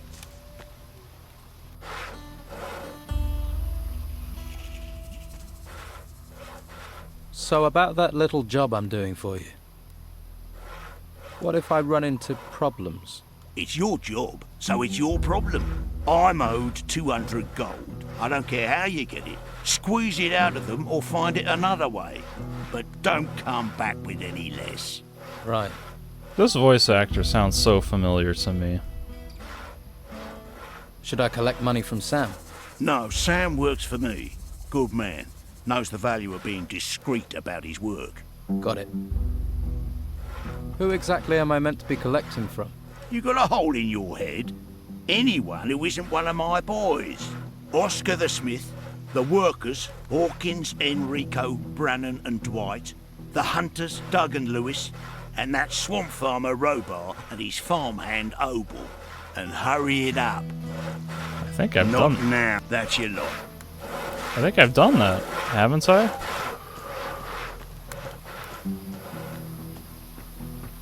So about that little job I'm doing for you. What if I run into problems? It's your job, so it's your problem. I'm owed 200 gold. I don't care how you get it. Squeeze it out of them or find it another way. But don't come back with any less. Right. This voice actor sounds so familiar to me. Should I collect money from Sam? No, Sam works for me. Good man. Knows the value of being discreet about his work. Got it. Who exactly am I meant to be collecting from? You got a hole in your head? Anyone who isn't one of my boys. Oscar the Smith, the workers, Hawkins, Enrico, Brannan and Dwight, the hunters, Doug and Lewis, and that swamp farmer Robar and his farmhand Obel. And hurry it up. I think I've Not done. now, that's your lot. I think I've done that, haven't I?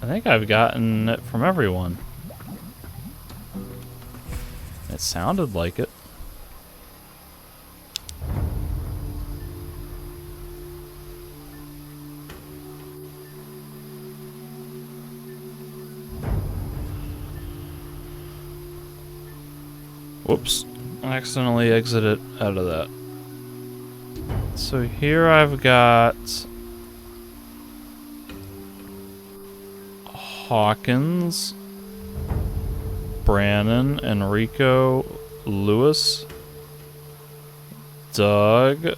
I think I've gotten it from everyone. It sounded like it. Whoops. I accidentally exited out of that. So here I've got Hawkins, Brannon, Enrico, Lewis, Doug,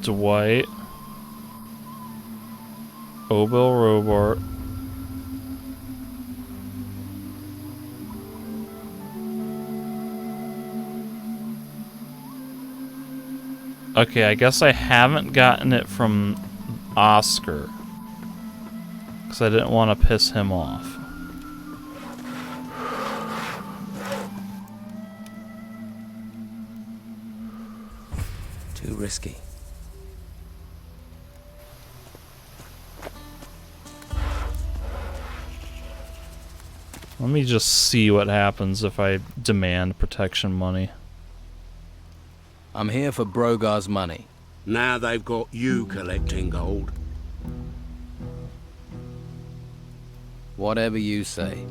Dwight, Obel Robart, okay, I guess I haven't gotten it from Oscar. Because I didn't want to piss him off. Too risky. Let me just see what happens if I demand protection money. I'm here for Brogar's money. Now they've got you collecting gold. Whatever you say.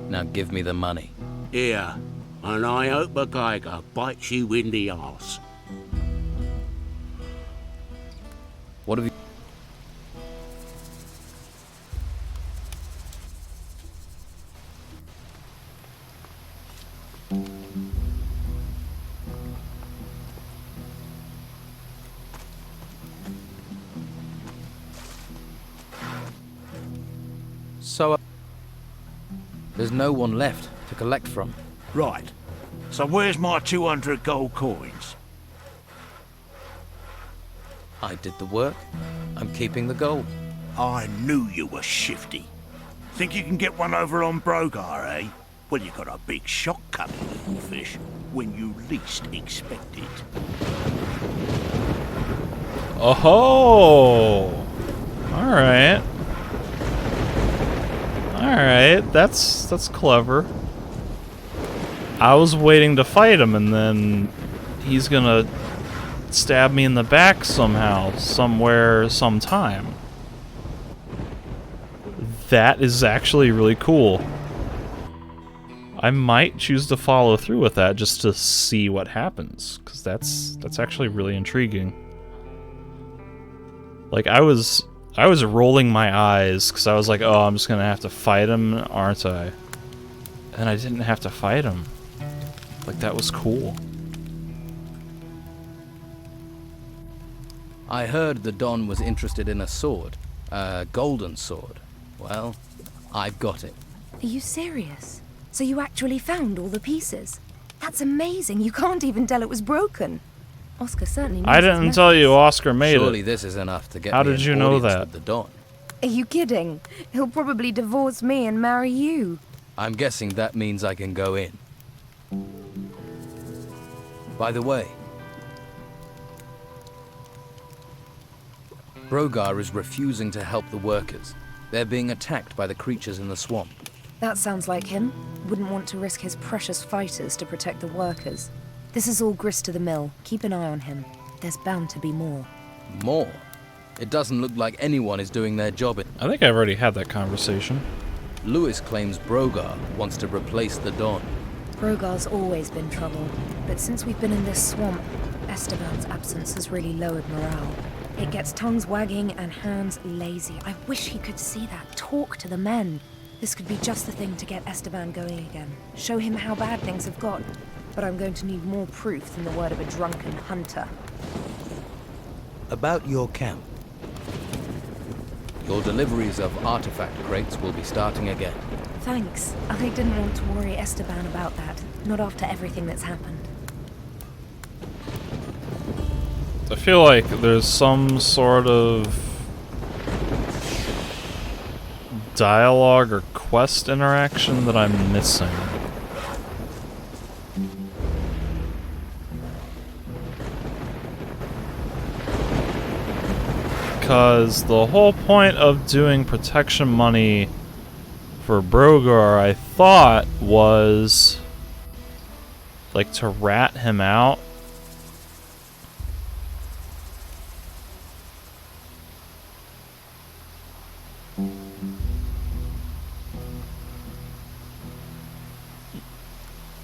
Now give me the money. Here, and I hope a Geiger bites you in the arse. What have you... So, there's no one left to collect from. Right. So where's my 200 gold coins? I did the work. I'm keeping the gold. I knew you were shifty. Think you can get one over on Brogar, eh? Well, you got a big shock coming, little fish, when you least expect it. Oh! Alright. Alright, that's clever. I was waiting to fight him and then he's gonna stab me in the back somehow, somewhere, sometime. That is actually really cool. I might choose to follow through with that just to see what happens, because that's actually really intriguing. Like, I was rolling my eyes because I was like, oh, I'm just gonna have to fight him, aren't I? And I didn't have to fight him. Like, that was cool. I heard the Don was interested in a sword. A golden sword. Well, I've got it. Are you serious? So you actually found all the pieces? That's amazing. You can't even tell it was broken. Oscar certainly knows I didn't tell you Oscar made Surely it. this is enough to get How me did an you know audience that? with the Don. Are you kidding? He'll probably divorce me and marry you. I'm guessing that means I can go in. By the way, Brogar is refusing to help the workers. They're being attacked by the creatures in the swamp. That sounds like him. Wouldn't want to risk his precious fighters to protect the workers. This is all grist to the mill. Keep an eye on him. There's bound to be more. More? It doesn't look like anyone is doing their job. I think I've already had that conversation. Lewis claims Brogar wants to replace the Don. Brogar's always been trouble, but since we've been in this swamp, Esteban's absence has really lowered morale. It gets tongues wagging and hands lazy. I wish he could see that. Talk to the men. This could be just the thing to get Esteban going again. Show him how bad things have got. But I'm going to need more proof than the word of a drunken hunter. About your camp. Your deliveries of artifact crates will be starting again. Thanks. I didn't want to worry Esteban about that. Not after everything that's happened. I feel like there's some sort of dialogue or quest interaction that I'm missing. Because the whole point of doing protection money for Brogar, I thought, was like to rat him out.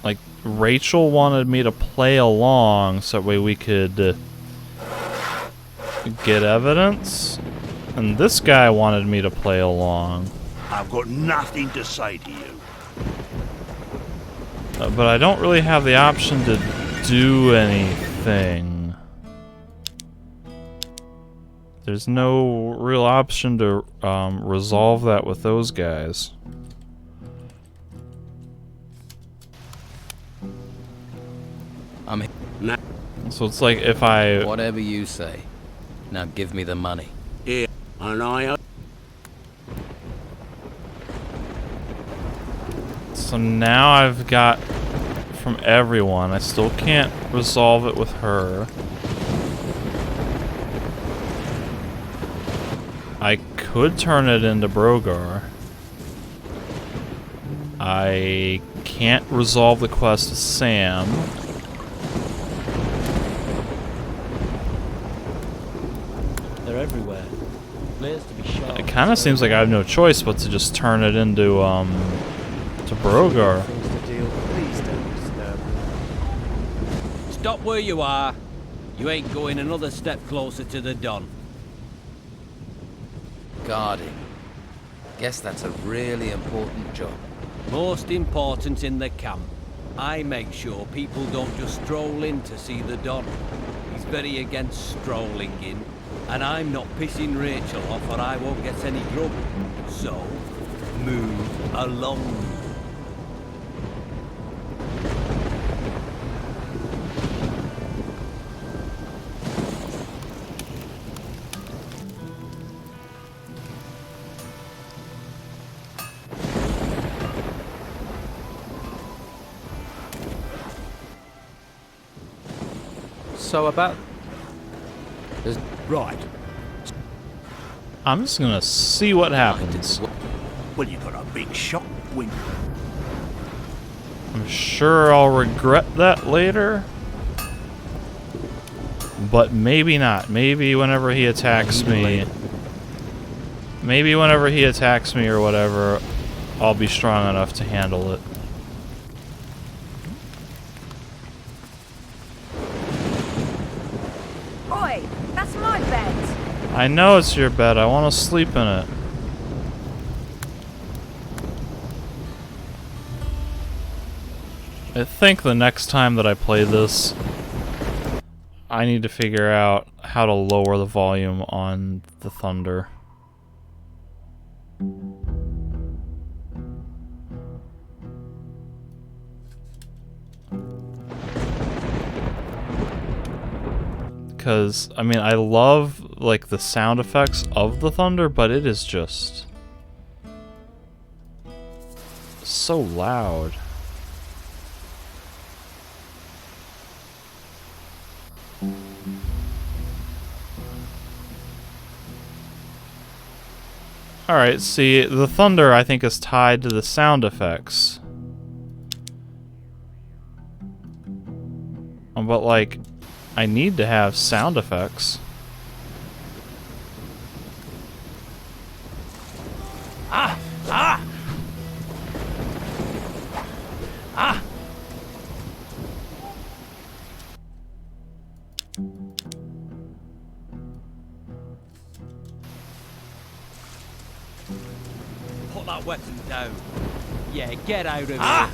Like, Rachel wanted me to play along so that way we could get evidence, and this guy wanted me to play along. I've got nothing to say to you. But I don't really have the option to do anything. There's no real option to resolve that with those guys. So it's like if I... Whatever you say. Now give me the money. Yeah, and I... So now I've got from everyone. I still can't resolve it with her. I could turn it into Brogar. I can't resolve the quest with Sam. They're everywhere. Players to be shot. It kind of seems like I have no choice but to just turn it into to Brogar. Please don't disturb me. Stop where you are. You ain't going another step closer to the Don. Guarding. Guess that's a really important job. Most important in the camp. I make sure people don't just stroll in to see the Don. He's very against strolling in, and I'm not pissing Rachel off or I won't get any grub. So, move along. So about... Right. I'm just gonna see what happens. Well, you got a big shot window. I'm sure I'll regret that later. But maybe not. Maybe whenever he attacks me... Maybe whenever he attacks me or whatever, I'll be strong enough to handle it. Oi, that's my bed. I know it's your bed. I want to sleep in it. I think the next time that I play this, I need to figure out how to lower the volume on the thunder. Because, I mean, I love, like, the sound effects of the thunder, but it is just so loud. Alright, see, the thunder I think is tied to the sound effects. But like, I need to have sound effects. Ah! Ah! Ah! Put that weapon down. Yeah, get out of here.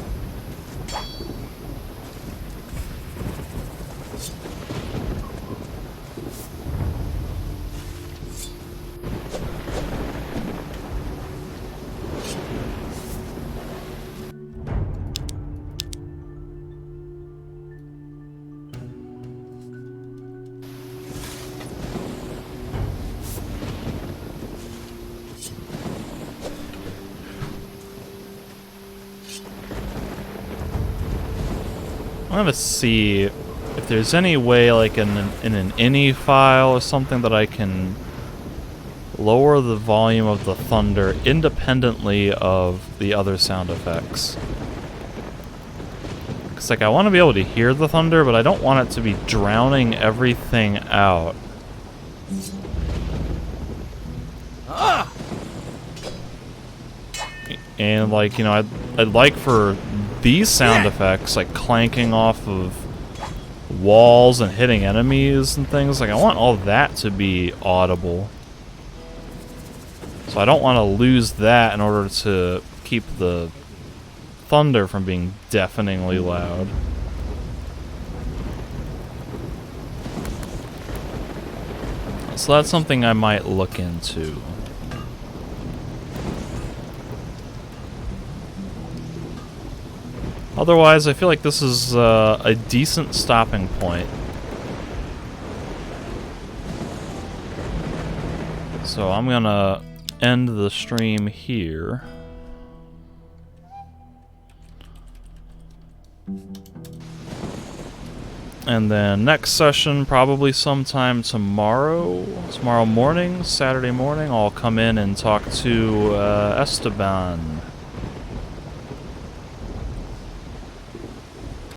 I'm gonna see if there's any way, like in an INI file or something, that I can lower the volume of the thunder independently of the other sound effects. Cause like I want to be able to hear the thunder, but I don't want it to be drowning everything out. And like, you know, I'd like for these sound effects, like clanking off of walls and hitting enemies and things, like I want all that to be audible. So I don't want to lose that in order to keep the thunder from being deafeningly loud. So that's something I might look into. Otherwise, I feel like this is a decent stopping point. So I'm gonna end the stream here. And then next session, probably sometime tomorrow morning, Saturday morning, I'll come in and talk to Esteban.